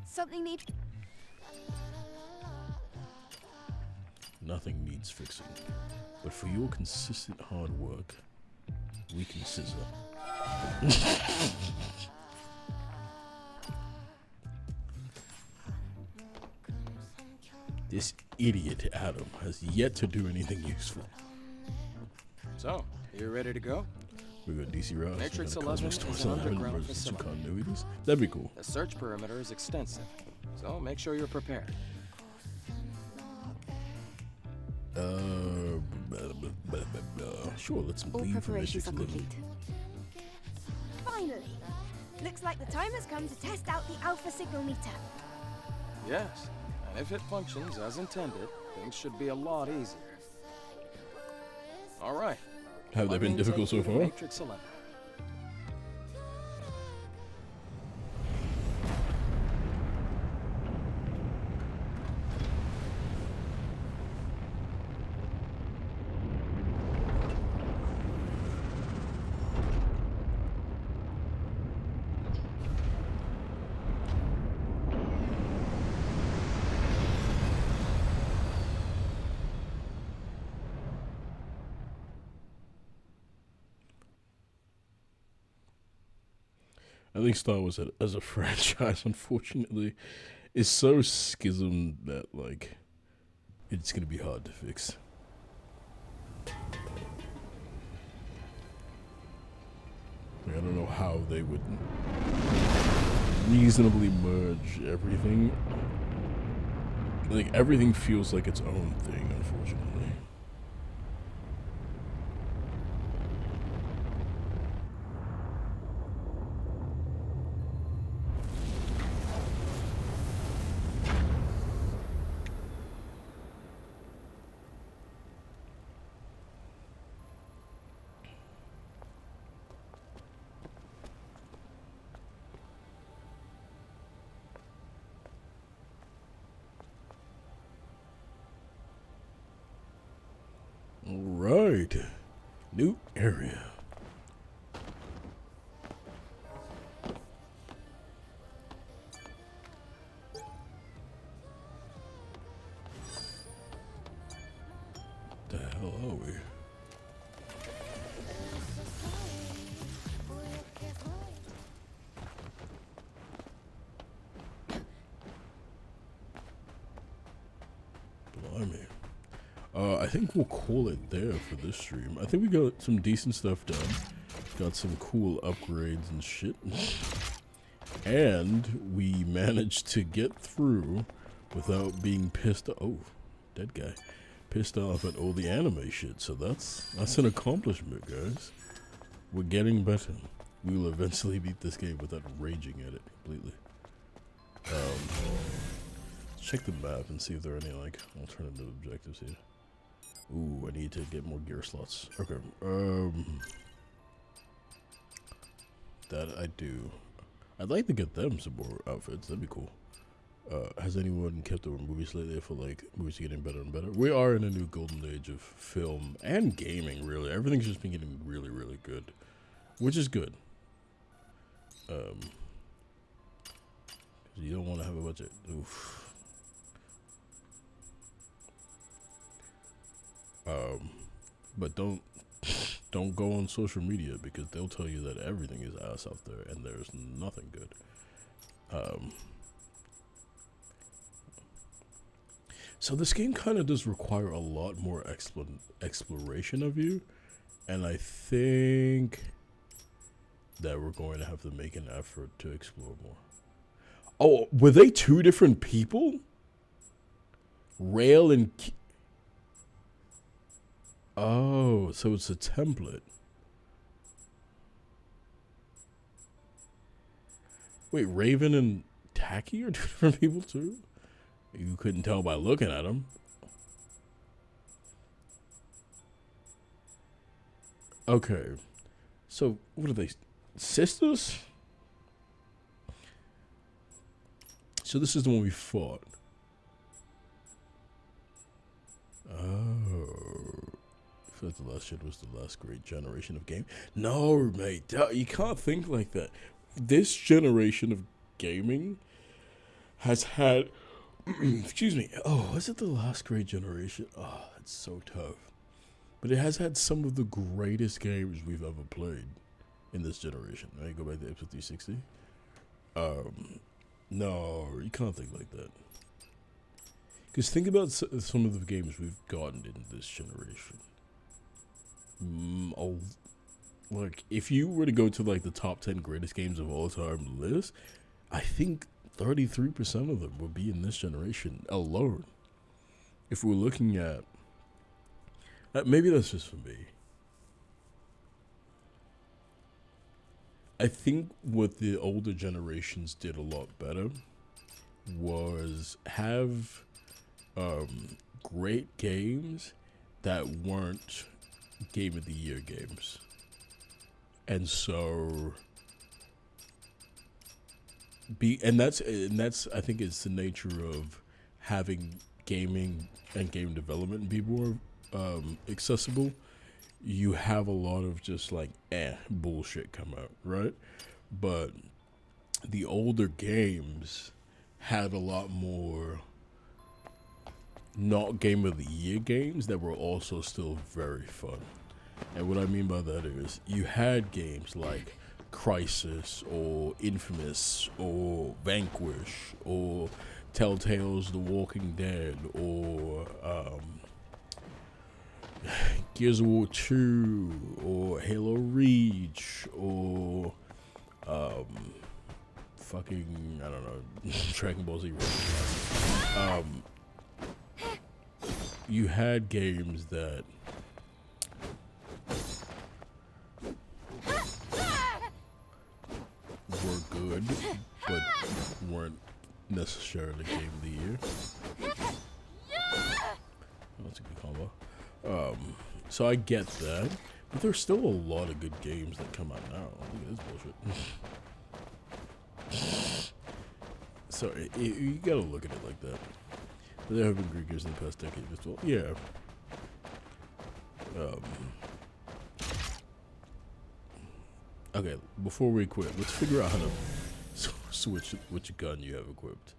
Something needs... Nothing needs fixing. But for your consistent hard work, we can scissor. This idiot Adam has yet to do anything useful. So, you ready to go? We got DC routes. Matrix we got 11 Cosmic is Storm, an underground emergency facility. continuities. That'd be cool. The search perimeter is extensive, so make sure you're prepared. Sure, let's All leave for preparations Matrix are 11. complete. Finally! Looks like the time has come to test out the alpha signal meter. Yes, and if it functions as intended, things should be a lot easier. All right. Have they Let been me difficult take so you to far? Matrix 11. I think Star Wars as a franchise, unfortunately, is so schismed that, like, it's gonna be hard to fix. Like, I don't know how they would reasonably merge everything. Like, everything feels like its own thing, unfortunately. Alright. New area. The hell are we? Blimey. I think we'll call it there for this stream. I think we got some decent stuff done. Got some cool upgrades and shit. And we managed to get through without being pissed off. Oh, dead guy. Pissed off at all the anime shit. So that's an accomplishment, guys. We're getting better. We will eventually beat this game without raging at it completely. Let's check the map and see if there are any like alternative objectives here. Ooh, I need to get more gear slots. Okay. That I do. I'd like to get them some more outfits. That'd be cool. Has anyone kept over movies lately? I feel like movies are getting better and better. We are in a new golden age of film and gaming, really. Everything's just been getting really, really good. Which is good. You don't want to have a budget. Oof. But don't go on social media because they'll tell you that everything is ass out there and there's nothing good. So this game kind of does require a lot more exploration of you, and I think that we're going to have to make an effort to explore more. Oh, were they two different people? Rail and oh, so it's a template. Wait, Raven and Taki are two different people too? You couldn't tell by looking at them. Okay. So, what are they? Sisters? So this is the one we fought. Oh. I feel like the last shit was the last great generation of game. No, mate. You can't think like that. This generation of gaming has had... excuse me. Oh, was it the last great generation? Oh, that's so tough. But it has had some of the greatest games we've ever played in this generation. Right? Go back to episode 360. No, you can't think like that. Because think about some of the games we've gotten in this generation. Like, if you were to go to like the top 10 greatest games of all time list, I think 33% of them would be in this generation alone. If we're looking at... maybe that's just for me. I think what the older generations did a lot better was have great games that weren't Game of the Year games. And so... And that's I think it's the nature of having gaming and game development be more accessible. You have a lot of just like bullshit come out, right? But the older games had a lot more not Game of the Year games that were also still very fun. And what I mean by that is you had games like Crisis or Infamous or Vanquish or Telltale's The Walking Dead, or Gears of War 2, or Halo Reach, or fucking, I don't know, Dragon Ball Z. You had games that were good, but weren't necessarily game of the year. That's a good combo. So I get that, but there's still a lot of good games that come out now. Look at this bullshit. So you gotta look at it like that. There have been great games in the past decade as well. Yeah. Okay, before we quit, let's figure out how to switch which gun you have equipped.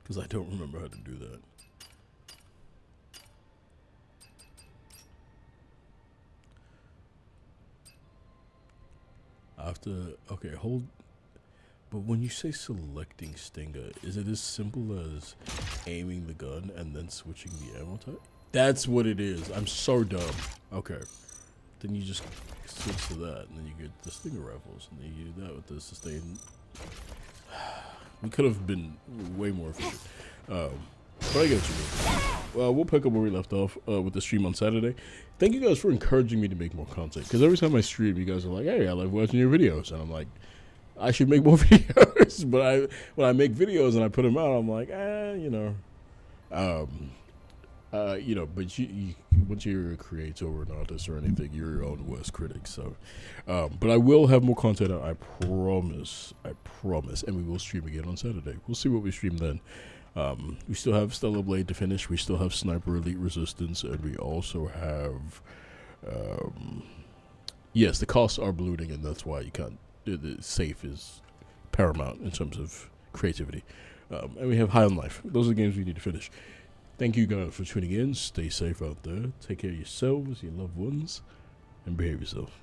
Because I don't remember how to do that. I have to, okay, hold. But when you say selecting Stinger, is it as simple as aiming the gun and then switching the ammo type? That's what it is. I'm so dumb. Okay. Then you just switch to that, and then you get the Stinger rifles, and then you do that with the sustain. We could have been way more efficient. But I get you. Well, we'll pick up where we left off with the stream on Saturday. Thank you guys for encouraging me to make more content. Because every time I stream, you guys are like, hey, I love watching your videos. And I'm like, I should make more videos. But when I make videos and I put them out, I'm like, you know. But you once you're a creator or an artist or anything, you're your own worst critic. So, but I will have more content out. I promise. And we will stream again on Saturday. We'll see what we stream then. We still have Stellar Blade to finish. We still have Sniper Elite Resistance, and we also have, yes, the costs are ballooning, and that's why you can't. The safe is paramount in terms of creativity, and we have High on Life. Those are the games we need to finish. Thank you guys for tuning in. Stay safe out there. Take care of yourselves, your loved ones, and behave yourself.